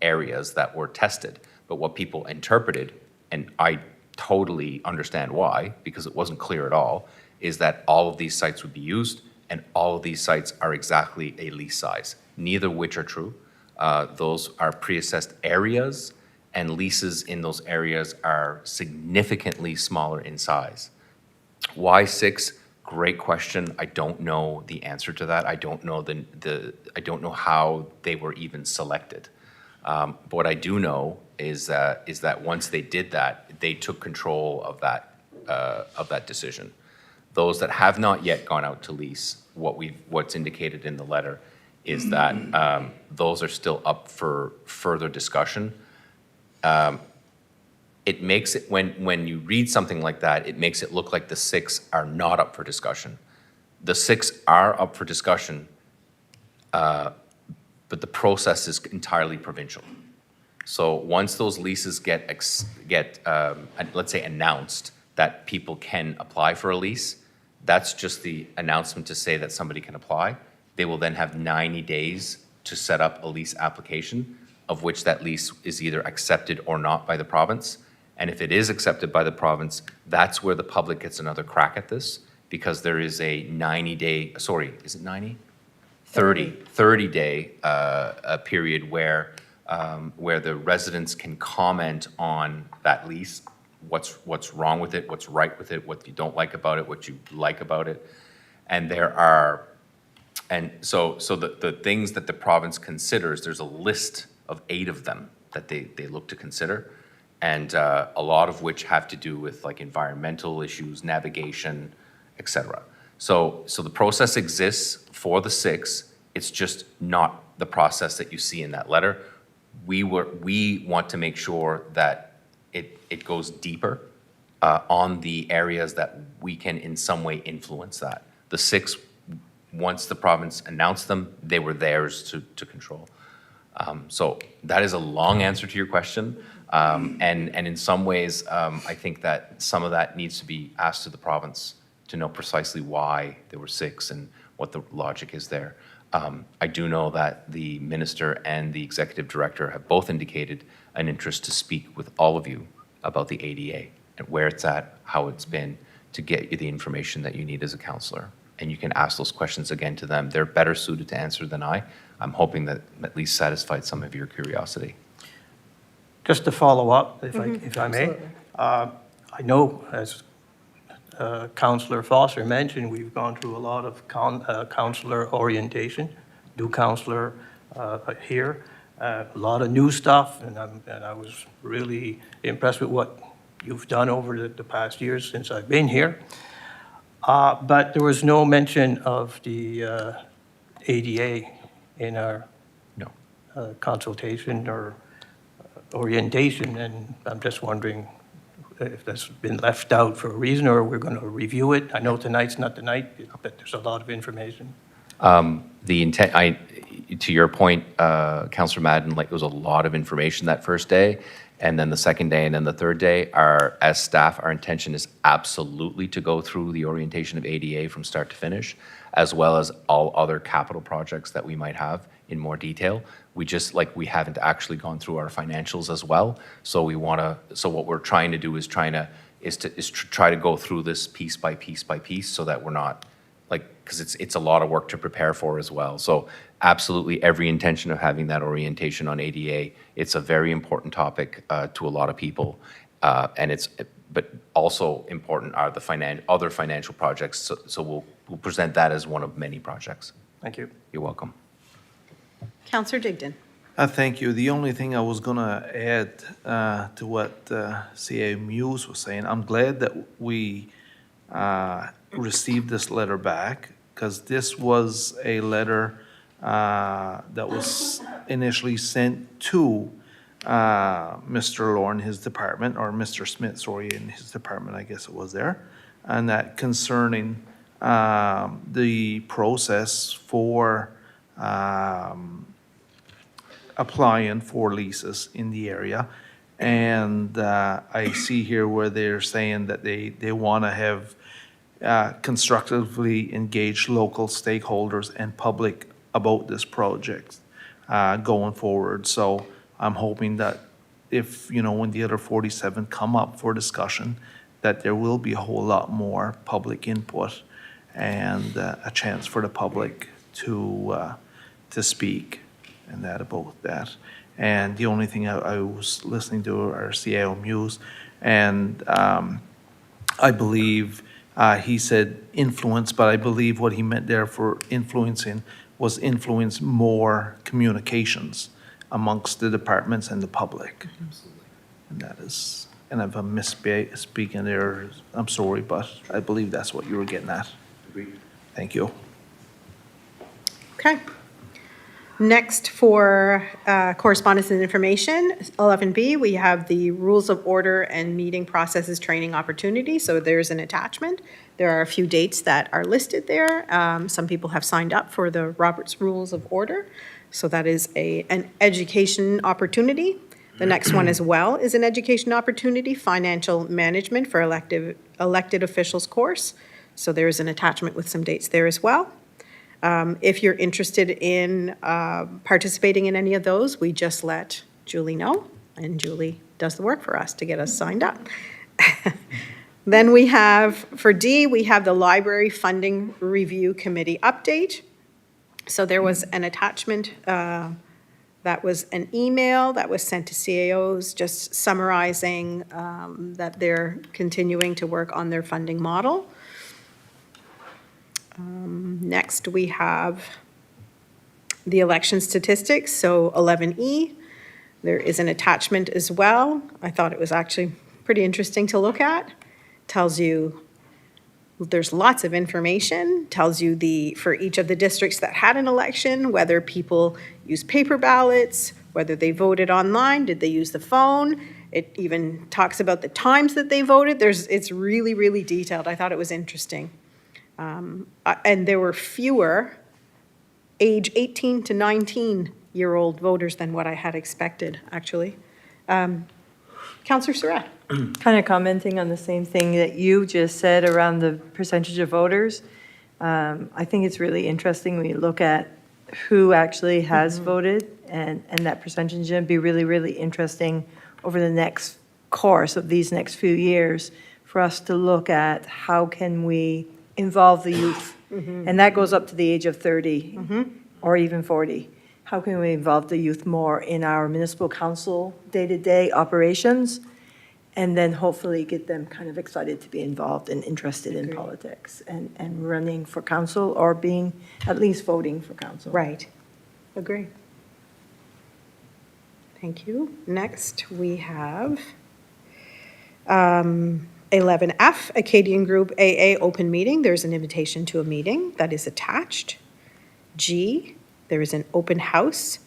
areas that were tested. But what people interpreted, and I totally understand why, because it wasn't clear at all, is that all of these sites would be used, and all of these sites are exactly a lease size, neither of which are true. Those are pre-assessed areas, and leases in those areas are significantly smaller in size. Why 6? Great question. I don't know the answer to that. I don't know I don't know how they were even selected. But what I do know is that once they did that, they took control of that decision. Those that have not yet gone out to lease, what's indicated in the letter is that those are still up for further discussion. It makes it, when you read something like that, it makes it look like the 6 are not up for discussion. The 6 are up for discussion, but the process is entirely provincial. So once those leases get let's say announced that people can apply for a lease, that's just the announcement to say that somebody can apply. They will then have 90 days to set up a lease application, of which that lease is either accepted or not by the province. And if it is accepted by the province, that's where the public gets another crack at this, because there is a 90-day, sorry, is it 90? 30-day period where the residents can comment on that lease, what's wrong with it, what's right with it, what you don't like about it, what you like about it. And so the things that the province considers, there's a list of 8 of them that they look to consider, and a lot of which have to do with like environmental issues, navigation, et cetera. So the process exists for the 6. It's just not the process that you see in that letter. We want to make sure that it goes deeper on the areas that we can in some way influence that. The 6, once the province announced them, they were theirs to control. So that is a long answer to your question. And in some ways, I think that some of that needs to be asked to the province to know precisely why there were 6 and what the logic is there. I do know that the minister and the executive director have both indicated an interest to speak with all of you about the ADA and where it's at, how it's been, to get you the information that you need as a councillor. And you can ask those questions again to them. They're better suited to answer than I. I'm hoping that at least satisfied some of your curiosity.
Just to follow up, if I may.
absolutely.
I know, as Councillor Foster mentioned, we've gone through a lot of councillor orientation, new councillor here, a lot of new stuff, and I was really impressed with what you've done over the past years since I've been here. But there was no mention of the ADA in our consultation or orientation, and I'm just wondering if that's been left out for a reason, or we're going to review it. I know tonight's not the night, but there's a lot of information.
The intent, to your point, Councillor Madden, like, there was a lot of information that first day, and then the second day, and then the third day. As staff, our intention is absolutely to go through the orientation of ADA from start to finish, as well as all other capital projects that we might have in more detail. We haven't actually gone through our financials as well. So what we're trying to do is try to go through this piece by piece by piece, so that we're not, because it's a lot of work to prepare for as well. So absolutely every intention of having that orientation on ADA. It's a very important topic to a lot of people. But also important are the other financial projects. So we'll present that as one of many projects.
Thank you.
You're welcome.
Counselor Digdon.
Thank you. The only thing I was gonna add to what CA Muse was saying, I'm glad that we received this letter back, because this was a letter that was initially sent to Mr. Lorne, his department, or Mr. Smith, sorry, in his department, I guess it was there, and that concerning the process for applying for leases in the area. And I see here where they're saying that they want to have constructively engage local stakeholders and public about this project going forward. So I'm hoping that if, when the other 47 come up for discussion, that there will be a whole lot more public input and a chance for the public to speak and that about that. And the only thing I was listening to our CIO Muse, and I believe he said influence, but I believe what he meant there for influencing was influence more communications amongst the departments and the public. And that is, and if I'm misspeaking there, I'm sorry, but I believe that's what you were getting at. Thank you.
Okay. Next, for correspondence and information, 11B, we have the rules of order and meeting processes training opportunity. So there's an attachment. There are a few dates that are listed there. Some people have signed up for the Robert's Rules of Order. So that is an education opportunity. The next one as well is an education opportunity, financial management for elected officials course. So there's an attachment with some dates there as well. If you're interested in participating in any of those, we just let Julie know, and Julie does the work for us to get us signed up. Then we have, for D, we have the Library Funding Review Committee update. So there was an attachment that was an email that was sent to CAOs just summarizing that they're continuing to work on their funding model. Next, we have the election statistics, so 11E. There is an attachment as well. I thought it was actually pretty interesting to look at. Tells you, there's lots of information, tells you for each of the districts that had an election, whether people used paper ballots, whether they voted online, did they use the phone. It even talks about the times that they voted. It's really, really detailed. I thought it was interesting. And there were fewer age 18 to 19-year-old voters than what I had expected, actually. Councillor Surratt.
Kind of commenting on the same thing that you just said around the percentage of voters. I think it's really interesting when you look at who actually has voted and that percentage. It'd be really, really interesting over the next course of these next few years for us to look at how can we involve the youth. And that goes up to the age of 30 or even 40. How can we involve the youth more in our municipal council day-to-day operations? And then hopefully get them kind of excited to be involved and interested in politics and running for council or being, at least voting for council.
Right. Agree. Thank you. Next, we have 11F, Acadian Group AA open meeting. There's an invitation to a meeting that is attached. G, there is an open house,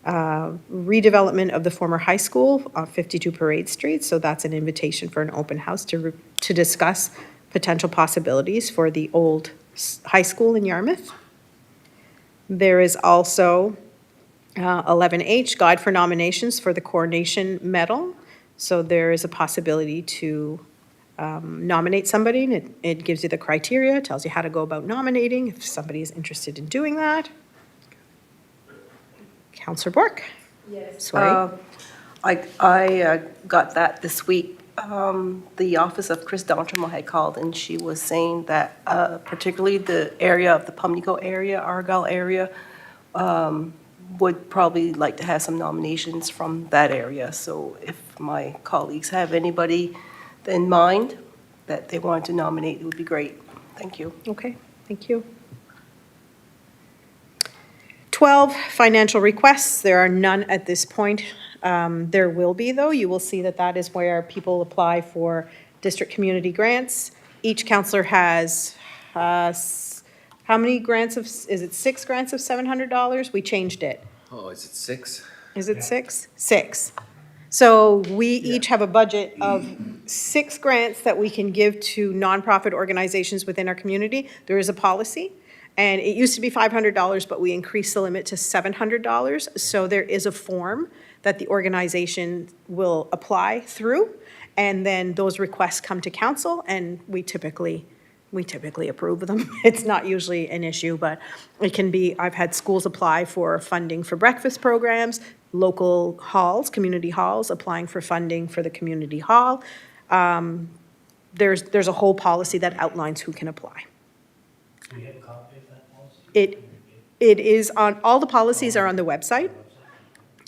redevelopment of the former high school, 52 Parade Street. So that's an invitation for an open house to discuss potential possibilities for the old high school in Yarmouth. There is also 11H, guide for nominations for the Coronation Medal. So there is a possibility to nominate somebody, and it gives you the criteria, tells you how to go about nominating if somebody is interested in doing that. Councillor Bork.
Yes.
Sorry.
I got that this week. The office of Chris Dontremont had called, and she was saying that particularly the area of the Pumlico area, Argyle area, would probably like to have some nominations from that area. So if my colleagues have anybody in mind that they want to nominate, it would be great. Thank you.
Okay, thank you. 12, financial requests. There are none at this point. There will be, though. You will see that that is where people apply for district community grants. Each counselor has, how many grants of, is it 6 grants of $700? We changed it.
Oh, is it 6?
Is it 6? 6. So we each have a budget of 6 grants that we can give to nonprofit organizations within our community. There is a policy, and it used to be $500, but we increased the limit to $700. So there is a form that the organization will apply through, and then those requests come to council, and we typically approve them. It's not usually an issue, but it can be, I've had schools apply for funding for breakfast programs, local halls, community halls, applying for funding for the community hall. There's a whole policy that outlines who can apply.
Do you have a copy of that policy?
It is on, all the policies are on the website.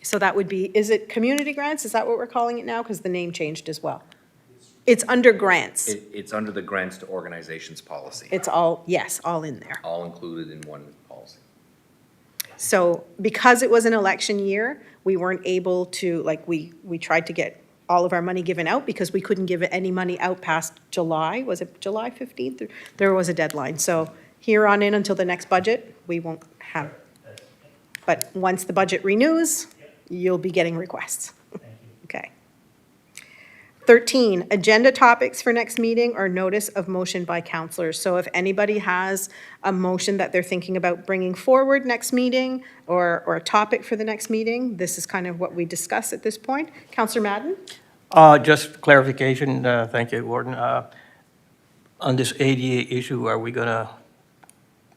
So that would be, is it community grants? Is that what we're calling it now? Because the name changed as well. It's under grants.
It's under the grants to organizations policy.
It's all, yes, all in there.
All included in one policy.
So because it was an election year, we weren't able to, like, we tried to get all of our money given out because we couldn't give any money out past July. Was it July 15th? There was a deadline. So here on in until the next budget, we won't have. But once the budget renews, you'll be getting requests. Okay. 13, agenda topics for next meeting or notice of motion by councilors. So if anybody has a motion that they're thinking about bringing forward next meeting or a topic for the next meeting, this is kind of what we discuss at this point. Councillor Madden?
Just clarification, thank you, Warden. On this ADA issue, are we going to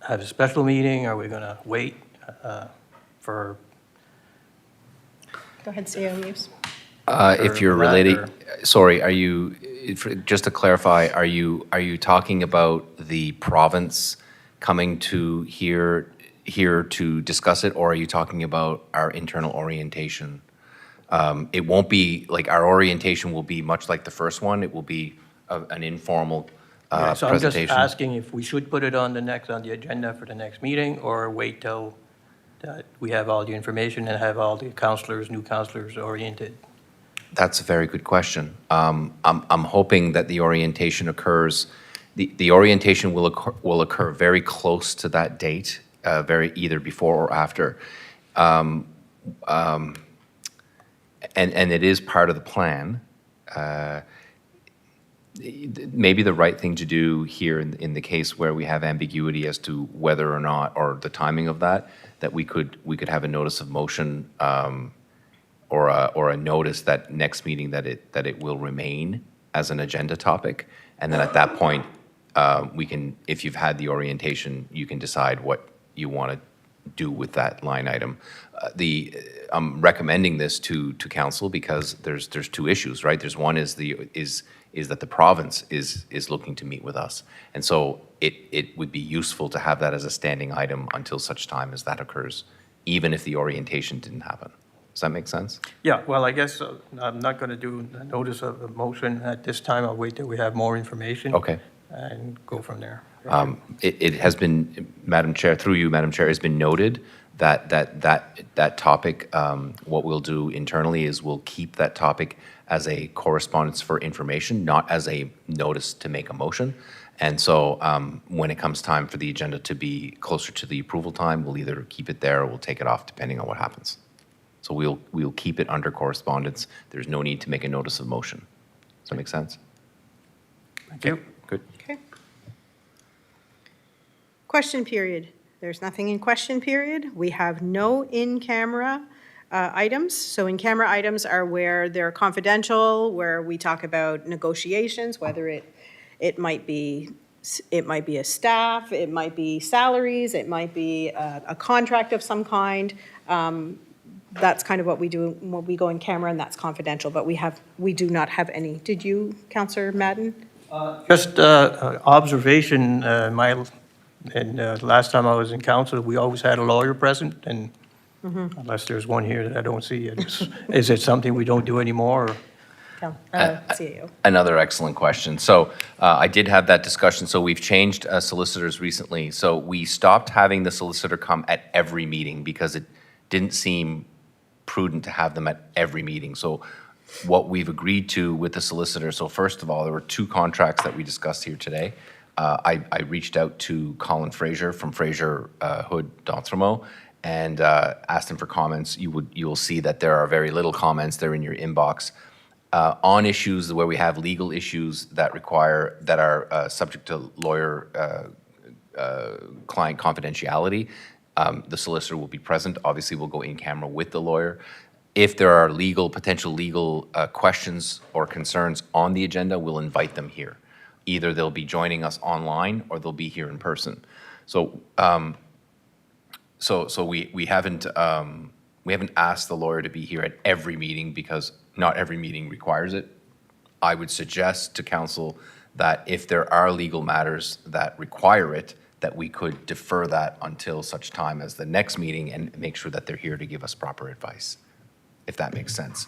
have a special meeting? Are we going to wait for?
Go ahead, CEO Muse.
If you're relating, sorry, are you, just to clarify, are you talking about the province coming to here to discuss it, or are you talking about our internal orientation? It won't be, like, our orientation will be much like the first one. It will be an informal
So I'm just
presentation.
asking if we should put it on the agenda for the next meeting, or wait till that we have all the information and have all the new councillors oriented.
That's a very good question. I'm hoping that the orientation occurs, the orientation will occur very close to that date, either before or after. And it is part of the plan. Maybe the right thing to do here in the case where we have ambiguity as to whether or not, or the timing of that we could have a notice of motion, or a notice that next meeting that it will remain as an agenda topic. And then at that point, we can, if you've had the orientation, you can decide what you want to do with that line item. I'm recommending this to council because there's 2 issues, right? There's one is that the province is looking to meet with us. And so it would be useful to have that as a standing item until such time as that occurs, even if the orientation didn't happen. Does that make sense?
Yeah, well, I guess I'm not going to do a notice of a motion at this time. I'll wait till we have more information.
Okay.
And go from there.
It has been, Madam Chair, through you, Madam Chair, has been noted that topic, what we'll do internally is we'll keep that topic as a correspondence for information, not as a notice to make a motion. And so when it comes time for the agenda to be closer to the approval time, we'll either keep it there or we'll take it off depending on what happens. So we'll keep it under correspondence. There's no need to make a notice of motion. Does that make sense?
Thank you.
Good.
Okay. Question period. There's nothing in question period. We have no in-camera items. So in-camera items are where they're confidential, where we talk about negotiations, whether it might be a staff, it might be salaries, it might be a contract of some kind. That's kind of what we do when we go in camera, and that's confidential, but we do not have any. Did you, Councillor Madden?
Just observation, last time I was in council, we always had a lawyer present, and unless there's one here that I don't see, is it something we don't do anymore?
CAO.
Another excellent question. So I did have that discussion. So we've changed solicitors recently. So we stopped having the solicitor come at every meeting because it didn't seem prudent to have them at every meeting. So what we've agreed to with the solicitor, so first of all, there were 2 contracts that we discussed here today. I reached out to Colin Fraser from Fraser Hood d'Entremont and asked him for comments. You will see that there are very little comments. They're in your inbox. On issues where we have legal issues that are subject to lawyer client confidentiality, the solicitor will be present. Obviously, we'll go in camera with the lawyer. If there are potential legal questions or concerns on the agenda, we'll invite them here. Either they'll be joining us online or they'll be here in person. So, we haven't asked the lawyer to be here at every meeting because not every meeting requires it. I would suggest to council that if there are legal matters that require it, that we could defer that until such time as the next meeting and make sure that they're here to give us proper advice, if that makes sense.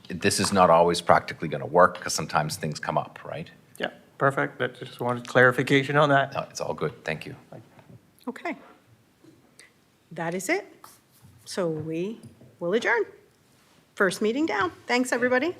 This is not always practically going to work because sometimes things come up, right?
Yeah, perfect. I just wanted clarification on that.
No, it's all good. Thank you.
Okay. That is it. So we will adjourn. First meeting down. Thanks, everybody.